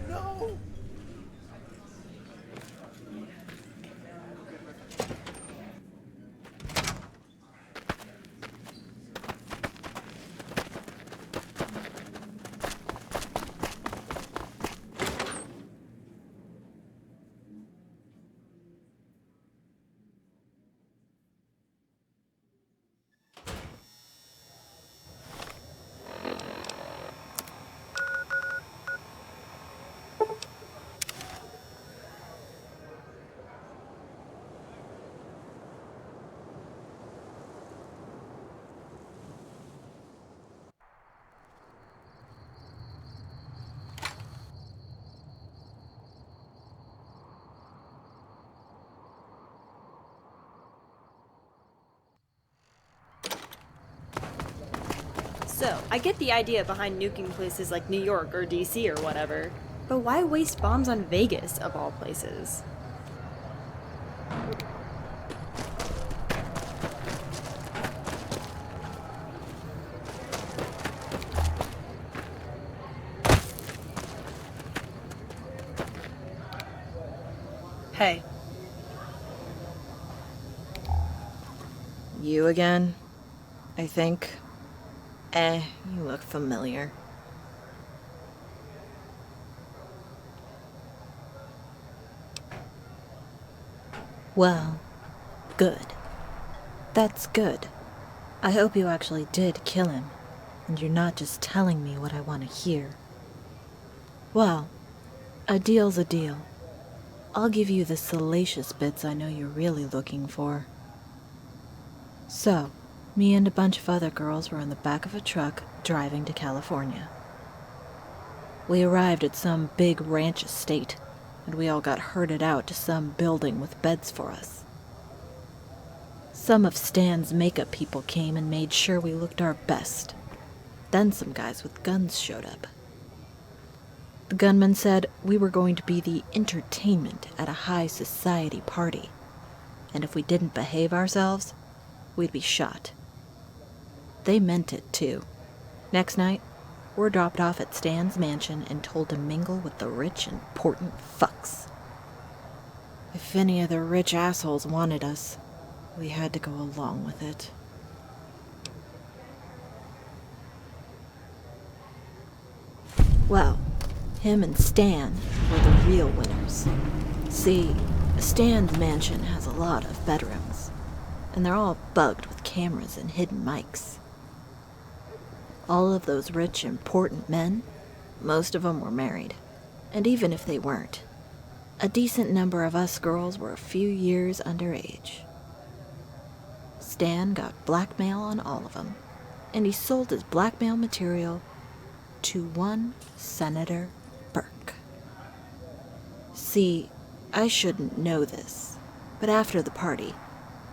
No! So, I get the idea behind nuking places like New York or DC or whatever, but why waste bombs on Vegas, of all places? Hey. You again? I think. You look familiar. Well, good. That's good. I hope you actually did kill him, and you're not just telling me what I want to hear. Well, a deal's a deal. I'll give you the salacious bits I know you're really looking for. So, me and a bunch of other girls were in the back of a truck driving to California. We arrived at some big ranch estate, and we all got herded out to some building with beds for us. Some of Stan's makeup people came and made sure we looked our best. Then some guys with guns showed up. The gunman said we were going to be the entertainment at a high society party, and if we didn't behave ourselves, we'd be shot. They meant it, too. Next night, we're dropped off at Stan's mansion and told to mingle with the rich and important fucks. If any of the rich assholes wanted us, we had to go along with it. Well, him and Stan were the real winners. See, Stan's mansion has a lot of bedrooms, and they're all bugged with cameras and hidden mics. All of those rich, important men, most of them were married. And even if they weren't, a decent number of us girls were a few years underage. Stan got blackmail on all of them, and he sold his blackmail material to one Senator Burk. See, I shouldn't know this, but after the party,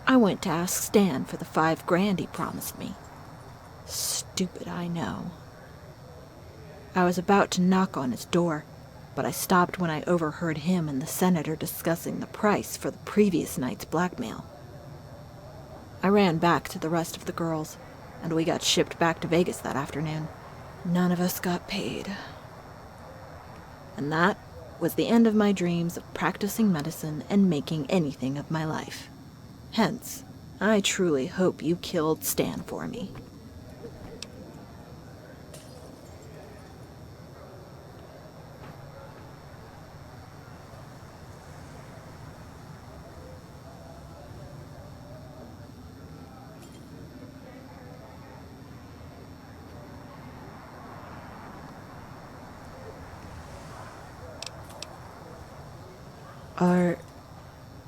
I went to ask Stan for the $5,000 he promised me. Stupid, I know. I was about to knock on his door, but I stopped when I overheard him and the senator discussing the price for the previous night's blackmail. I ran back to the rest of the girls, and we got shipped back to Vegas that afternoon. None of us got paid. And that was the end of my dreams of practicing medicine and making anything of my life. Hence, I truly hope you killed Stan for me.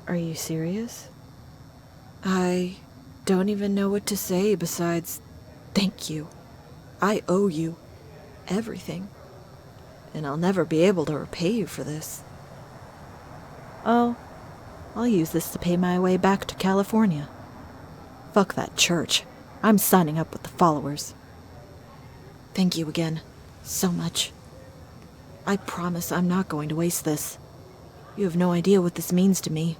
Are you serious? I don't even know what to say besides thank you. I owe you everything, and I'll never be able to repay you for this. Oh, I'll use this to pay my way back to California. Fuck that church. I'm signing up with the followers. Thank you again, so much. I promise I'm not going to waste this. You have no idea what this means to me.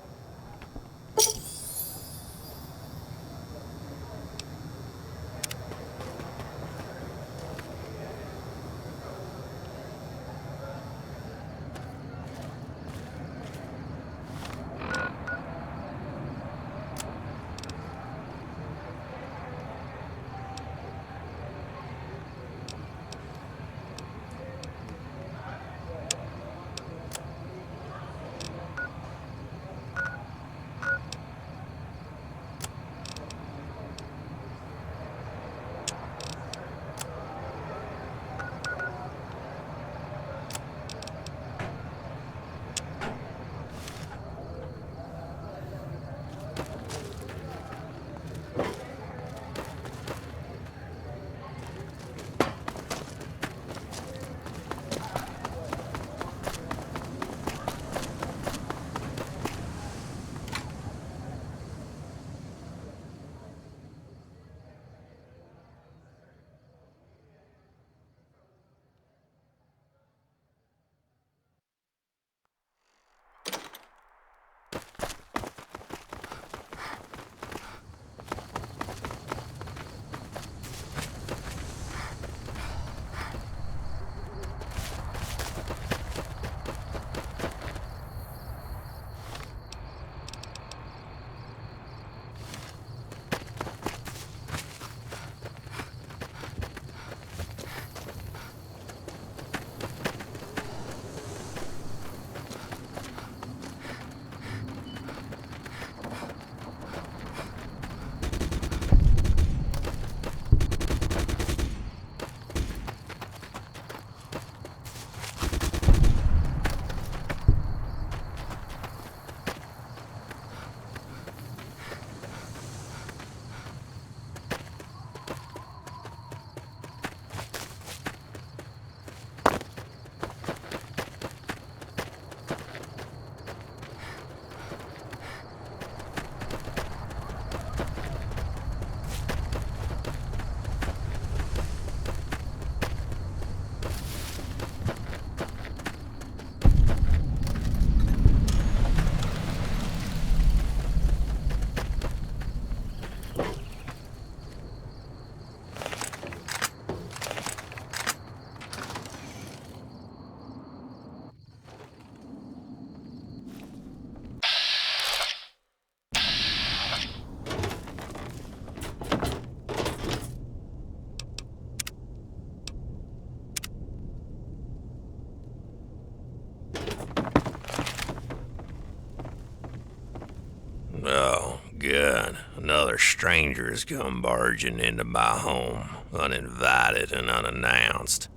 good. Another stranger's come barging into my home, uninvited and unannounced.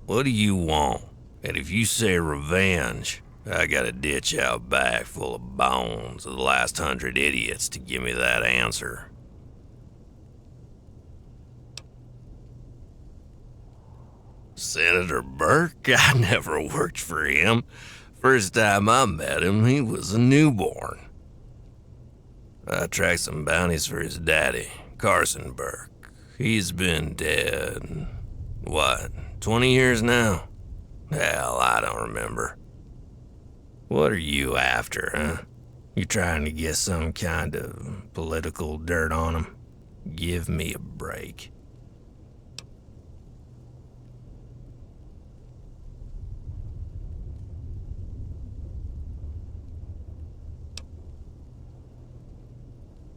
What do you want? And if you say revenge, I got a ditch out back full of bones of the last 100 idiots to give me that answer. Senator Burk? I never worked for him. First time I met him, he was a newborn. I tracked some bounties for his daddy, Carson Burk. He's been dead, 20 years now? Hell, I don't remember. What are you after, huh? You trying to get some kind of political dirt on him? Give me a break.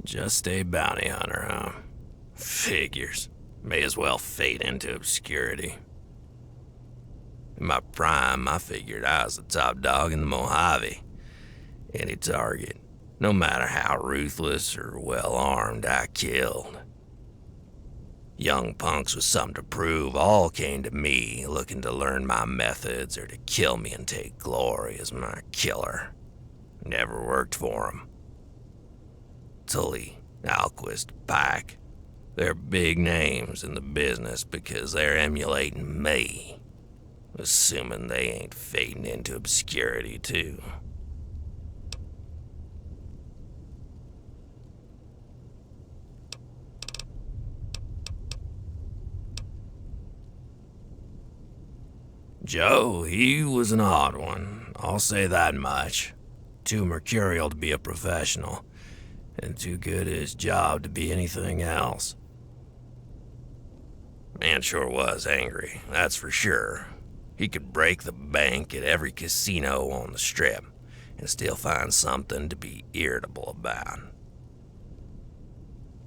Just a bounty hunter, huh? Figures. May as well fade into obscurity. In my prime, I figured I was the top dog in the Mojave. Any target, no matter how ruthless or well-armed, I killed. Young punks with something to prove all came to me, looking to learn my methods or to kill me and take glory as my killer. Never worked for 'em. Tully, Alquist, Pike. They're big names in the business because they're emulating me. Assuming they ain't fading into obscurity, too. Joe, he was an odd one. I'll say that much. Too mercurial to be a professional, and too good at his job to be anything else. Man sure was angry, that's for sure. He could break the bank at every casino on the strip and still find something to be irritable about.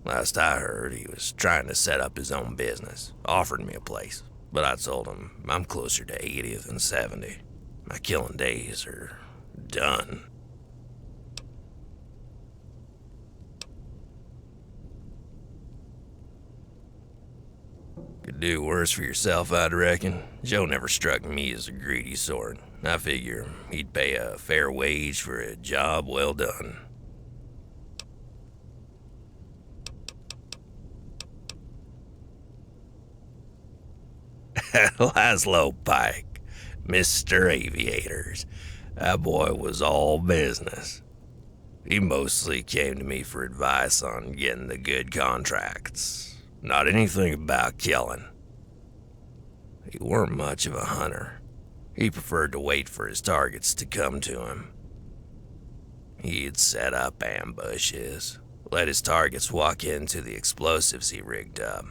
Last I heard, he was trying to set up his own business, offered me a place, but I told him I'm closer to 80 than 70. My killing days are done. Could do worse for yourself, I'd reckon. Joe never struck me as a greedy sort. I figure he'd pay a fair wage for a job well done. Laszlo Pike, Mr. Aviators. That boy was all business. He mostly came to me for advice on getting the good contracts. Not anything about killing. He weren't much of a hunter. He preferred to wait for his targets to come to him. He'd set up ambushes, let his targets walk into the explosives he rigged up.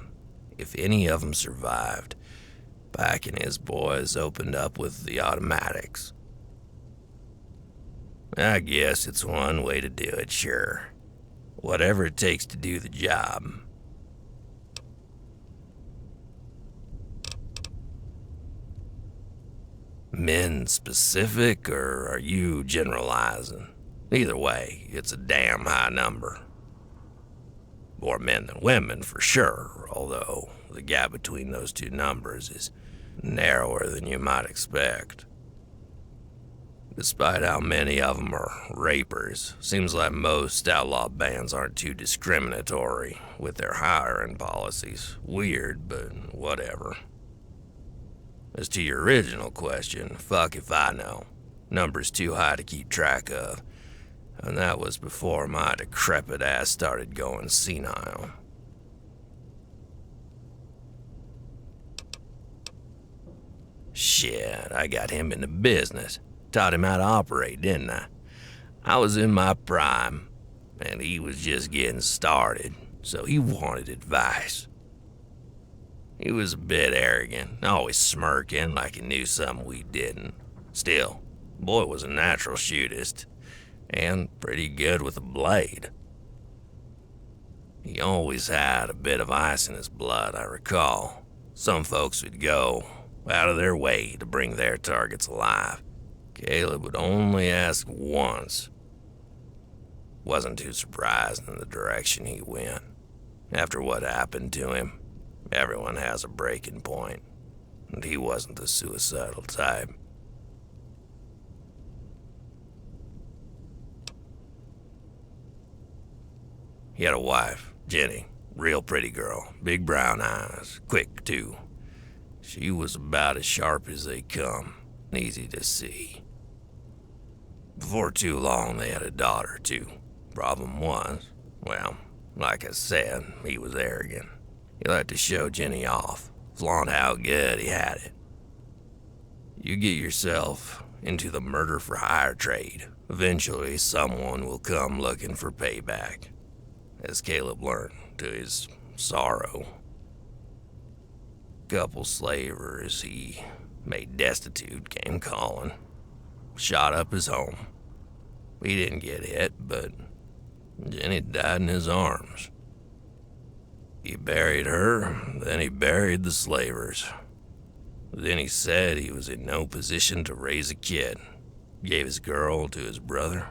If any of them survived, Pike and his boys opened up with the automatics. I guess it's one way to do it, sure. Whatever it takes to do the job. Men specific, or are you generalizing? Either way, it's a damn high number. More men than women, for sure, although the gap between those two numbers is narrower than you might expect. Despite how many of them are rapers, seems like most outlaw bands aren't too discriminatory with their hiring policies. Weird, but whatever. As to your original question, fuck if I know. Number's too high to keep track of. And that was before my decrepit ass started going senile. Shit, I got him into business. Taught him how to operate, didn't I? I was in my prime, and he was just getting started, so he wanted advice. He was a bit arrogant, always smirking like he knew something we didn't. Still, boy was a natural shootist, and pretty good with a blade. He always had a bit of ice in his blood, I recall. Some folks would go out of their way to bring their targets alive. Caleb would only ask once. Wasn't too surprised in the direction he went. After what happened to him, everyone has a breaking point, and he wasn't the suicidal type. He had a wife, Jenny, real pretty girl, big brown eyes, quick too. She was about as sharp as they come, easy to see. Before too long, they had a daughter too. Problem was, well, like I said, he was arrogant. He liked to show Jenny off, flaunt how good he had it. You get yourself into the murder for hire trade. Eventually, someone will come looking for payback, as Caleb learned to his sorrow. Couple slavers he made destitute came calling, shot up his home. He didn't get hit, but Jenny died in his arms. He buried her, then he buried the slavers. Then he said he was in no position to raise a kid. Gave his girl to his brother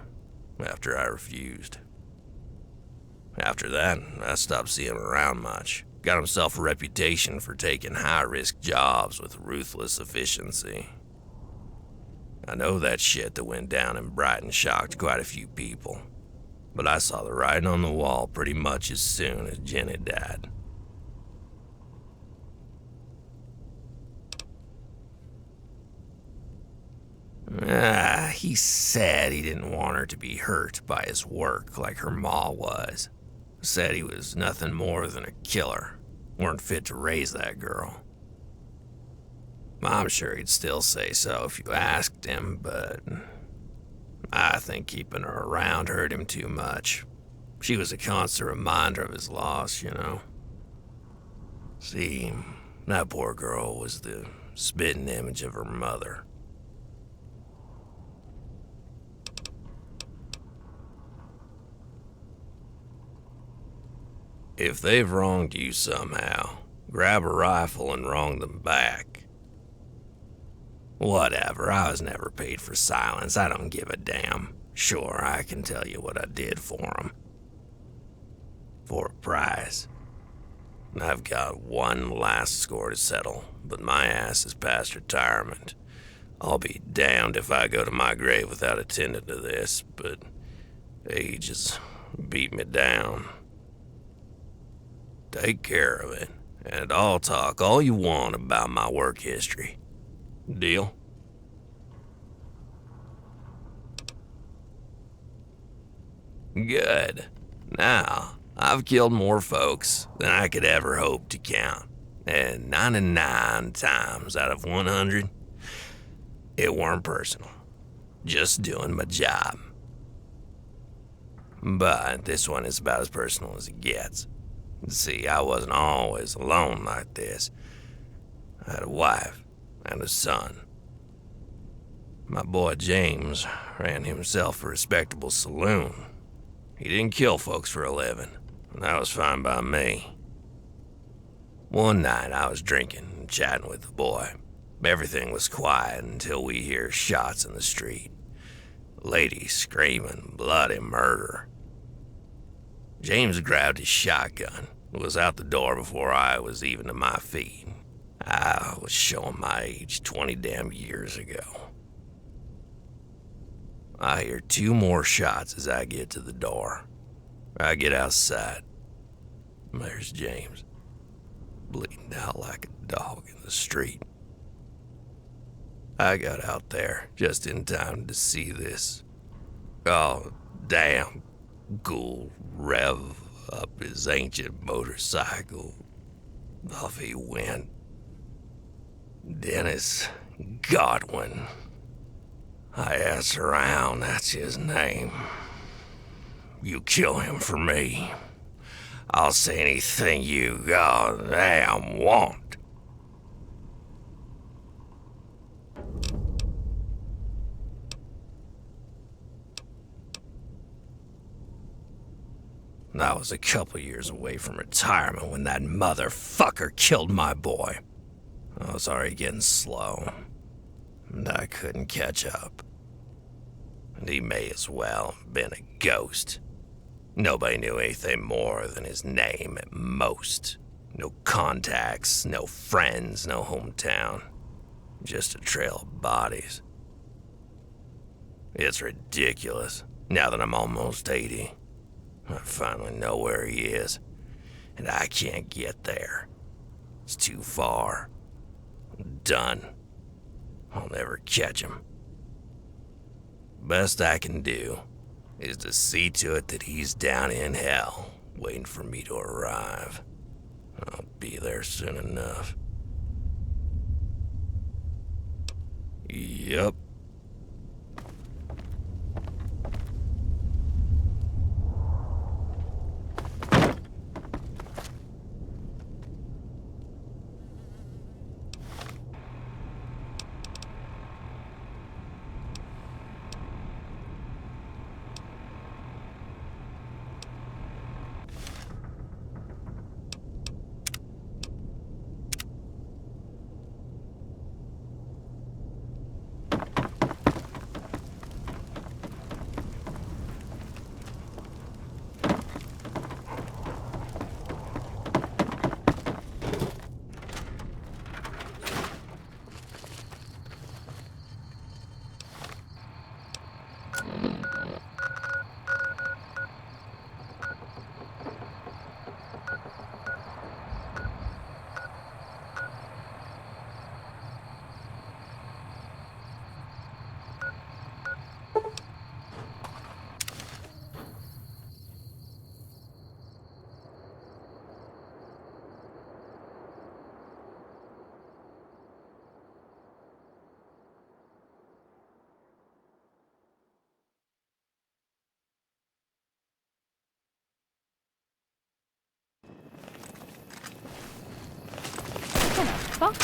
after I refused. After that, I stopped seeing him around much. Got himself a reputation for taking high-risk jobs with ruthless efficiency. I know that shit that went down in Brighton shocked quite a few people, but I saw the writing on the wall pretty much as soon as Jenny died. He said he didn't want her to be hurt by his work like her ma was. Said he was nothing more than a killer. Weren't fit to raise that girl. I'm sure he'd still say so if you asked him, but I think keeping her around hurt him too much. She was a constant reminder of his loss, you know. See, that poor girl was the spitting image of her mother. If they've wronged you somehow, grab a rifle and wrong them back. Whatever, I was never paid for silence. I don't give a damn. Sure, I can tell you what I did for them. For a prize. I've got one last score to settle, but my ass is past retirement. I'll be damned if I go to my grave without attending to this, but age has beat me down. Take care of it, and I'll talk all you want about my work history. Deal? Good. Now, I've killed more folks than I could ever hope to count, and 99 times out of 100, it weren't personal. Just doing my job. But this one is about as personal as it gets. See, I wasn't always alone like this. I had a wife and a son. My boy James ran himself a respectable saloon. He didn't kill folks for a living, and that was fine by me. One night I was drinking and chatting with the boy. Everything was quiet until we hear shots in the street. Ladies screaming bloody murder. James grabbed his shotgun and was out the door before I was even to my feet. I was showing my age 20 damn years ago. I hear 2 more shots as I get to the door. I get outside. There's James, bleeding out like a dog in the street. I got out there just in time to see this. Oh, damn. Ghoul rev up his ancient motorcycle. Off he went. Dennis Godwin. I asked around, that's his name. You kill him for me, I'll say anything you goddamn want. I was a couple years away from retirement when that motherfucker killed my boy. I was already getting slow, and I couldn't catch up. And he may as well have been a ghost. Nobody knew anything more than his name at most. No contacts, no friends, no hometown. Just a trail of bodies. It's ridiculous. Now that I'm almost 80, I finally know where he is, and I can't get there. It's too far. I'm done. I'll never catch him. Best I can do is to see to it that he's down in hell, waiting for me to arrive. I'll be there soon enough. Yup. Fuck.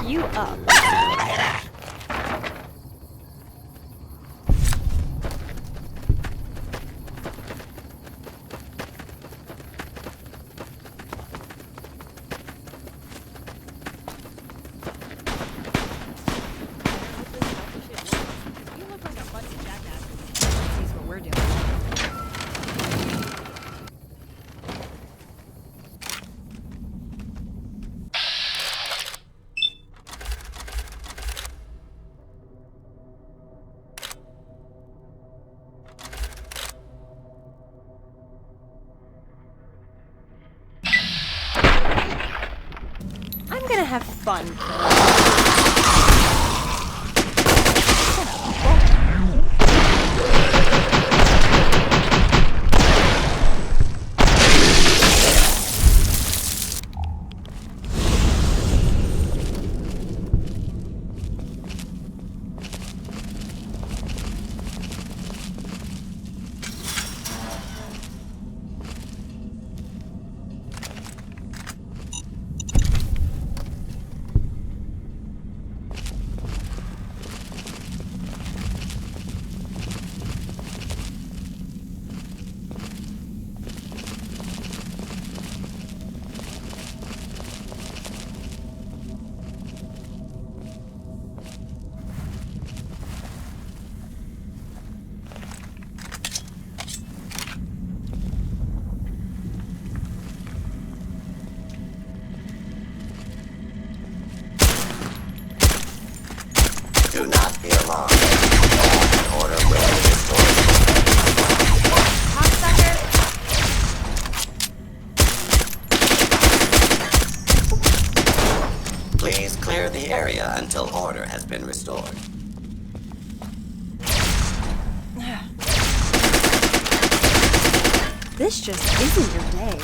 You up. I'm gonna have fun. Do not be alarmed. Law and order will be restored. Please clear the area until order has been restored. This just isn't your day.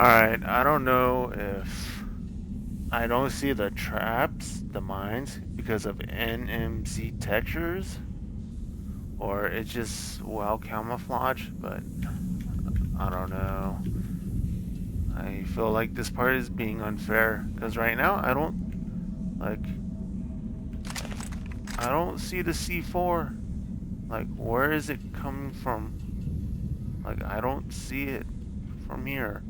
Alright, I don't know if I don't see the traps, the mines, because of NMC textures, or it's just well camouflaged, but I don't know. I feel like this part is being unfair, because right now I don't see the C4. Like, where is it coming from? Like, I don't see it from here.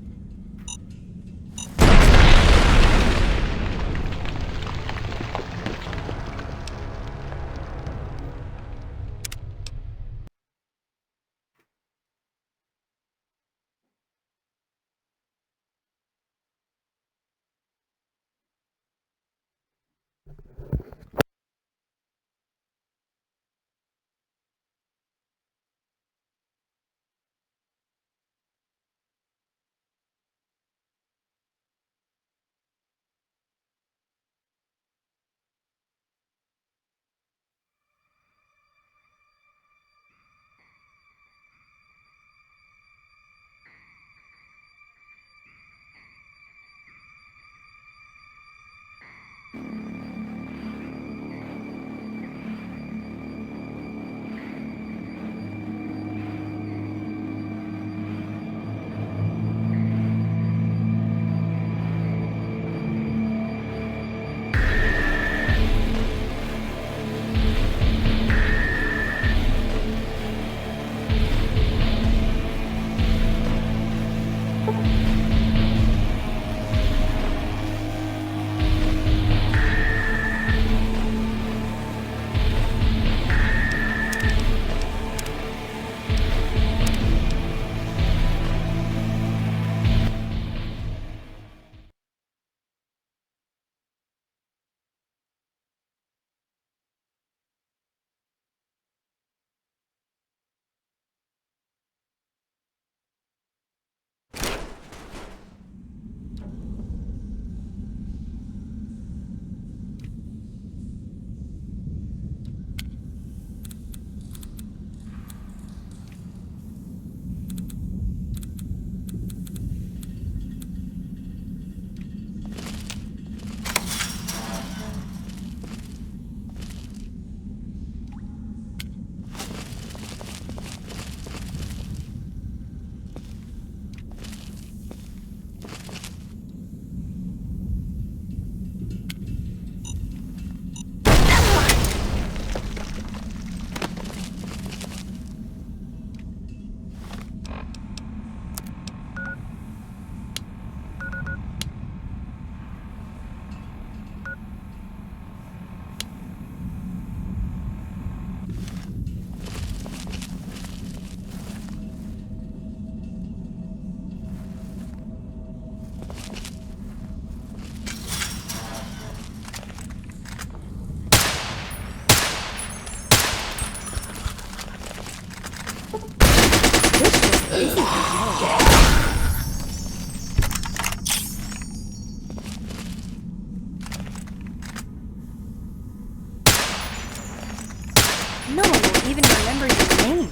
No one will even remember your name.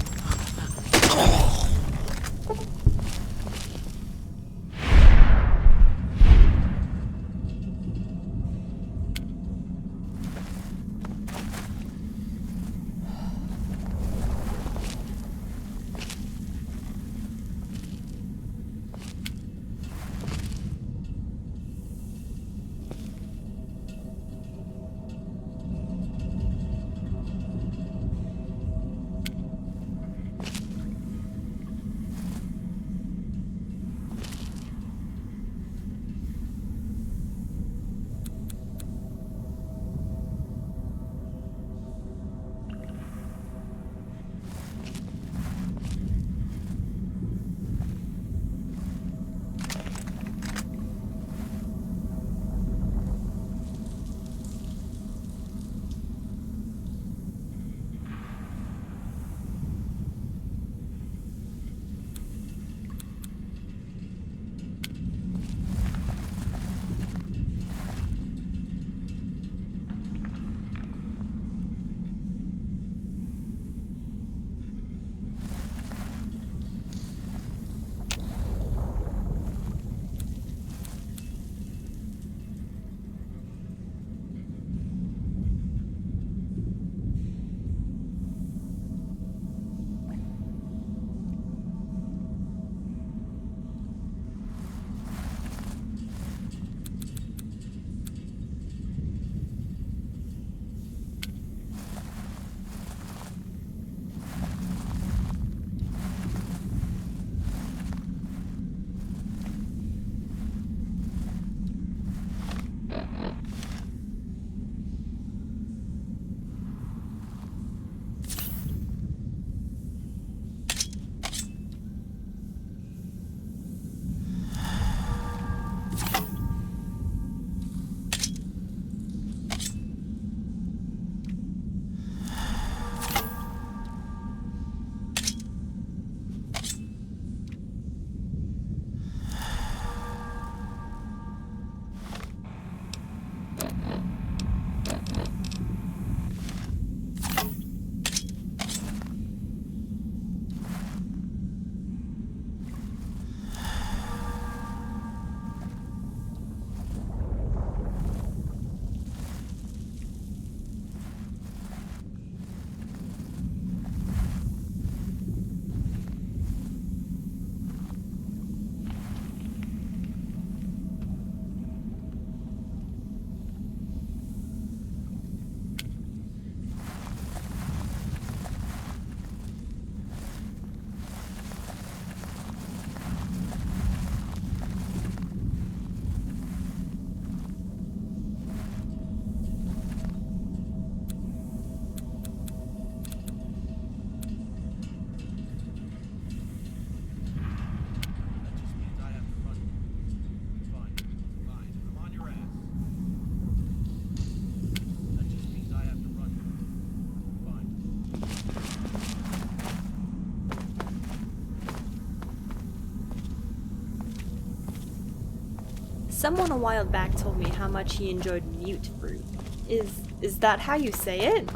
Someone a while back told me how much he enjoyed mute fruit. Is that how you say it?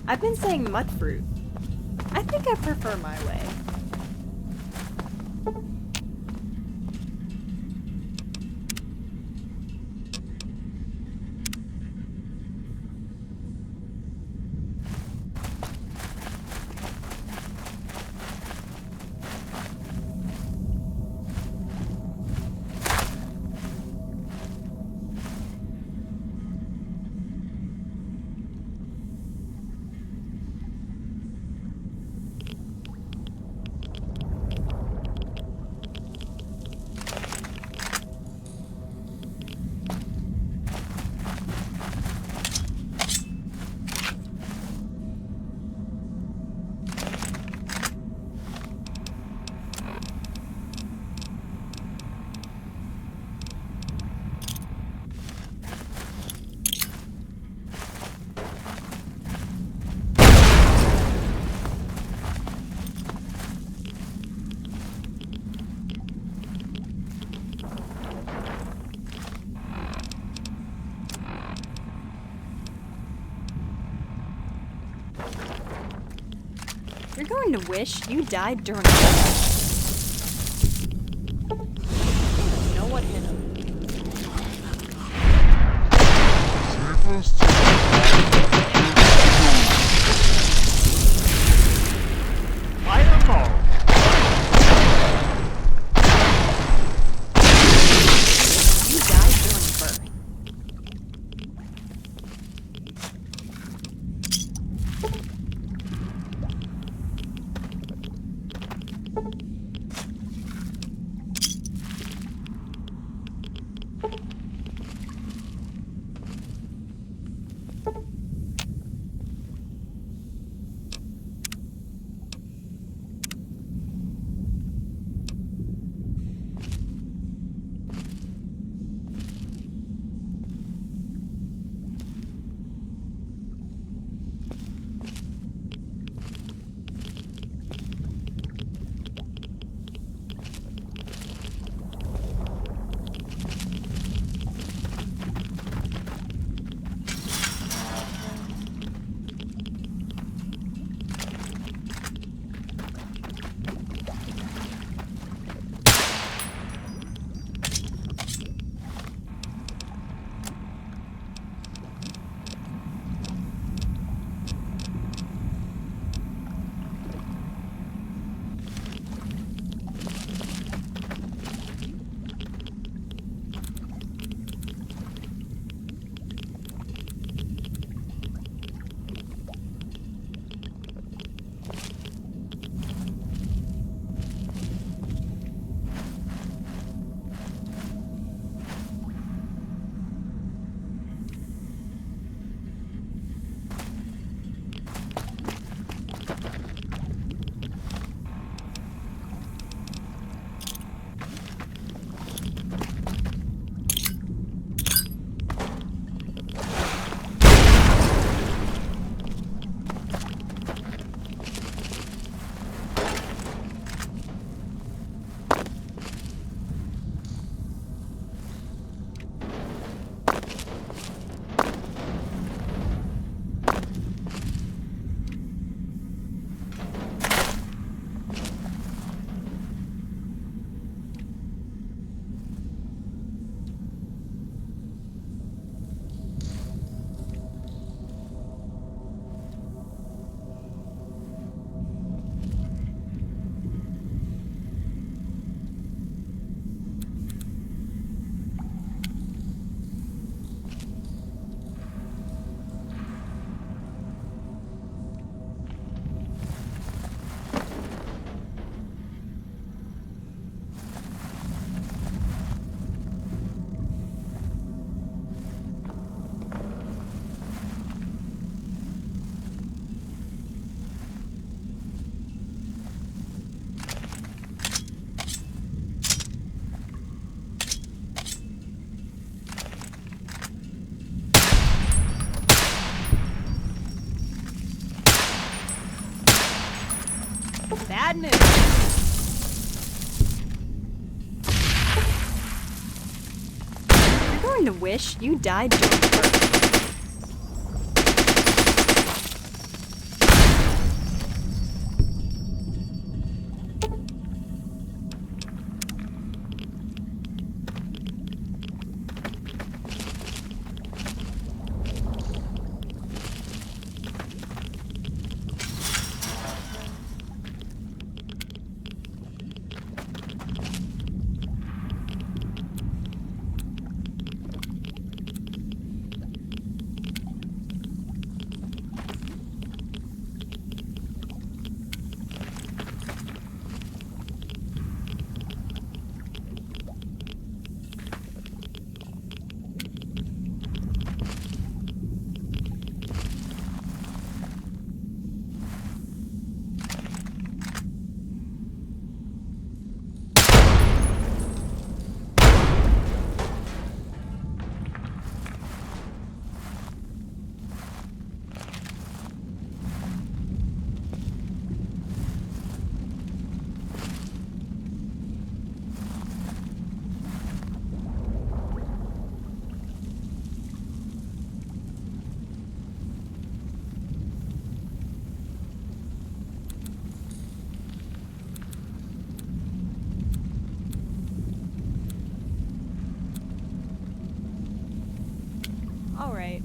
I've been saying mut fruit. I think I prefer my way. You're going to wish you died during a You know what hit him? Fireball! You died during birth. Bad news. time to wish you died during birth. Alright.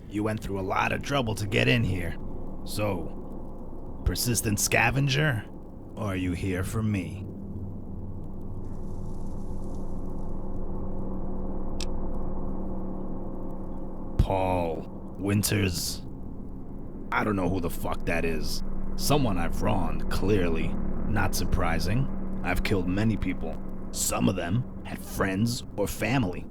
You went through a lot of trouble to get in here. So, persistent scavenger? Or are you here for me? Paul Winters? I don't know who the fuck that is. Someone I've wronged, clearly. Not surprising. I've killed many people. Some of them had friends or family.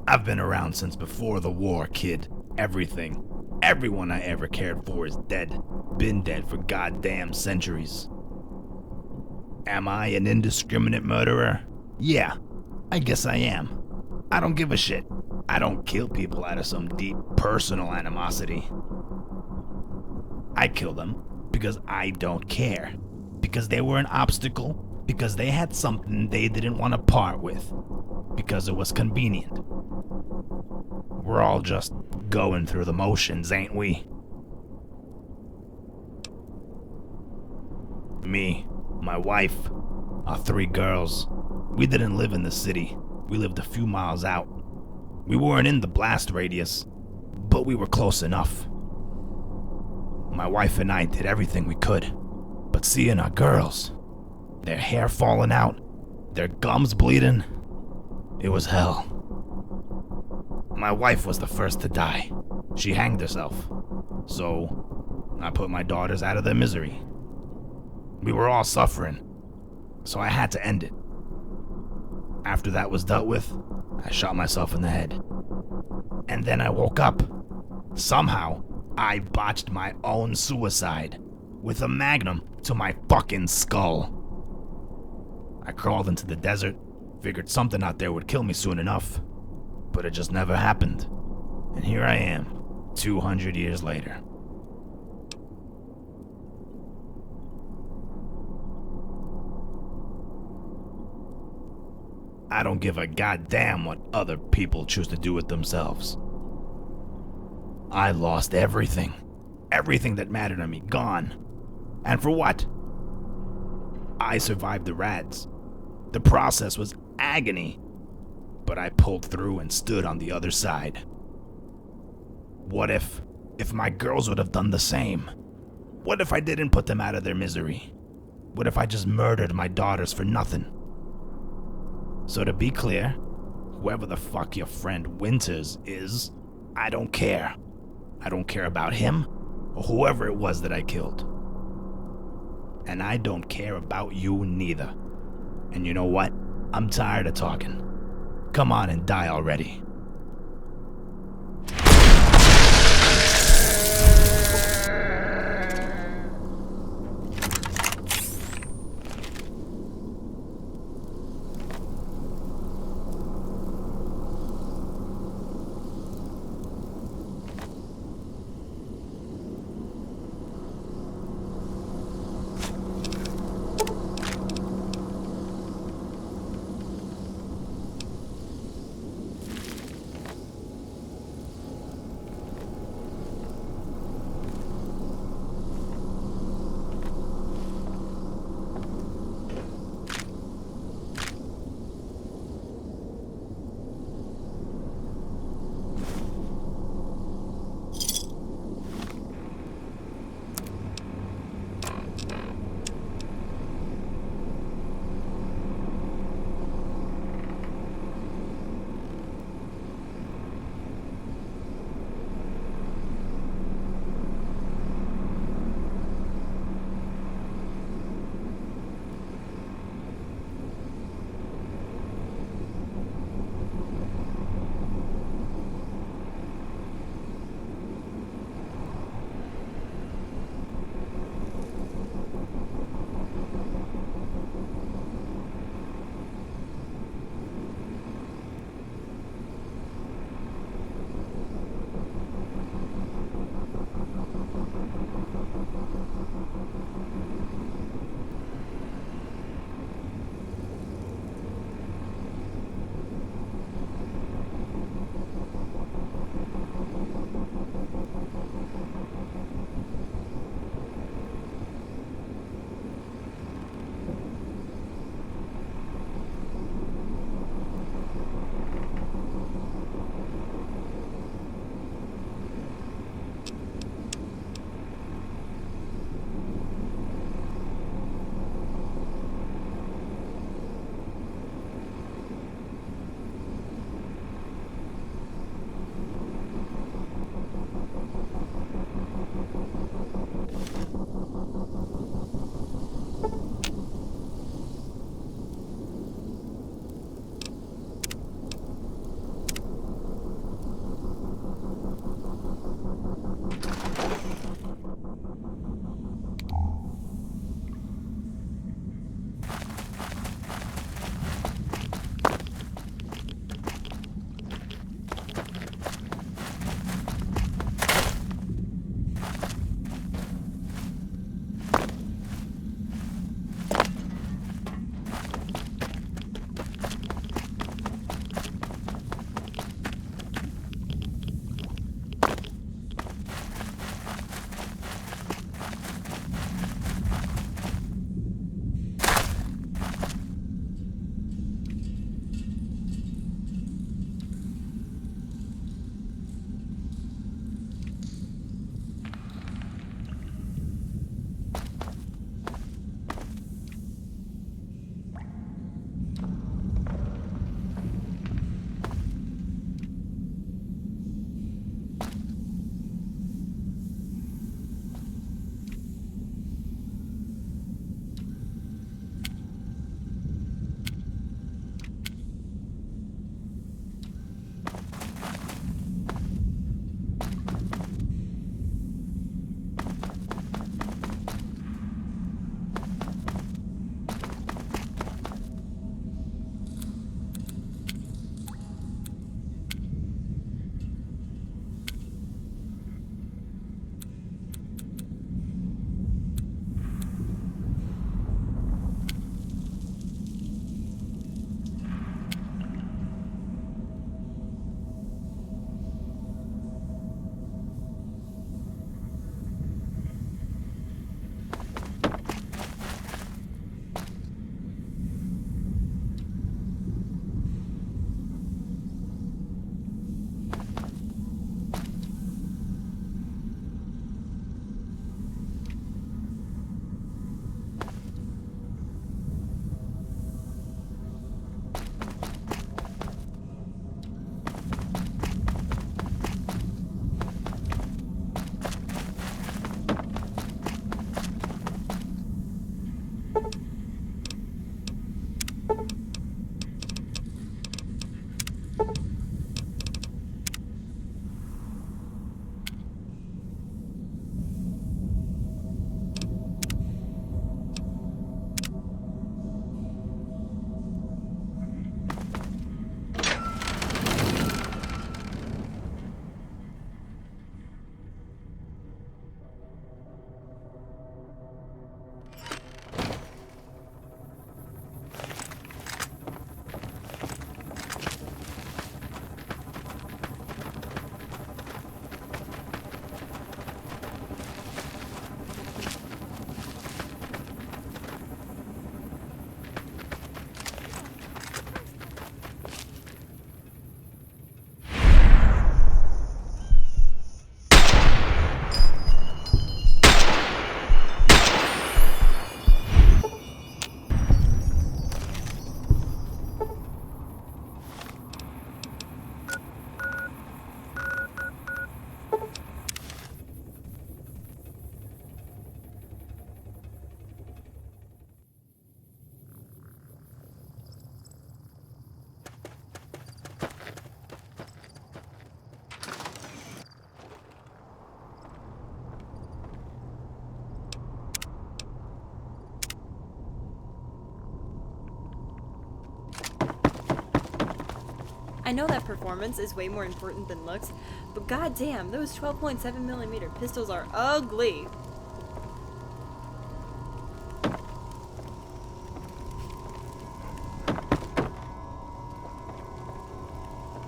I've been around since before the war, kid. Everything. Everyone I ever cared for is dead. Been dead for goddamn centuries. Am I an indiscriminate murderer? Yeah, I guess I am. I don't give a shit. I don't kill people out of some deep personal animosity. I kill them because I don't care. Because they were an obstacle. Because they had something they didn't want to part with. Because it was convenient. We're all just going through the motions, ain't we? Me, my wife, our 3 girls. We didn't live in the city. We lived a few miles out. We weren't in the blast radius, but we were close enough. My wife and I did everything we could, but seeing our girls, their hair falling out, their gums bleeding, it was hell. My wife was the first to die. She hanged herself. So, I put my daughters out of their misery. We were all suffering, so I had to end it. After that was dealt with, I shot myself in the head. And then I woke up. Somehow, I botched my own suicide with a magnum to my fucking skull. I crawled into the desert, figured something out there would kill me soon enough, but it just never happened. And here I am, 200 years later. I don't give a goddamn what other people choose to do with themselves. I lost everything. Everything that mattered to me, gone. And for what? I survived the rats. The process was agony. But I pulled through and stood on the other side. What if my girls would have done the same? What if I didn't put them out of their misery? What if I just murdered my daughters for nothing? So to be clear, whoever the fuck your friend Winters is, I don't care. I don't care about him or whoever it was that I killed. And I don't care about you neither. And you know what? I'm tired of talking. Come on and die already. I know that performance is way more important than looks, but goddamn, those 12.7mm pistols are ugly.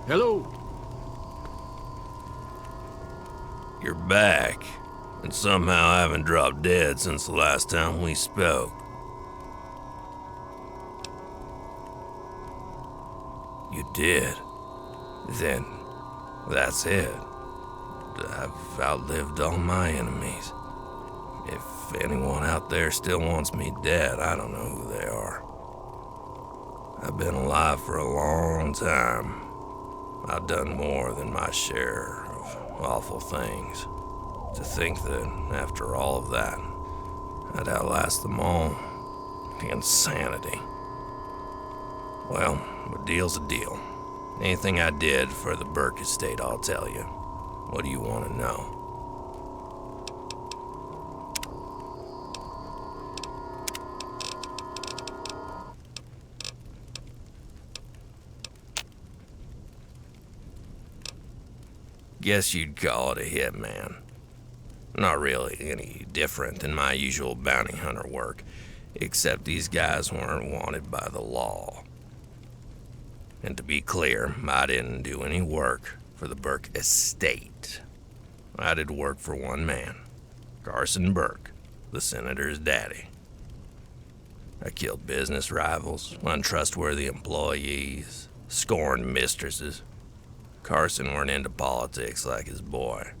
Hello. You're back, and somehow haven't dropped dead since the last time we spoke. You did. Then, that's it. I've outlived all my enemies. If anyone out there still wants me dead, I don't know who they are. I've been alive for a long time. I've done more than my share of awful things. To think that, after all of that, I'd outlast them all. The insanity. Well, a deal's a deal. Anything I did for the Burk estate, I'll tell you. What do you want to know? Guess you'd call it a hitman. Not really any different than my usual bounty hunter work, except these guys weren't wanted by the law. And to be clear, I didn't do any work for the Burk estate. I did work for one man, Carson Burk, the senator's daddy. I killed business rivals, untrustworthy employees, scorned mistresses. Carson weren't into politics like his boy.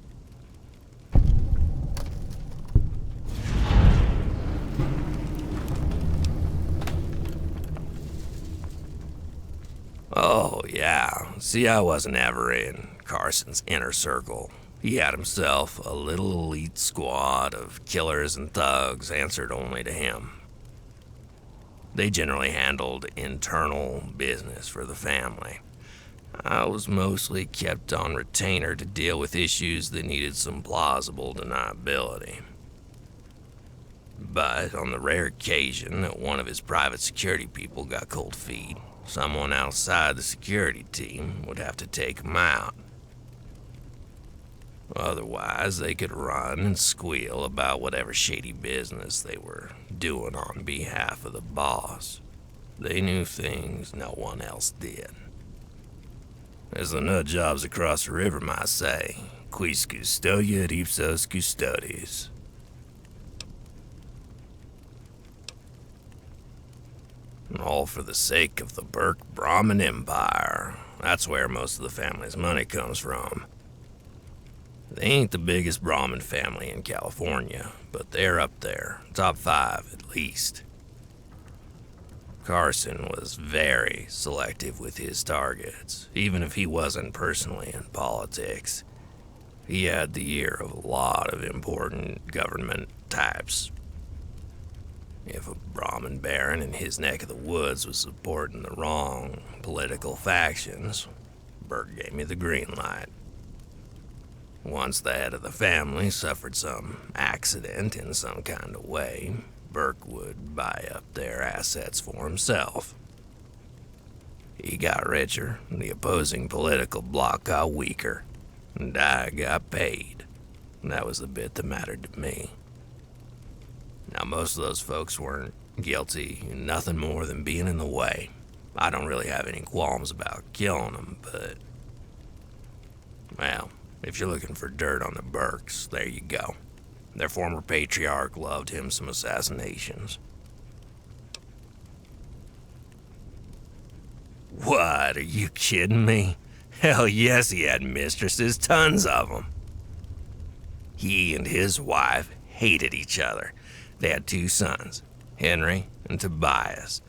Oh, yeah. See, I wasn't ever in Carson's inner circle. He had himself a little elite squad of killers and thugs answered only to him. They generally handled internal business for the family. I was mostly kept on retainer to deal with issues that needed some plausible deniability. But on the rare occasion that one of his private security people got cold feet, someone outside the security team would have to take him out. Otherwise, they could run and squeal about whatever shady business they were doing on behalf of the boss. They knew things no one else did. As the nut jobs across the river might say, quis custodiet ipsos custodes. All for the sake of the Burk Brahmin Empire. That's where most of the family's money comes from. They ain't the biggest Brahmin family in California, but they're up there, top 5 at least. Carson was very selective with his targets, even if he wasn't personally in politics. He had the ear of a lot of important government types. If a Brahmin baron in his neck of the woods was supporting the wrong political factions, Burk gave me the green light. Once the head of the family suffered some accident in some kind of way, Burk would buy up their assets for himself. He got richer, the opposing political bloc got weaker, and I got paid. That was the bit that mattered to me. Now, most of those folks weren't guilty, nothing more than being in the way. I don't really have any qualms about killing them, but... well, if you're looking for dirt on the Burks, there you go. Their former patriarch loved him some assassinations. What, are you kidding me? Hell yes, he had mistresses, tons of them. He and his wife hated each other. They had 2 sons, Henry and Tobias.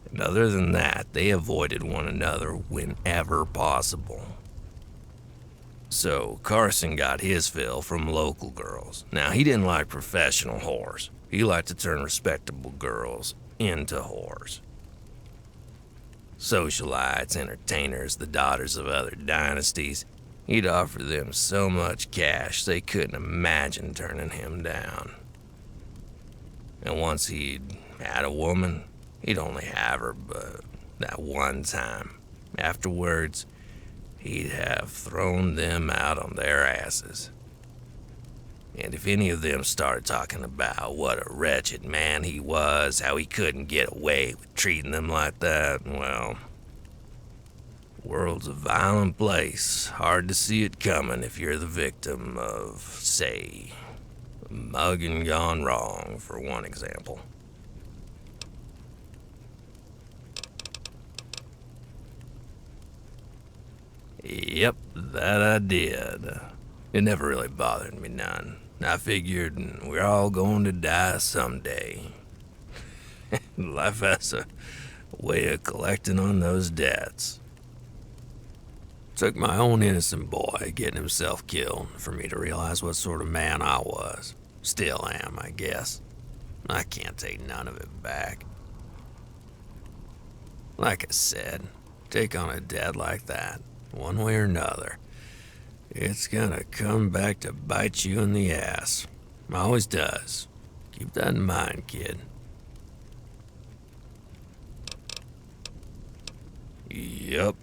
And other than that, they avoided one another whenever possible. So Carson got his fill from local girls. Now, he didn't like professional whores. He liked to turn respectable girls into whores. Socialites, entertainers, the daughters of other dynasties. He'd offer them so much cash they couldn't imagine turning him down. And once he'd had a woman, he'd only have her but that one time. Afterwards, he'd have thrown them out on their asses. And if any of them started talking about what a wretched man he was, how he couldn't get away with treating them like that, well, the world's a violent place. Hard to see it coming if you're the victim of, say, a mugging gone wrong, for one example. Yep, that I did. It never really bothered me none. I figured we're all going to die someday. Life has a way of collecting on those debts. Took my own innocent boy getting himself killed for me to realize what sort of man I was. Still am, I guess. I can't take none of it back. Like I said, take on a debt like that, one way or another, it's gonna come back to bite you in the ass. Always does. Keep that in mind, kid. Yup.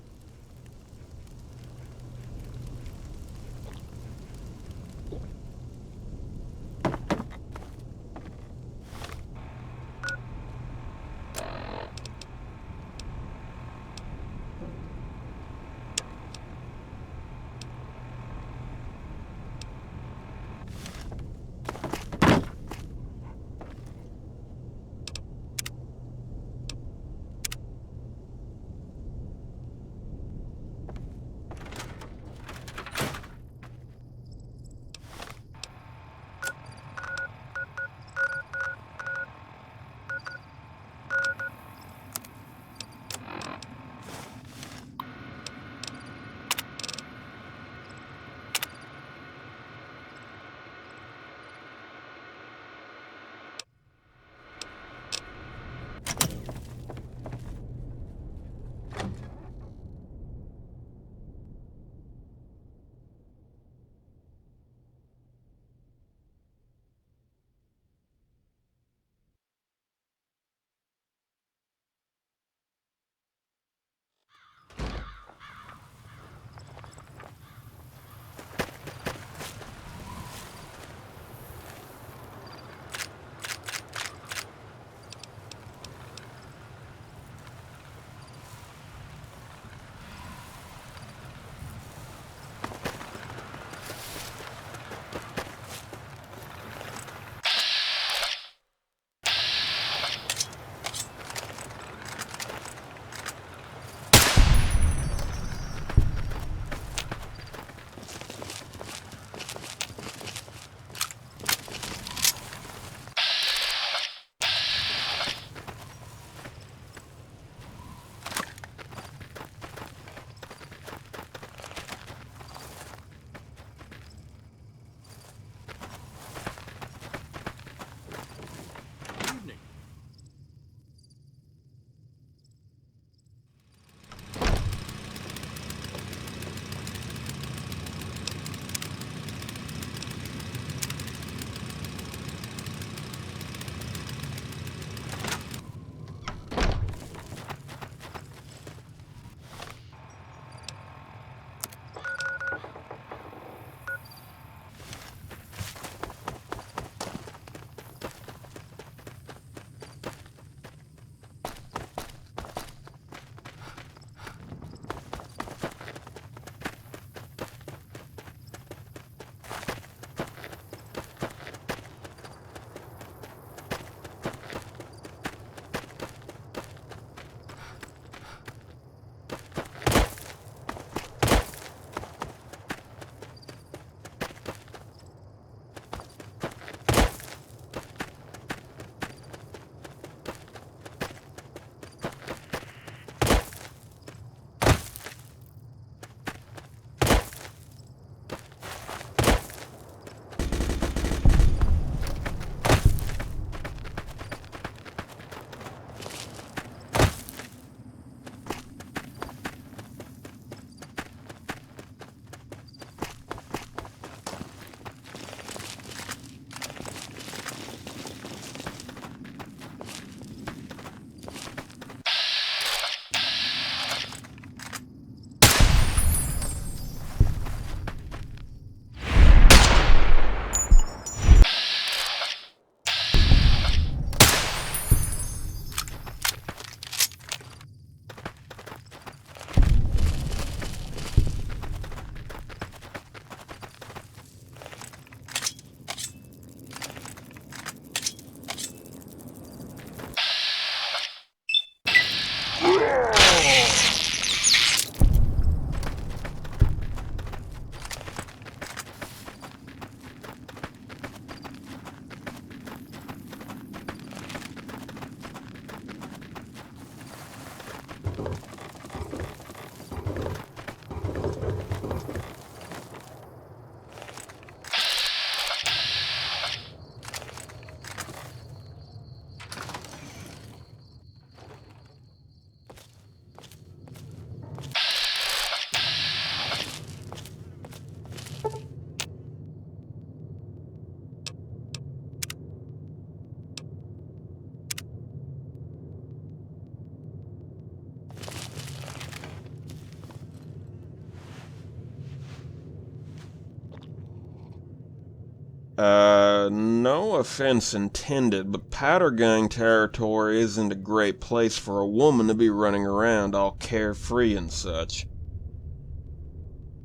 No offense intended, but Powder Gang territory isn't a great place for a woman to be running around all carefree and such.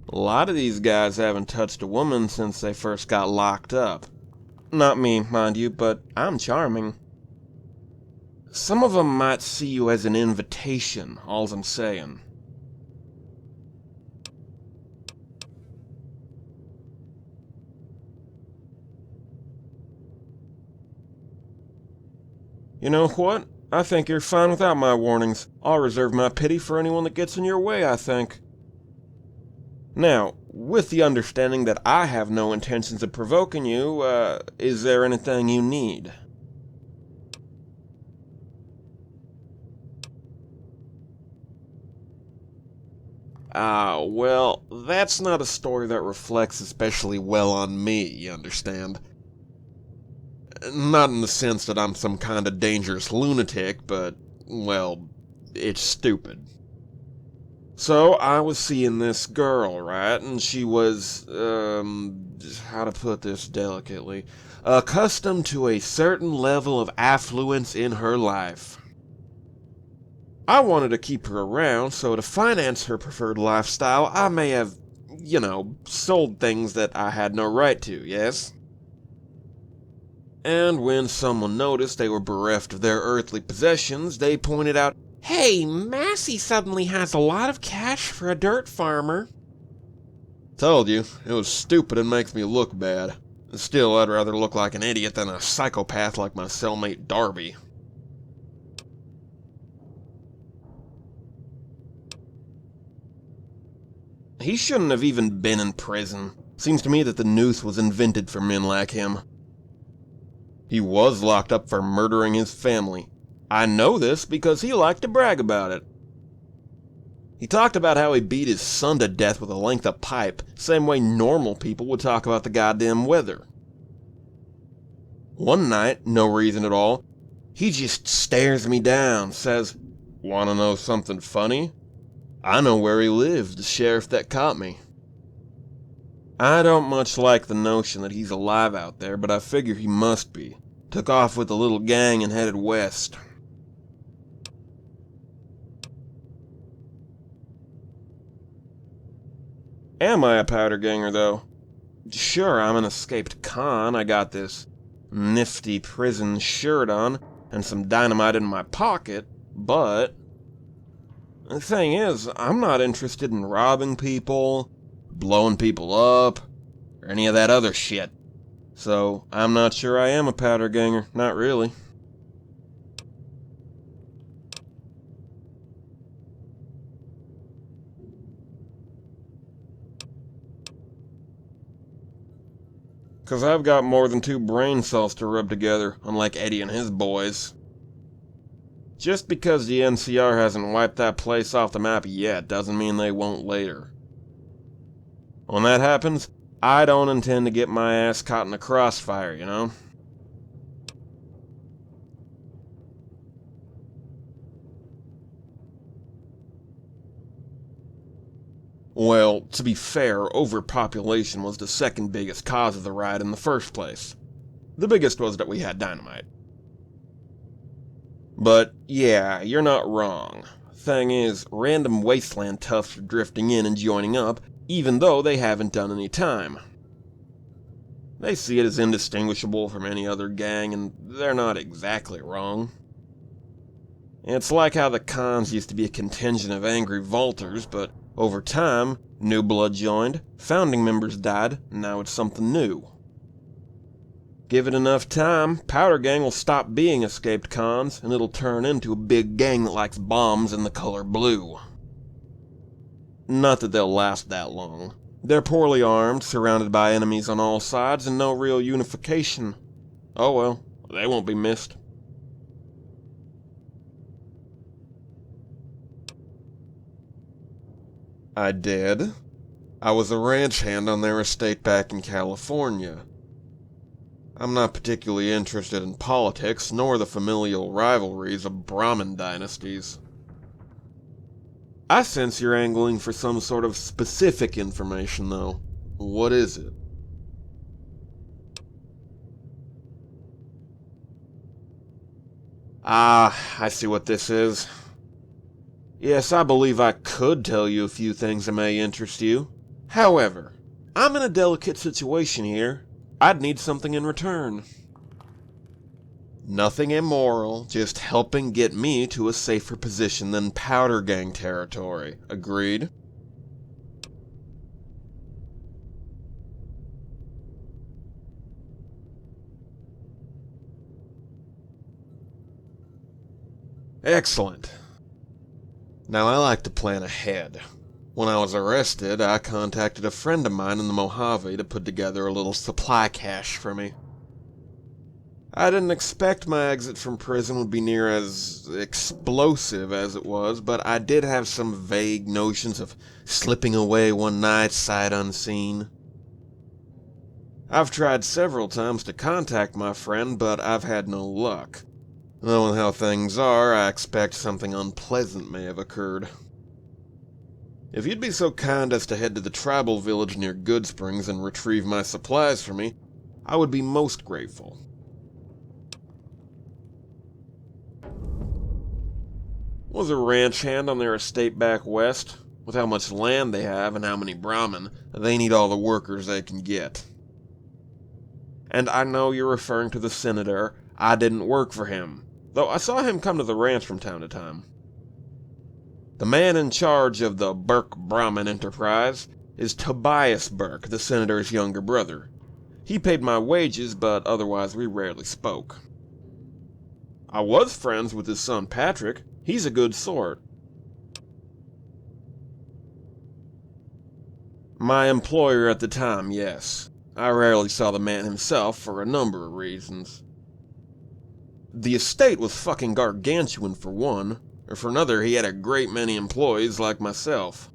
A lot of these guys haven't touched a woman since they first got locked up. Not me, mind you, but I'm charming. Some of them might see you as an invitation, all's I'm saying. You know what? I think you're fine without my warnings. I'll reserve my pity for anyone that gets in your way, I think. Now, with the understanding that I have no intentions of provoking you, is there anything you need? Well, that's not a story that reflects especially well on me, you understand? Not in the sense that I'm some kind of dangerous lunatic, but, well, it's stupid. So, I was seeing this girl, right? And she was, how to put this delicately, accustomed to a certain level of affluence in her life. I wanted to keep her around, so to finance her preferred lifestyle, I may have, sold things that I had no right to, yes? And when someone noticed they were bereft of their earthly possessions, they pointed out, "Hey, Massey suddenly has a lot of cash for a dirt farmer." Told you, it was stupid and makes me look bad. Still, I'd rather look like an idiot than a psychopath like my cellmate Darby. He shouldn't have even been in prison. Seems to me that the noose was invented for men like him. He was locked up for murdering his family. I know this because he liked to brag about it. He talked about how he beat his son to death with a length of pipe, same way normal people would talk about the goddamn weather. One night, no reason at all, he just stares me down, says, "Wanna know something funny? I know where he lives, the sheriff that caught me." I don't much like the notion that he's alive out there, but I figure he must be. Took off with a little gang and headed west. Am I a powder ganger, though? Sure, I'm an escaped con. I got this nifty prison shirt on and some dynamite in my pocket, but the thing is, I'm not interested in robbing people, blowing people up, or any of that other shit. So, I'm not sure I am a powder ganger. Not really. Cause I've got more than 2 brain cells to rub together, unlike Eddie and his boys. Just because the NCR hasn't wiped that place off the map yet doesn't mean they won't later. When that happens, I don't intend to get my ass caught in a crossfire, you know? Well, to be fair, overpopulation was the second biggest cause of the riot in the first place. The biggest was that we had dynamite. But, yeah, you're not wrong. Thing is, random wasteland toughs are drifting in and joining up, even though they haven't done any time. They see it as indistinguishable from any other gang, and they're not exactly wrong. It's like how the cons used to be a contingent of angry vaulters, but over time, new blood joined, founding members died, and now it's something new. Give it enough time, Powder Gang will stop being escaped cons, and it'll turn into a big gang that likes bombs in the color blue. Not that they'll last that long. They're poorly armed, surrounded by enemies on all sides, and no real unification. Oh well, they won't be missed. I did. I was a ranch hand on their estate back in California. I'm not particularly interested in politics, nor the familial rivalries of Brahmin dynasties. I sense you're angling for some sort of specific information, though. What is it? Ah, I see what this is. Yes, I believe I could tell you a few things that may interest you. However, I'm in a delicate situation here. I'd need something in return. Nothing immoral, just helping get me to a safer position than Powder Gang territory. Agreed? Excellent. Now I like to plan ahead. When I was arrested, I contacted a friend of mine in the Mojave to put together a little supply cache for me. I didn't expect my exit from prison would be near as explosive as it was, but I did have some vague notions of slipping away one night sight unseen. I've tried several times to contact my friend, but I've had no luck. Knowing how things are, I expect something unpleasant may have occurred. If you'd be so kind as to head to the tribal village near Good Springs and retrieve my supplies for me, I would be most grateful. Was a ranch hand on their estate back west. With how much land they have and how many Brahmin, they need all the workers they can get. And I know you're referring to the senator. I didn't work for him, though I saw him come to the ranch from time to time. The man in charge of the Burk Brahmin enterprise is Tobias Burk, the senator's younger brother. He paid my wages, but otherwise we rarely spoke. I was friends with his son Patrick. He's a good sort. My employer at the time, yes. I rarely saw the man himself for a number of reasons. The estate was fucking gargantuan for one, or for another he had a great many employees like myself.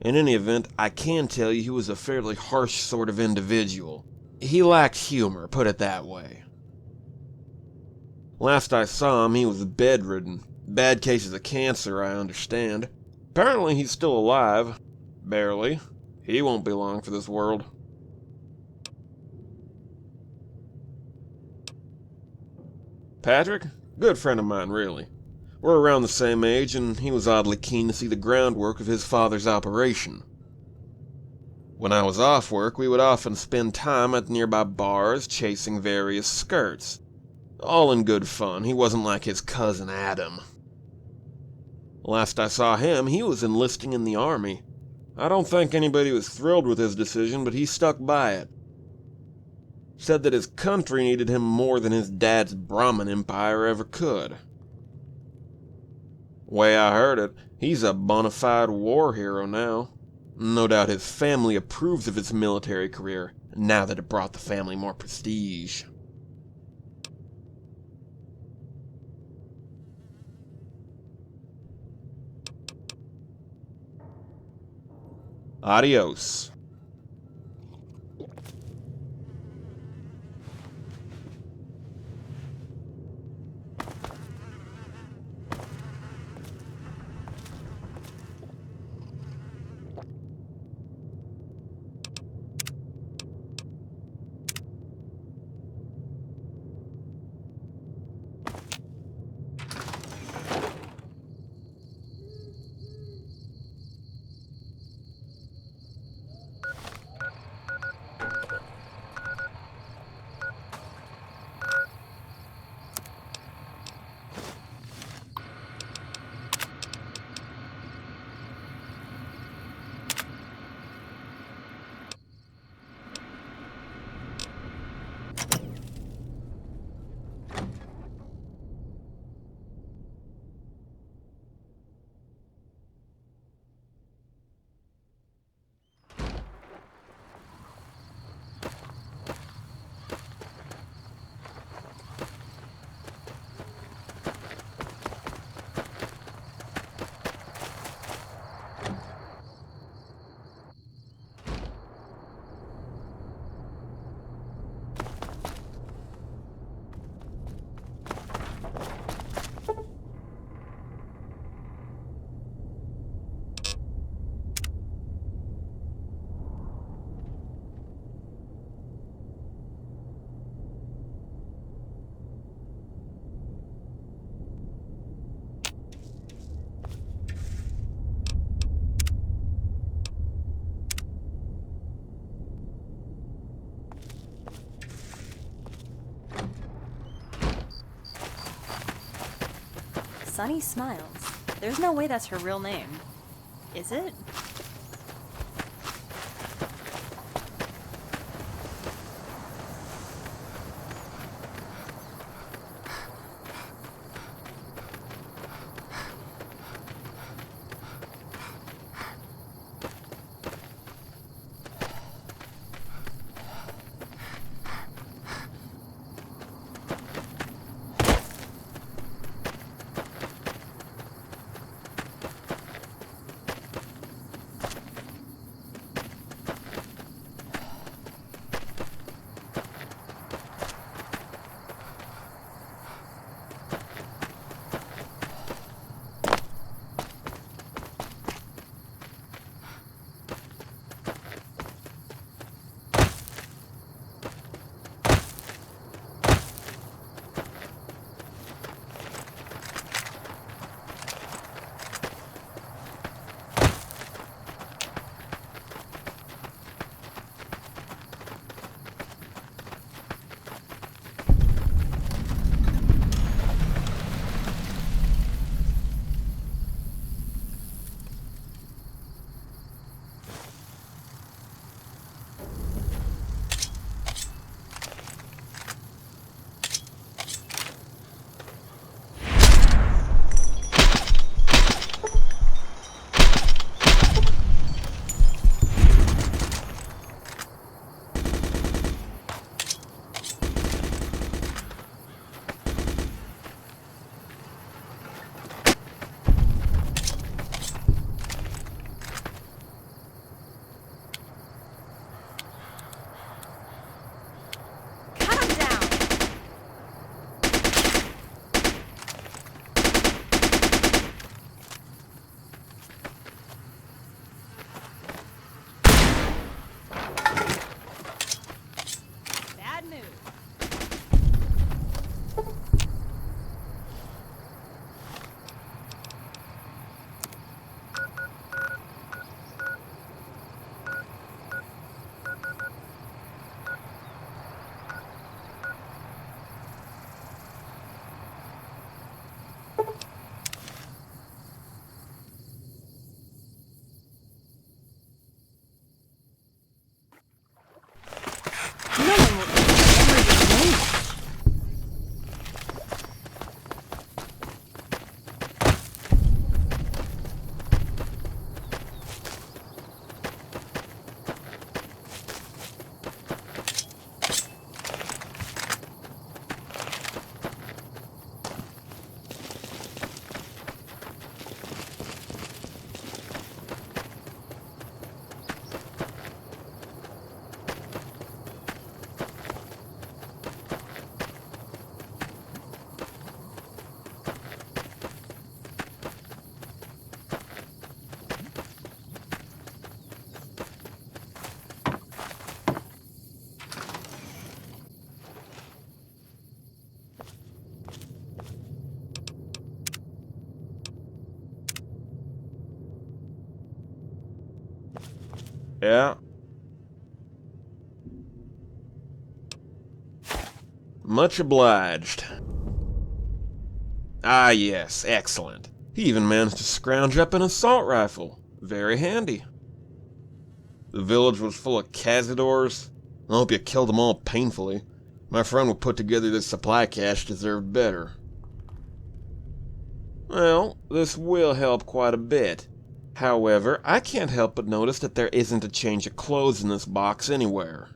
In any event, I can tell you he was a fairly harsh sort of individual. He lacked humor, put it that way. Last I saw him, he was bedridden. Bad cases of cancer, I understand. Apparently he's still alive. Barely. He won't be long for this world. Patrick? Good friend of mine, really. We're around the same age, and he was oddly keen to see the groundwork of his father's operation. When I was off work, we would often spend time at nearby bars chasing various skirts. All in good fun. He wasn't like his cousin Adam. Last I saw him, he was enlisting in the army. I don't think anybody was thrilled with his decision, but he stuck by it. Said that his country needed him more than his dad's Brahmin empire ever could. Way I heard it, he's a bona fide war hero now. No doubt his family approves of his military career, now that it brought the family more prestige. Adios. Sunny Smiles. There's no way that's her real name. Is it? Yeah. Much obliged. Ah, yes, excellent. He even managed to scrounge up an assault rifle. Very handy. The village was full of cazadors. I hope you killed them all painfully. My friend who put together this supply cache deserved better. Well, this will help quite a bit. However, I can't help but notice that there isn't a change of clothes in this box anywhere.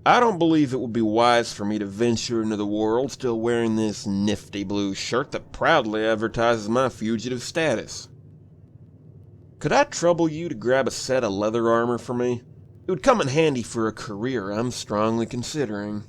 I don't believe it would be wise for me to venture into the world still wearing this nifty blue shirt that proudly advertises my fugitive status. Could I trouble you to grab a set of leather armor for me? It would come in handy for a career I'm strongly considering.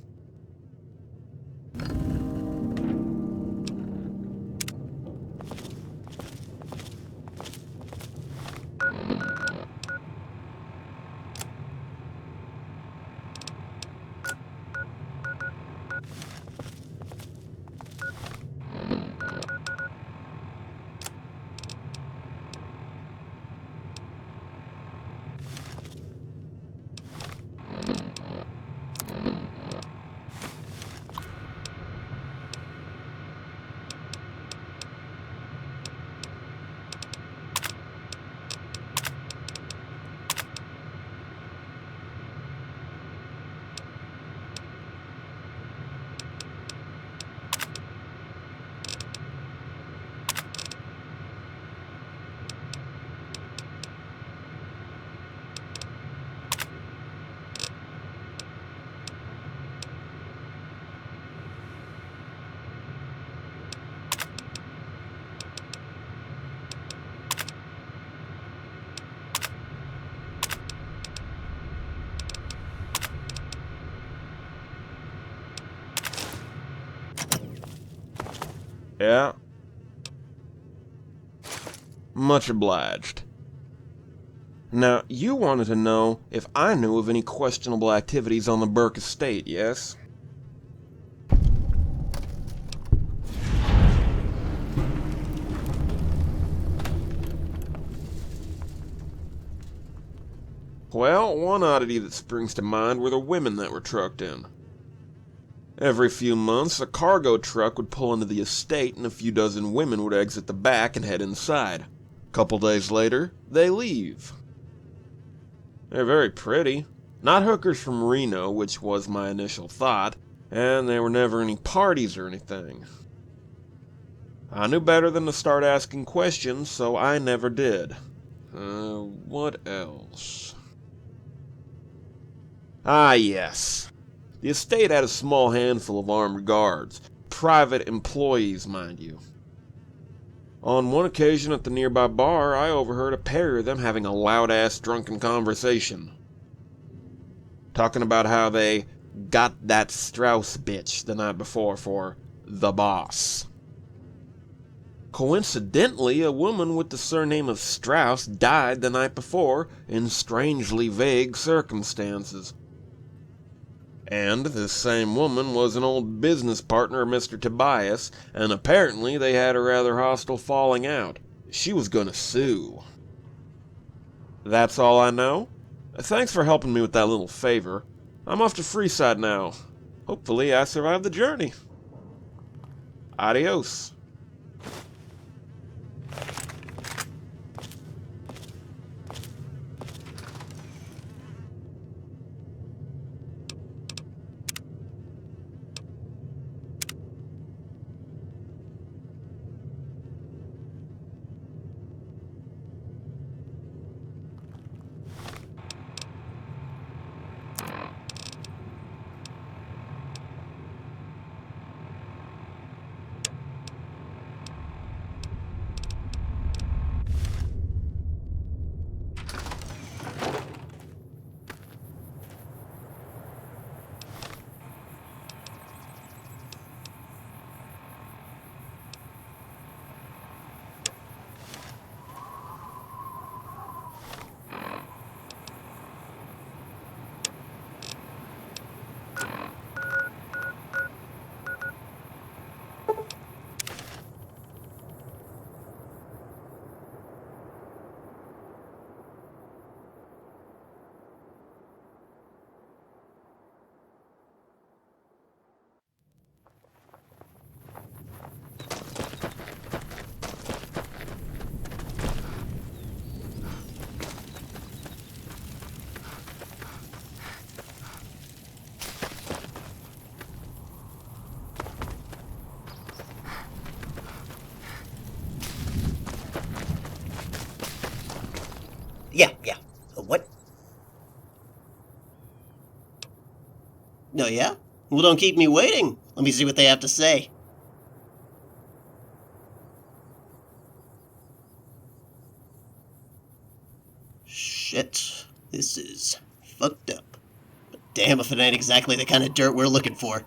Yeah. Much obliged. Now, you wanted to know if I knew of any questionable activities on the Burk estate, yes? Well, one oddity that springs to mind were the women that were trucked in. Every few months, a cargo truck would pull into the estate and a few dozen women would exit the back and head inside. A couple days later, they leave. They're very pretty. Not hookers from Reno, which was my initial thought, and there were never any parties or anything. I knew better than to start asking questions, so I never did. What else? Ah, yes. The estate had a small handful of armed guards. Private employees, mind you. On one occasion at the nearby bar, I overheard a pair of them having a loud-ass drunken conversation. Talking about how they got that Strauss bitch the night before for the boss. Coincidentally, a woman with the surname of Strauss died the night before in strangely vague circumstances. And this same woman was an old business partner of Mr. Tobias, and apparently they had a rather hostile falling out. She was gonna sue. That's all I know. Thanks for helping me with that little favor. I'm off to Freeside now. Hopefully I survive the journey. Adios. Yeah. What? No, yeah? Well, don't keep me waiting. Let me see what they have to say. Shit. This is fucked up. But damn if it ain't exactly the kind of dirt we're looking for.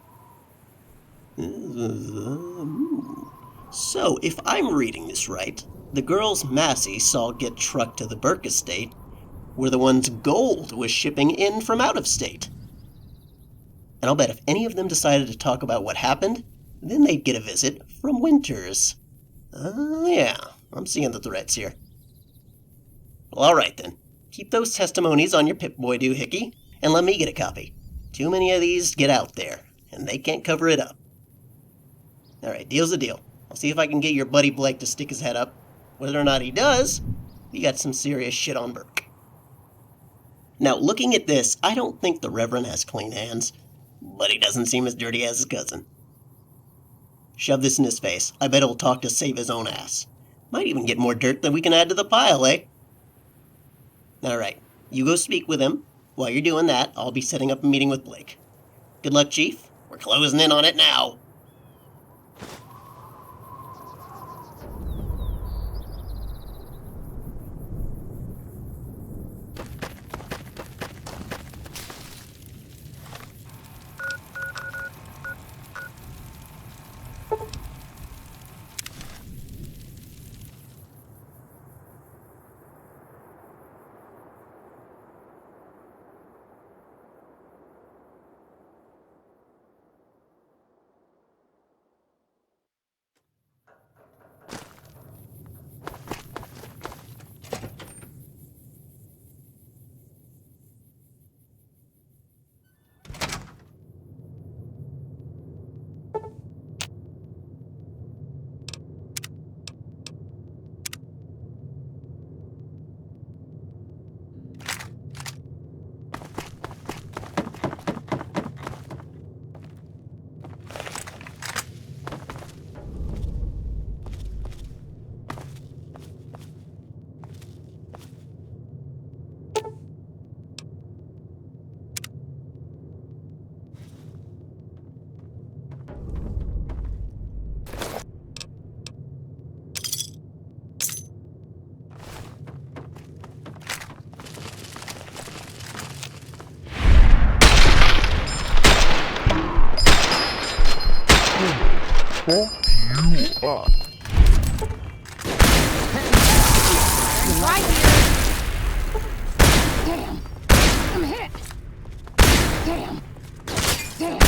So, if I'm reading this right, the girls Massey saw get trucked to the Burk estate were the ones Gold was shipping in from out of state. And I'll bet if any of them decided to talk about what happened, then they'd get a visit from Winters. Yeah, I'm seeing the threads here. Well, alright then. Keep those testimonies on your Pip-Boy doohickey, and let me get a copy. Too many of these get out there, and they can't cover it up. Alright, deal's a deal. I'll see if I can get your buddy Blake to stick his head up. Whether or not he does, we got some serious shit on Burk. Now, looking at this, I don't think the Reverend has clean hands, but he doesn't seem as dirty as his cousin. Shove this in his face. I bet he'll talk to save his own ass. Might even get more dirt than we can add to the pile, eh? Alright, you go speak with him. While you're doing that, I'll be setting up a meeting with Blake. Good luck, Chief. We're closing in on it now. you up. Right here. Damn. I'm hit. Damn. Damn.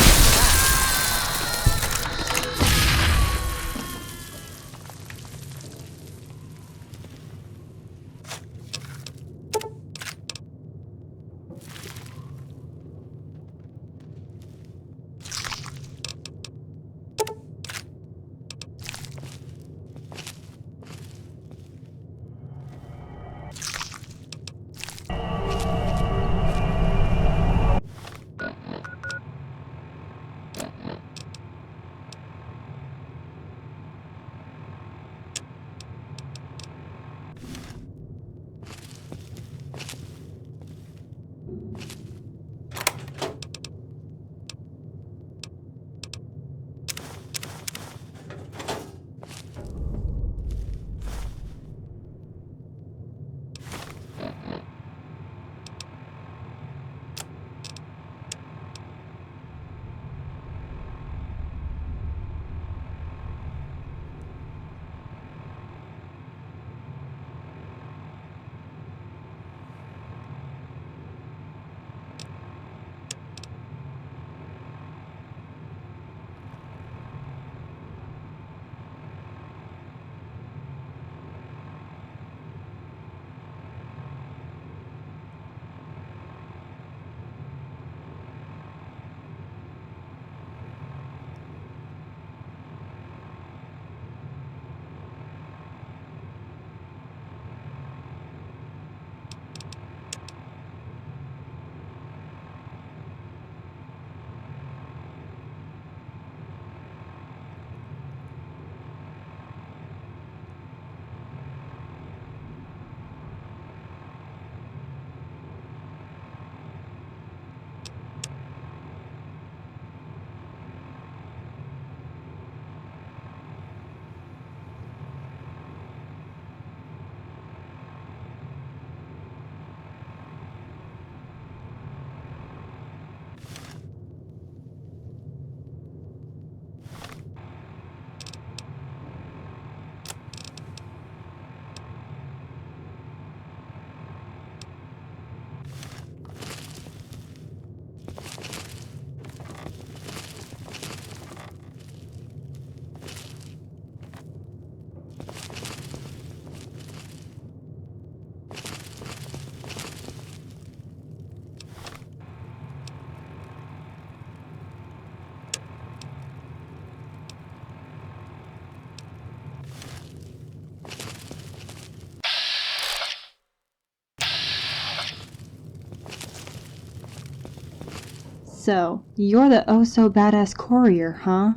So, you're the oh-so-badass courier, huh?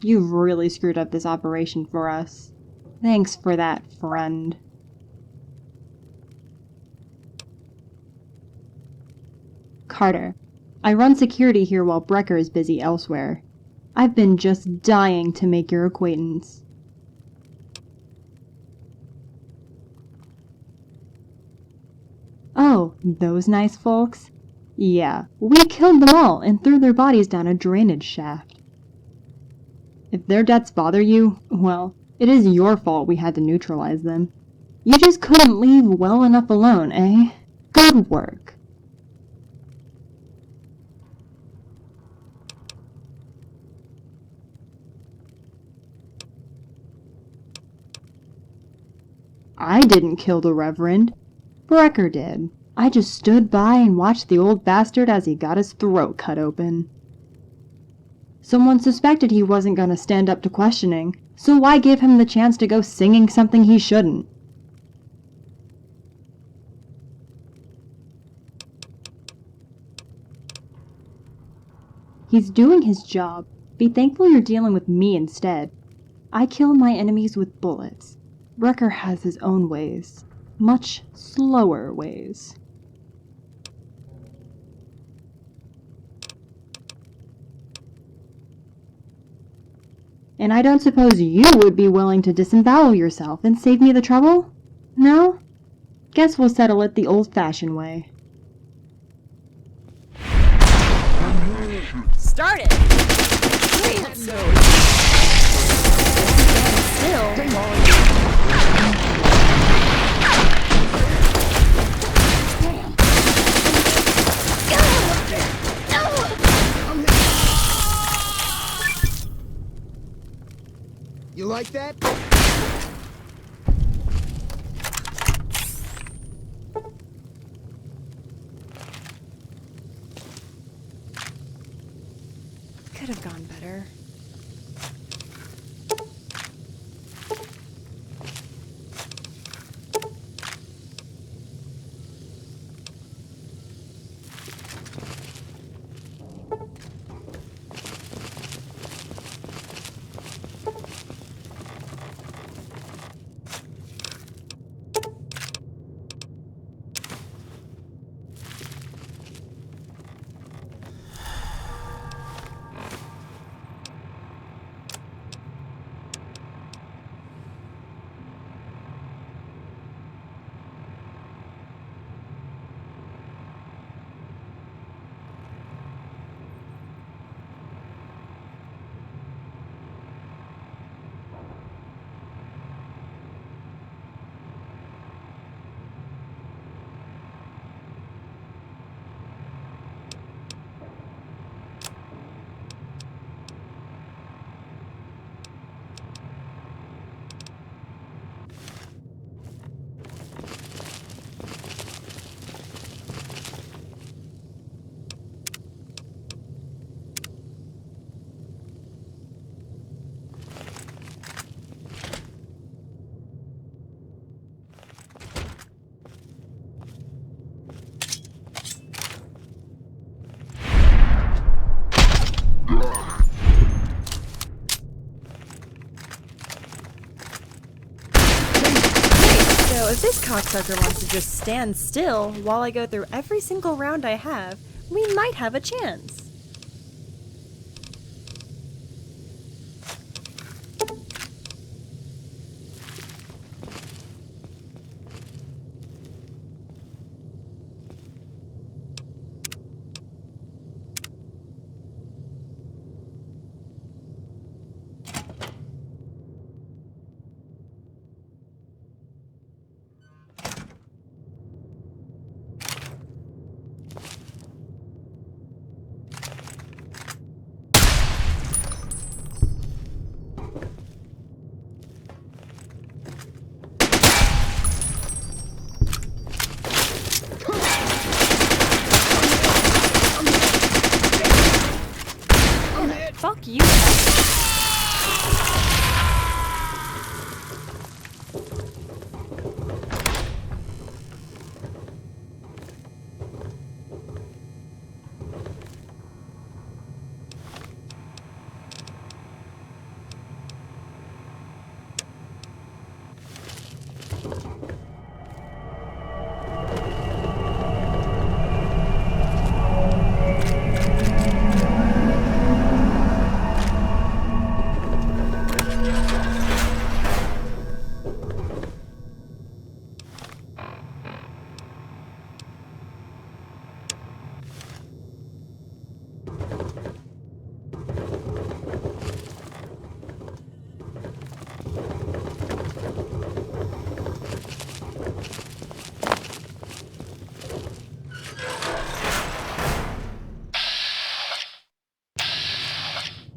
You've really screwed up this operation for us. Thanks for that, friend. Carter, I run security here while Brecker is busy elsewhere. I've been just dying to make your acquaintance. Oh, those nice folks? Yeah, we killed them all and threw their bodies down a drainage shaft. If their deaths bother you, well, it is your fault we had to neutralize them. You just couldn't leave well enough alone, eh? Good work. I didn't kill the Reverend. Brecker did. I just stood by and watched the old bastard as he got his throat cut open. Someone suspected he wasn't gonna stand up to questioning, so why give him the chance to go singing something he shouldn't? He's doing his job. Be thankful you're dealing with me instead. I kill my enemies with bullets. Brecker has his own ways. Much slower ways. And I don't suppose you would be willing to disembowel yourself and save me the trouble? No? Guess we'll settle it the old-fashioned way. Start it! Please. You like that? Could have gone better. So if this cocksucker wants to just stand still while I go through every single round I have, we might have a chance. Fuck you.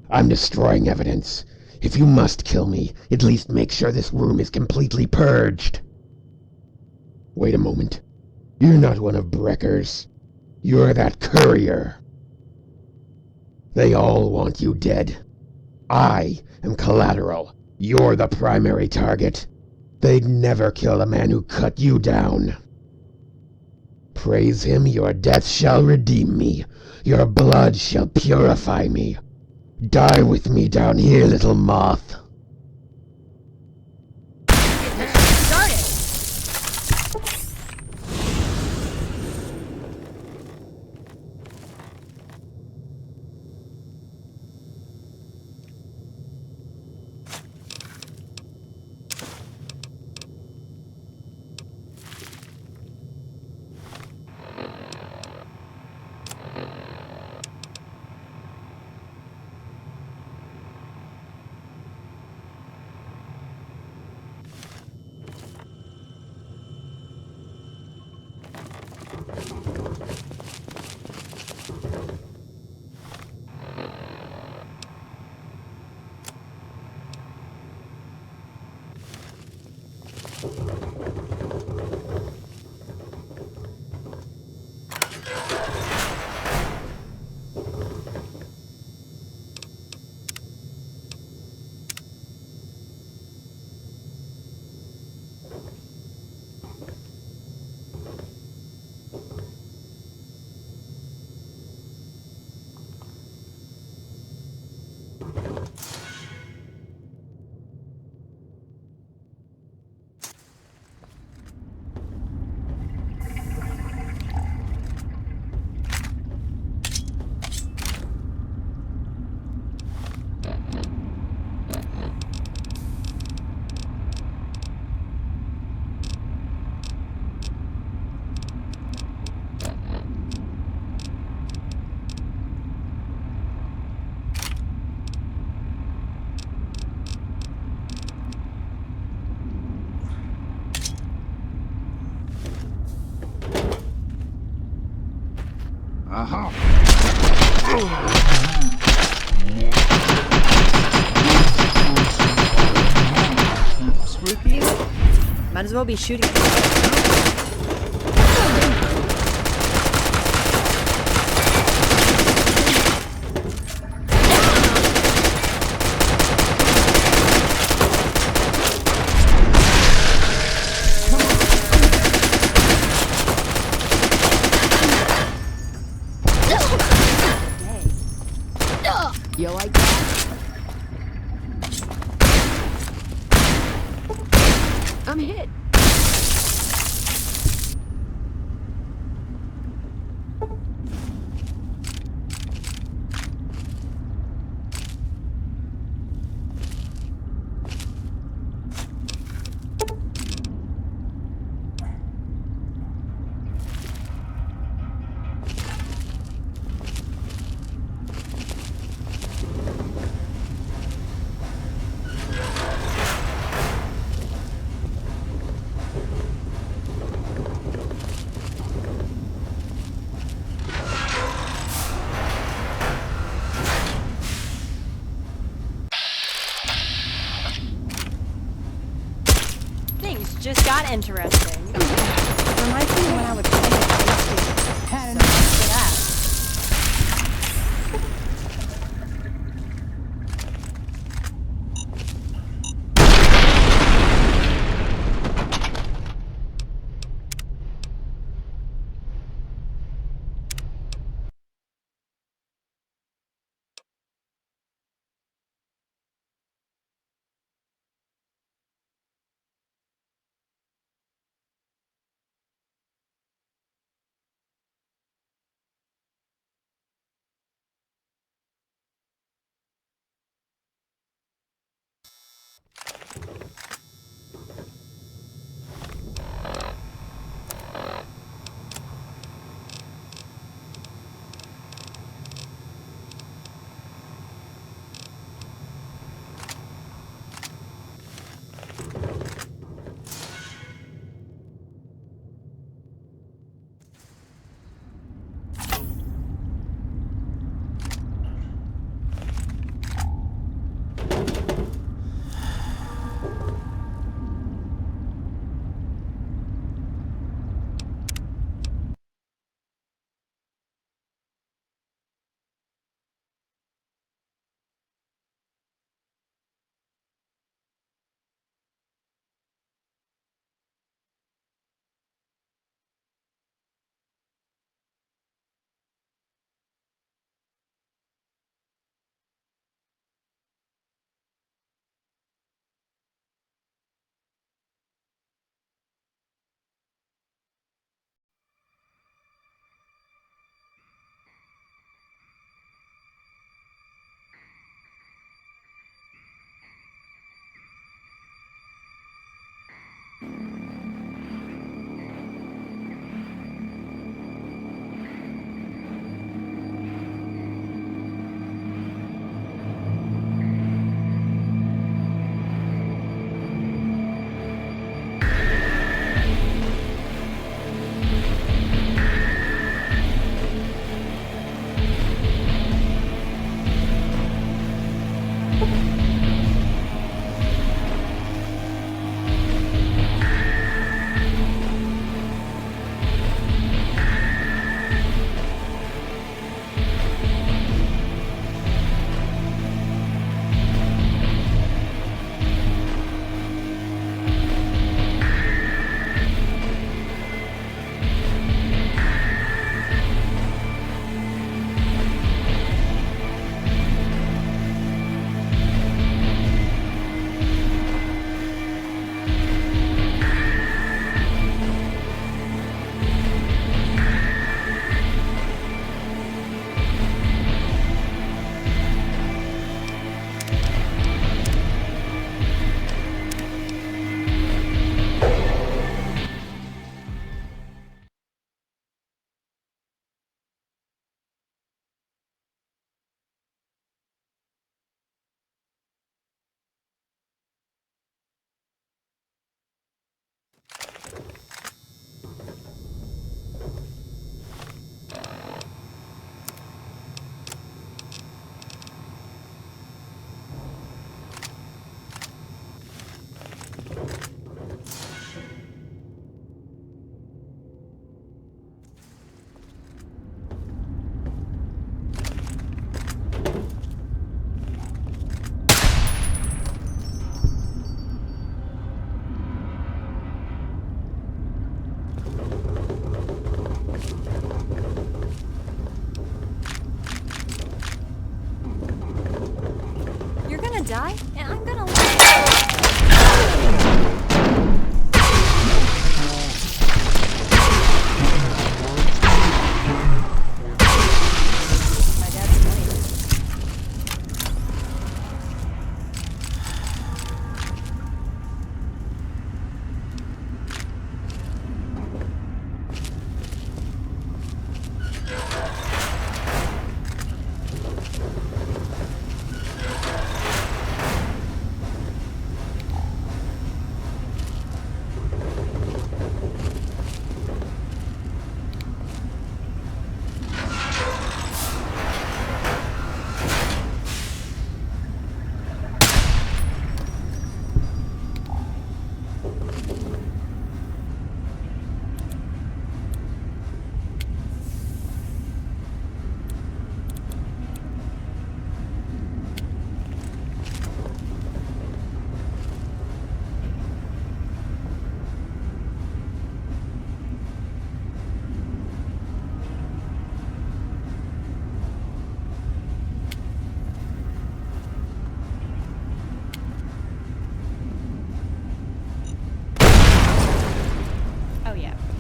I'm destroying evidence. If you must kill me, at least make sure this room is completely purged. Wait a moment. You're not one of Brecker's. You're that courier. They all want you dead. I am collateral. You're the primary target. They'd never kill the man who cut you down. Praise him, your death shall redeem me. Your blood shall purify me. Die with me down here, little moth. Uh-huh. Spooky? Might as well be shooting. You like that? I'm hit. Things just got interesting. Reminds me of when I would play the Had so much for that.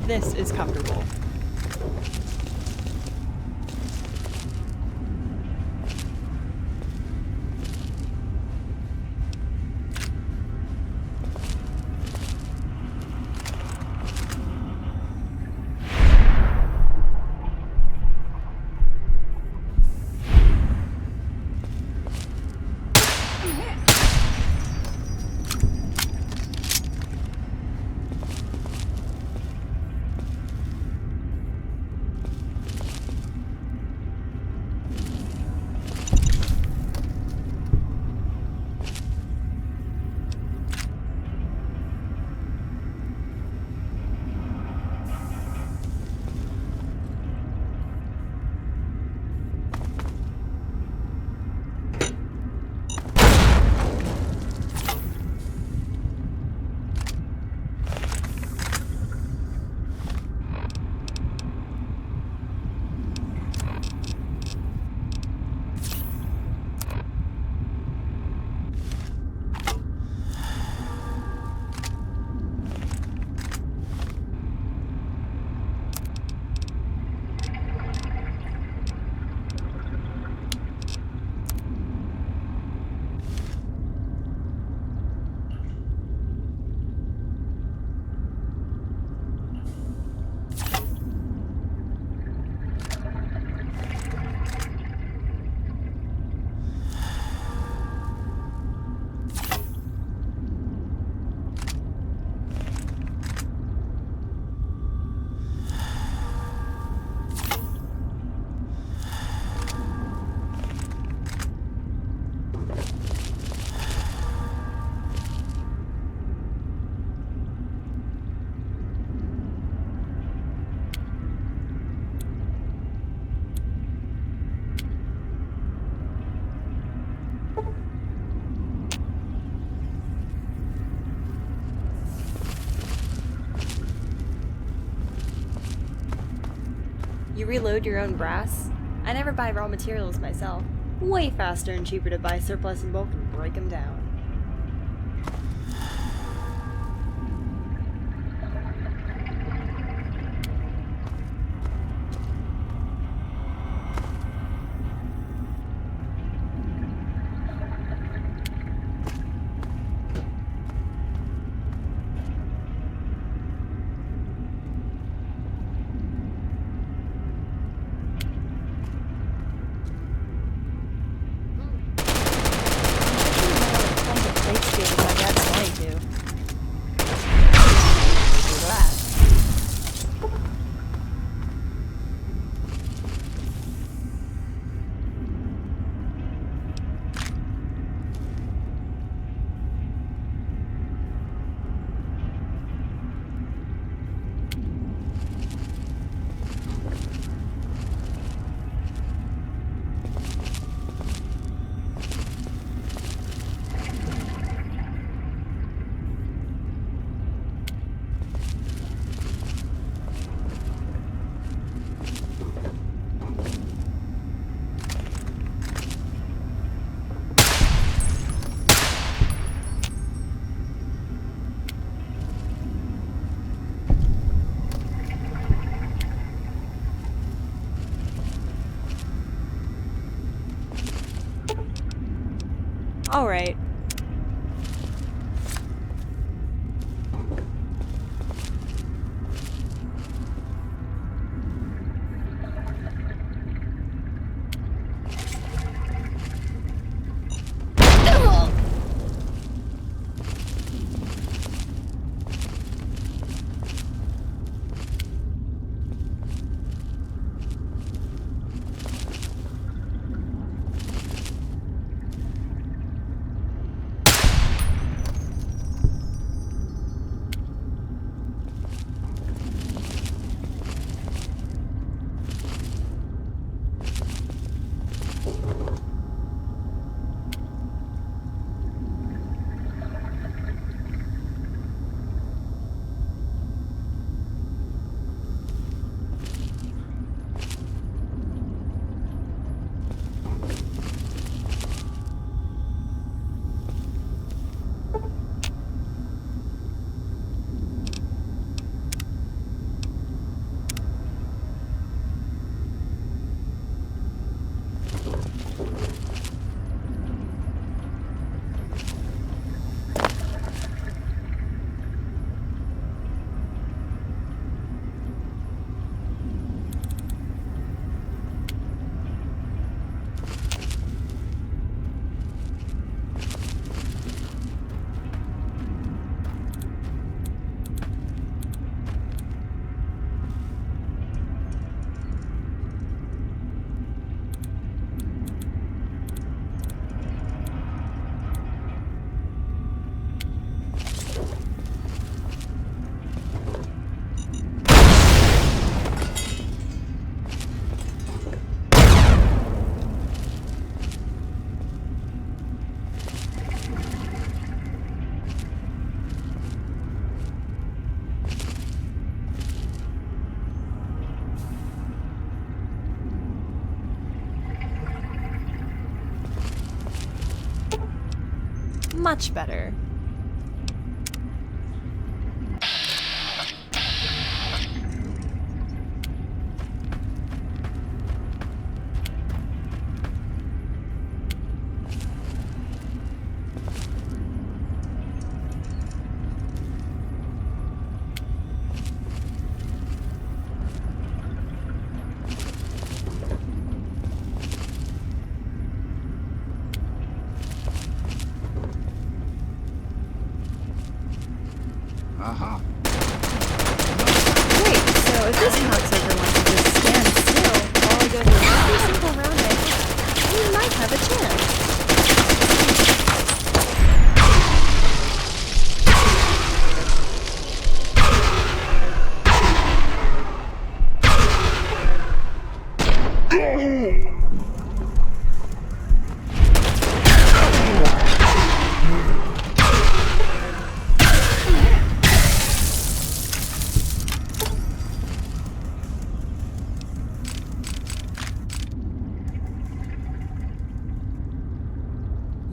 This is comfortable. You reload your own brass? I never buy raw materials myself. Way faster and cheaper to buy surplus in bulk and break them down. Alright. much better. Aha. Wait, so if this cocksucker wants to just stand still while I go through every single round I have, we might have a chance.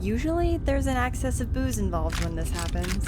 Usually, there's an excess of booze involved when this happens.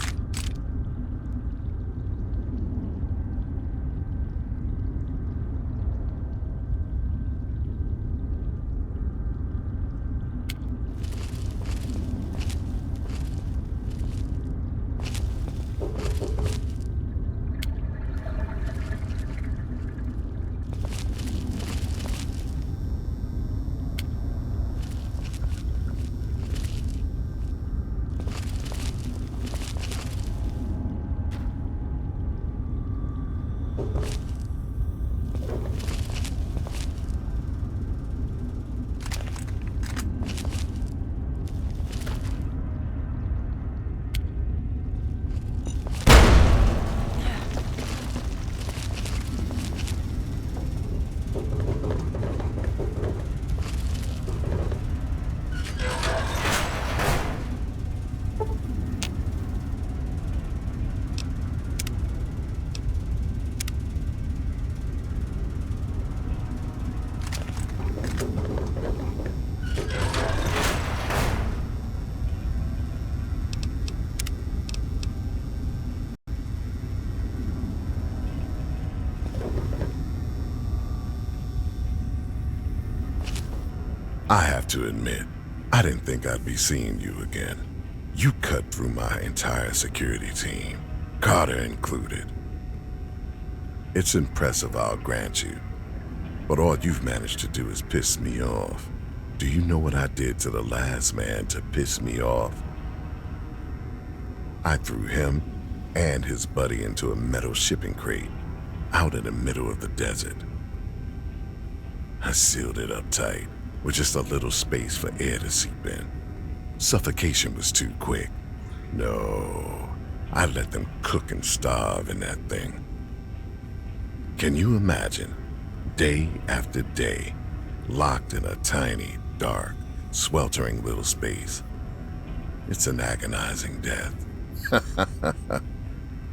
I have to admit, I didn't think I'd be seeing you again. You cut through my entire security team, Carter included. It's impressive, I'll grant you. But all you've managed to do is piss me off. Do you know what I did to the last man to piss me off? I threw him and his buddy into a metal shipping crate out in the middle of the desert. I sealed it up tight, with just a little space for air to seep in. Suffocation was too quick. No, I let them cook and starve in that thing. Can you imagine, day after day, locked in a tiny, dark, sweltering little space? It's an agonizing death.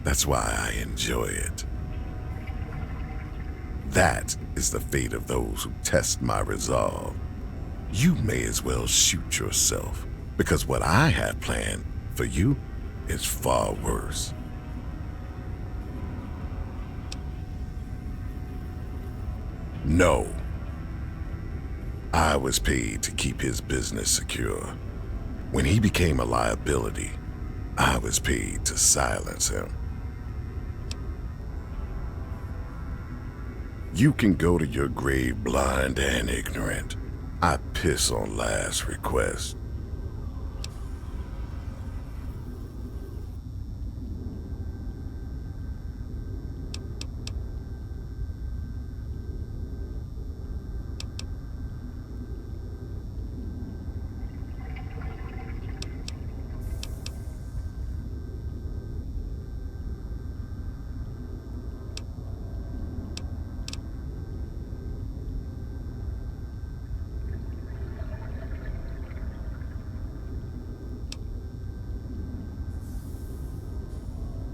That's why I enjoy it. That is the fate of those who test my resolve. You may as well shoot yourself, because what I have planned for you is far worse. No. I was paid to keep his business secure. When he became a liability, I was paid to silence him. You can go to your grave blind and ignorant. I piss on last request.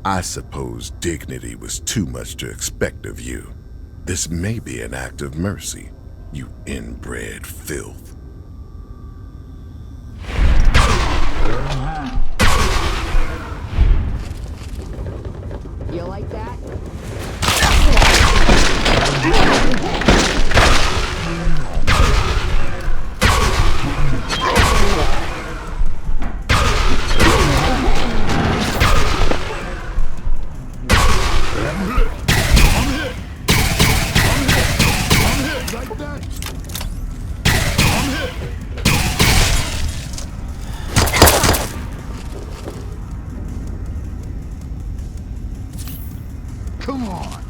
I suppose dignity was too much to expect of you. This may be an act of mercy, you inbred filth. like that? Come on.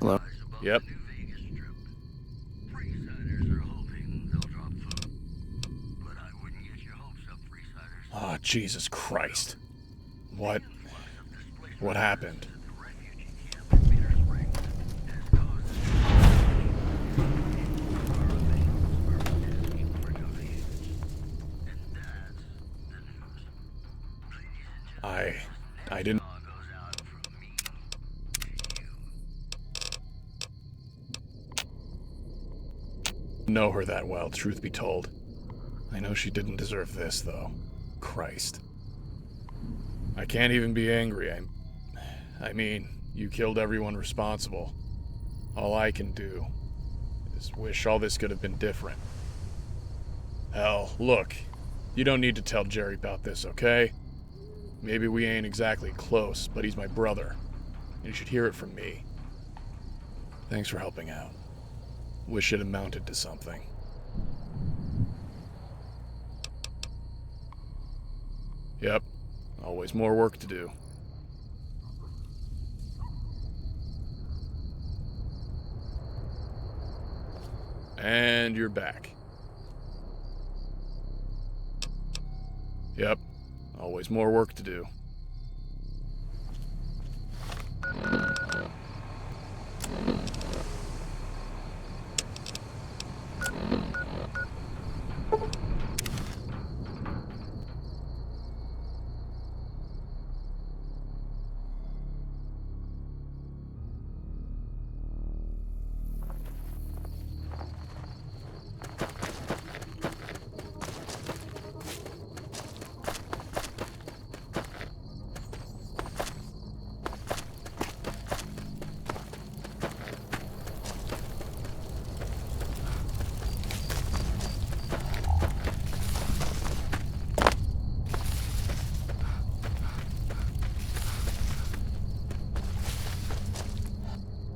Hello? Yep. Oh, Jesus Christ. What happened? I didn't know her that well, truth be told. I know she didn't deserve this, though. Christ. I can't even be angry. I mean, you killed everyone responsible. All I can do is wish all this could have been different. Hell, look, you don't need to tell Jerry about this, okay? Maybe we ain't exactly close, but he's my brother. You should hear it from me. Thanks for helping out. Wish it amounted to something. Yep, always more work to do. And you're back. Yep, always more work to do.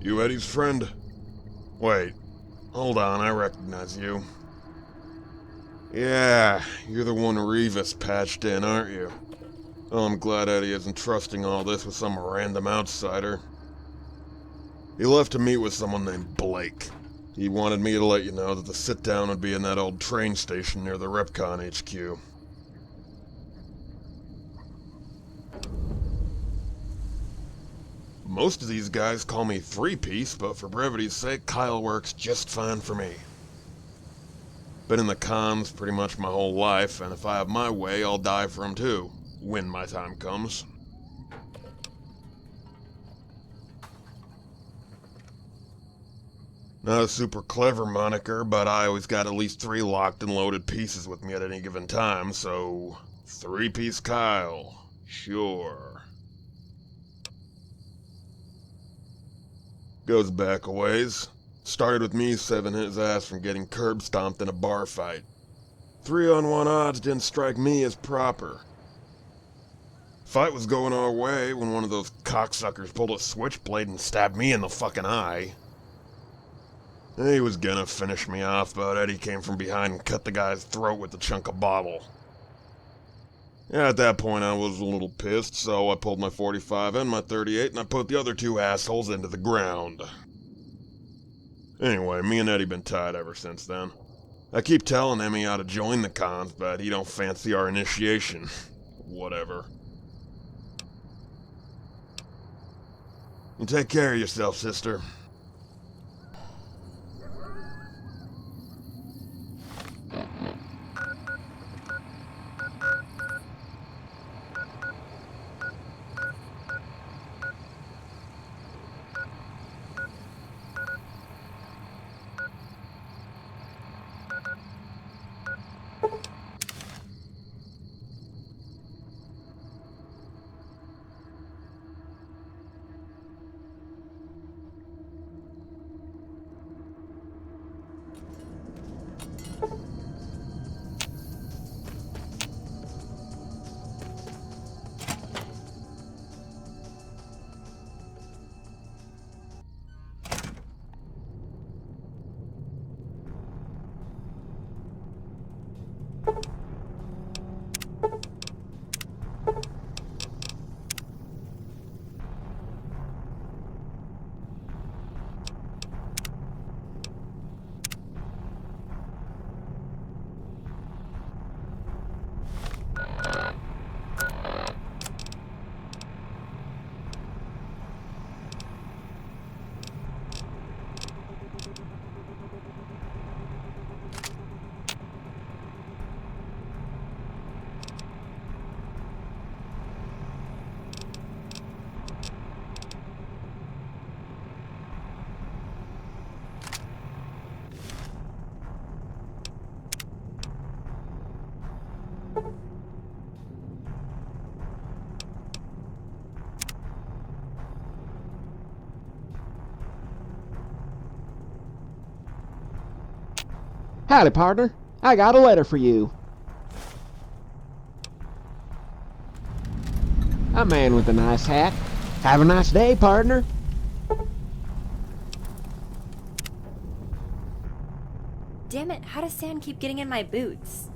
You Eddie's friend? Wait, hold on, I recognize you. Yeah, you're the one Revis patched in, aren't you? Oh, I'm glad Eddie isn't trusting all this with some random outsider. He left to meet with someone named Blake. He wanted me to let you know that the sit-down would be in that old train station near the Repcon HQ. Most of these guys call me three-piece, but for brevity's sake, Kyle works just fine for me. Been in the cons pretty much my whole life, and if I have my way, I'll die for 'em too, when my time comes. Not a super clever moniker, but I always got at least 3 locked and loaded pieces with me at any given time, so... Three-piece Kyle. Sure. Goes back a ways. Started with me saving his ass from getting curb stomped in a bar fight. 3-on-1 odds didn't strike me as proper. Fight was going our way when one of those cocksuckers pulled a switchblade and stabbed me in the fucking eye. He was gonna finish me off, but Eddie came from behind and cut the guy's throat with a chunk of bottle. At that point I was a little pissed, so I pulled my 45 and my 38 and I put the other 2 assholes into the ground. Anyway, me and Eddie been tied ever since then. I keep telling him he ought to join the cons, but he don't fancy our initiation. Whatever. You take care of yourself, sister. Howdy, partner. I got a letter for you. A man with a nice hat. Have a nice day, partner. Damn it, how does sand keep getting in my boots?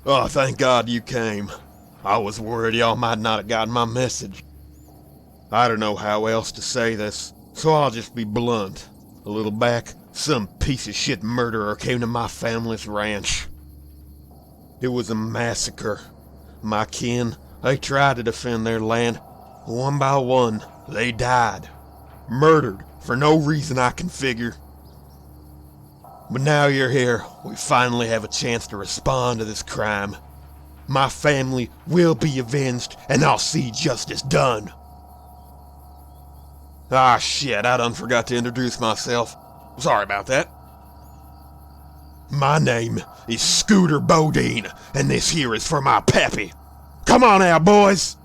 Oh, thank God you came. I was worried y'all might not have gotten my message. I don't know how else to say this, so I'll just be blunt. A little back, some piece of shit murderer came to my family's ranch. It was a massacre. My kin, they tried to defend their land. One by one, they died. Murdered for no reason I can figure. But now you're here, we finally have a chance to respond to this crime. My family will be avenged, and I'll see justice done. Ah, shit, I done forgot to introduce myself. Sorry about that. My name is Scooter Bodine, and this here is for my pappy. Come on now, boys!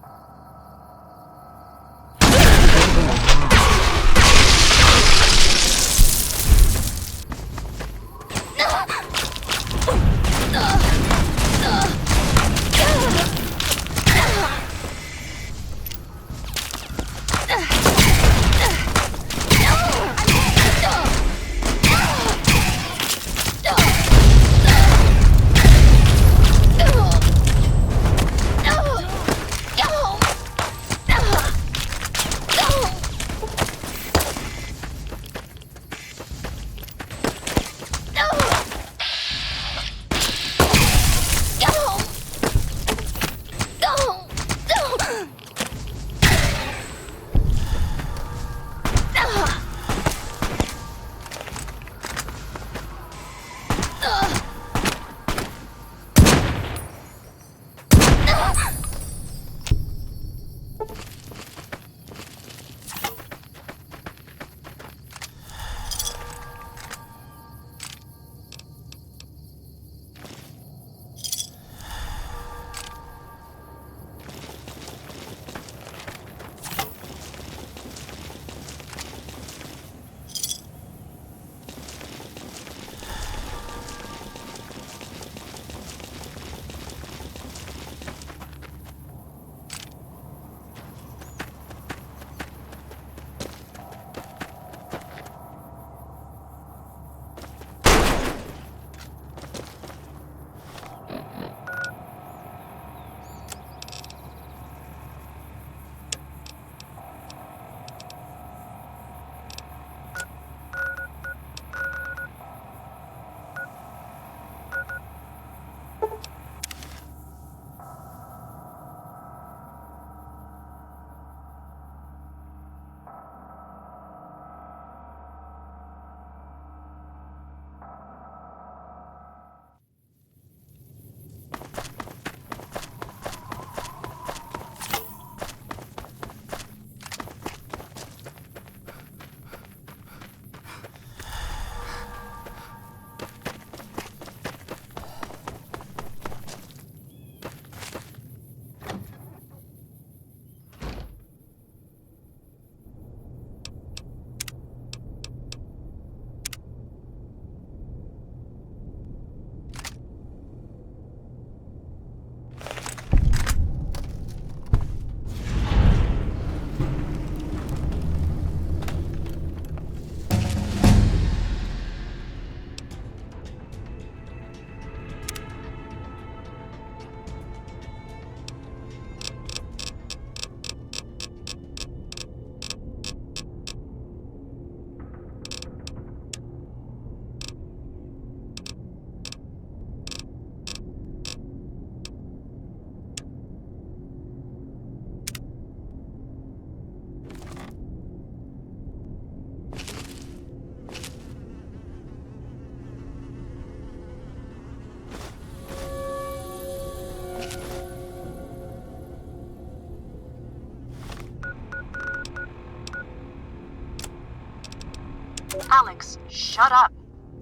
Alex, shut up.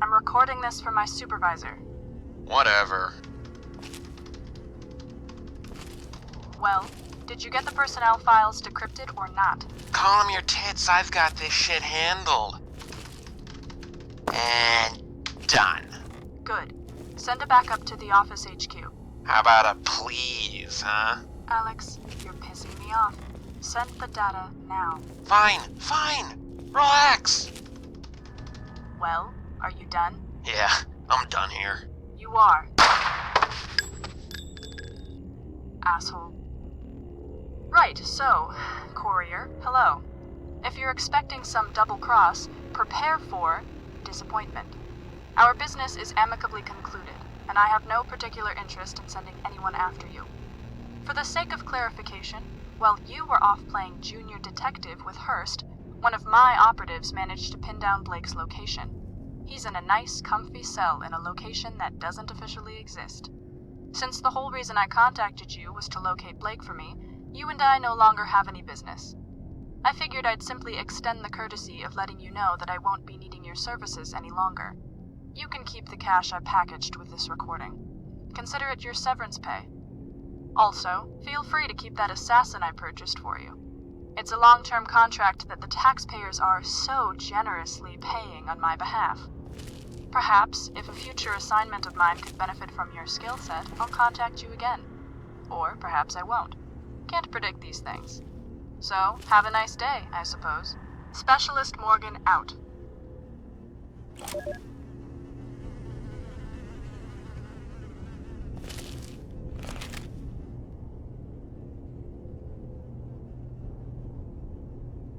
I'm recording this for my supervisor. Whatever. Well, did you get the personnel files decrypted or not? Call 'em your tits, I've got this shit handled. And done. Good. Send it back up to the office HQ. How about a please, huh? Alex, you're pissing me off. Send the data now. Fine. Relax. Well, are you done? Yeah, I'm done here. You are. Asshole. Right, so, Courier, hello. If you're expecting some double cross, prepare for disappointment. Our business is amicably concluded, and I have no particular interest in sending anyone after you. For the sake of clarification, while you were off playing junior detective with Hurst, one of my operatives managed to pin down Blake's location. He's in a nice, comfy cell in a location that doesn't officially exist. Since the whole reason I contacted you was to locate Blake for me, you and I no longer have any business. I figured I'd simply extend the courtesy of letting you know that I won't be needing your services any longer. You can keep the cash I packaged with this recording. Consider it your severance pay. Also, feel free to keep that assassin I purchased for you. It's a long-term contract that the taxpayers are so generously paying on my behalf. Perhaps, if a future assignment of mine could benefit from your skill set, I'll contact you again. Or perhaps I won't. Can't predict these things. So, have a nice day, I suppose. Specialist Morgan out.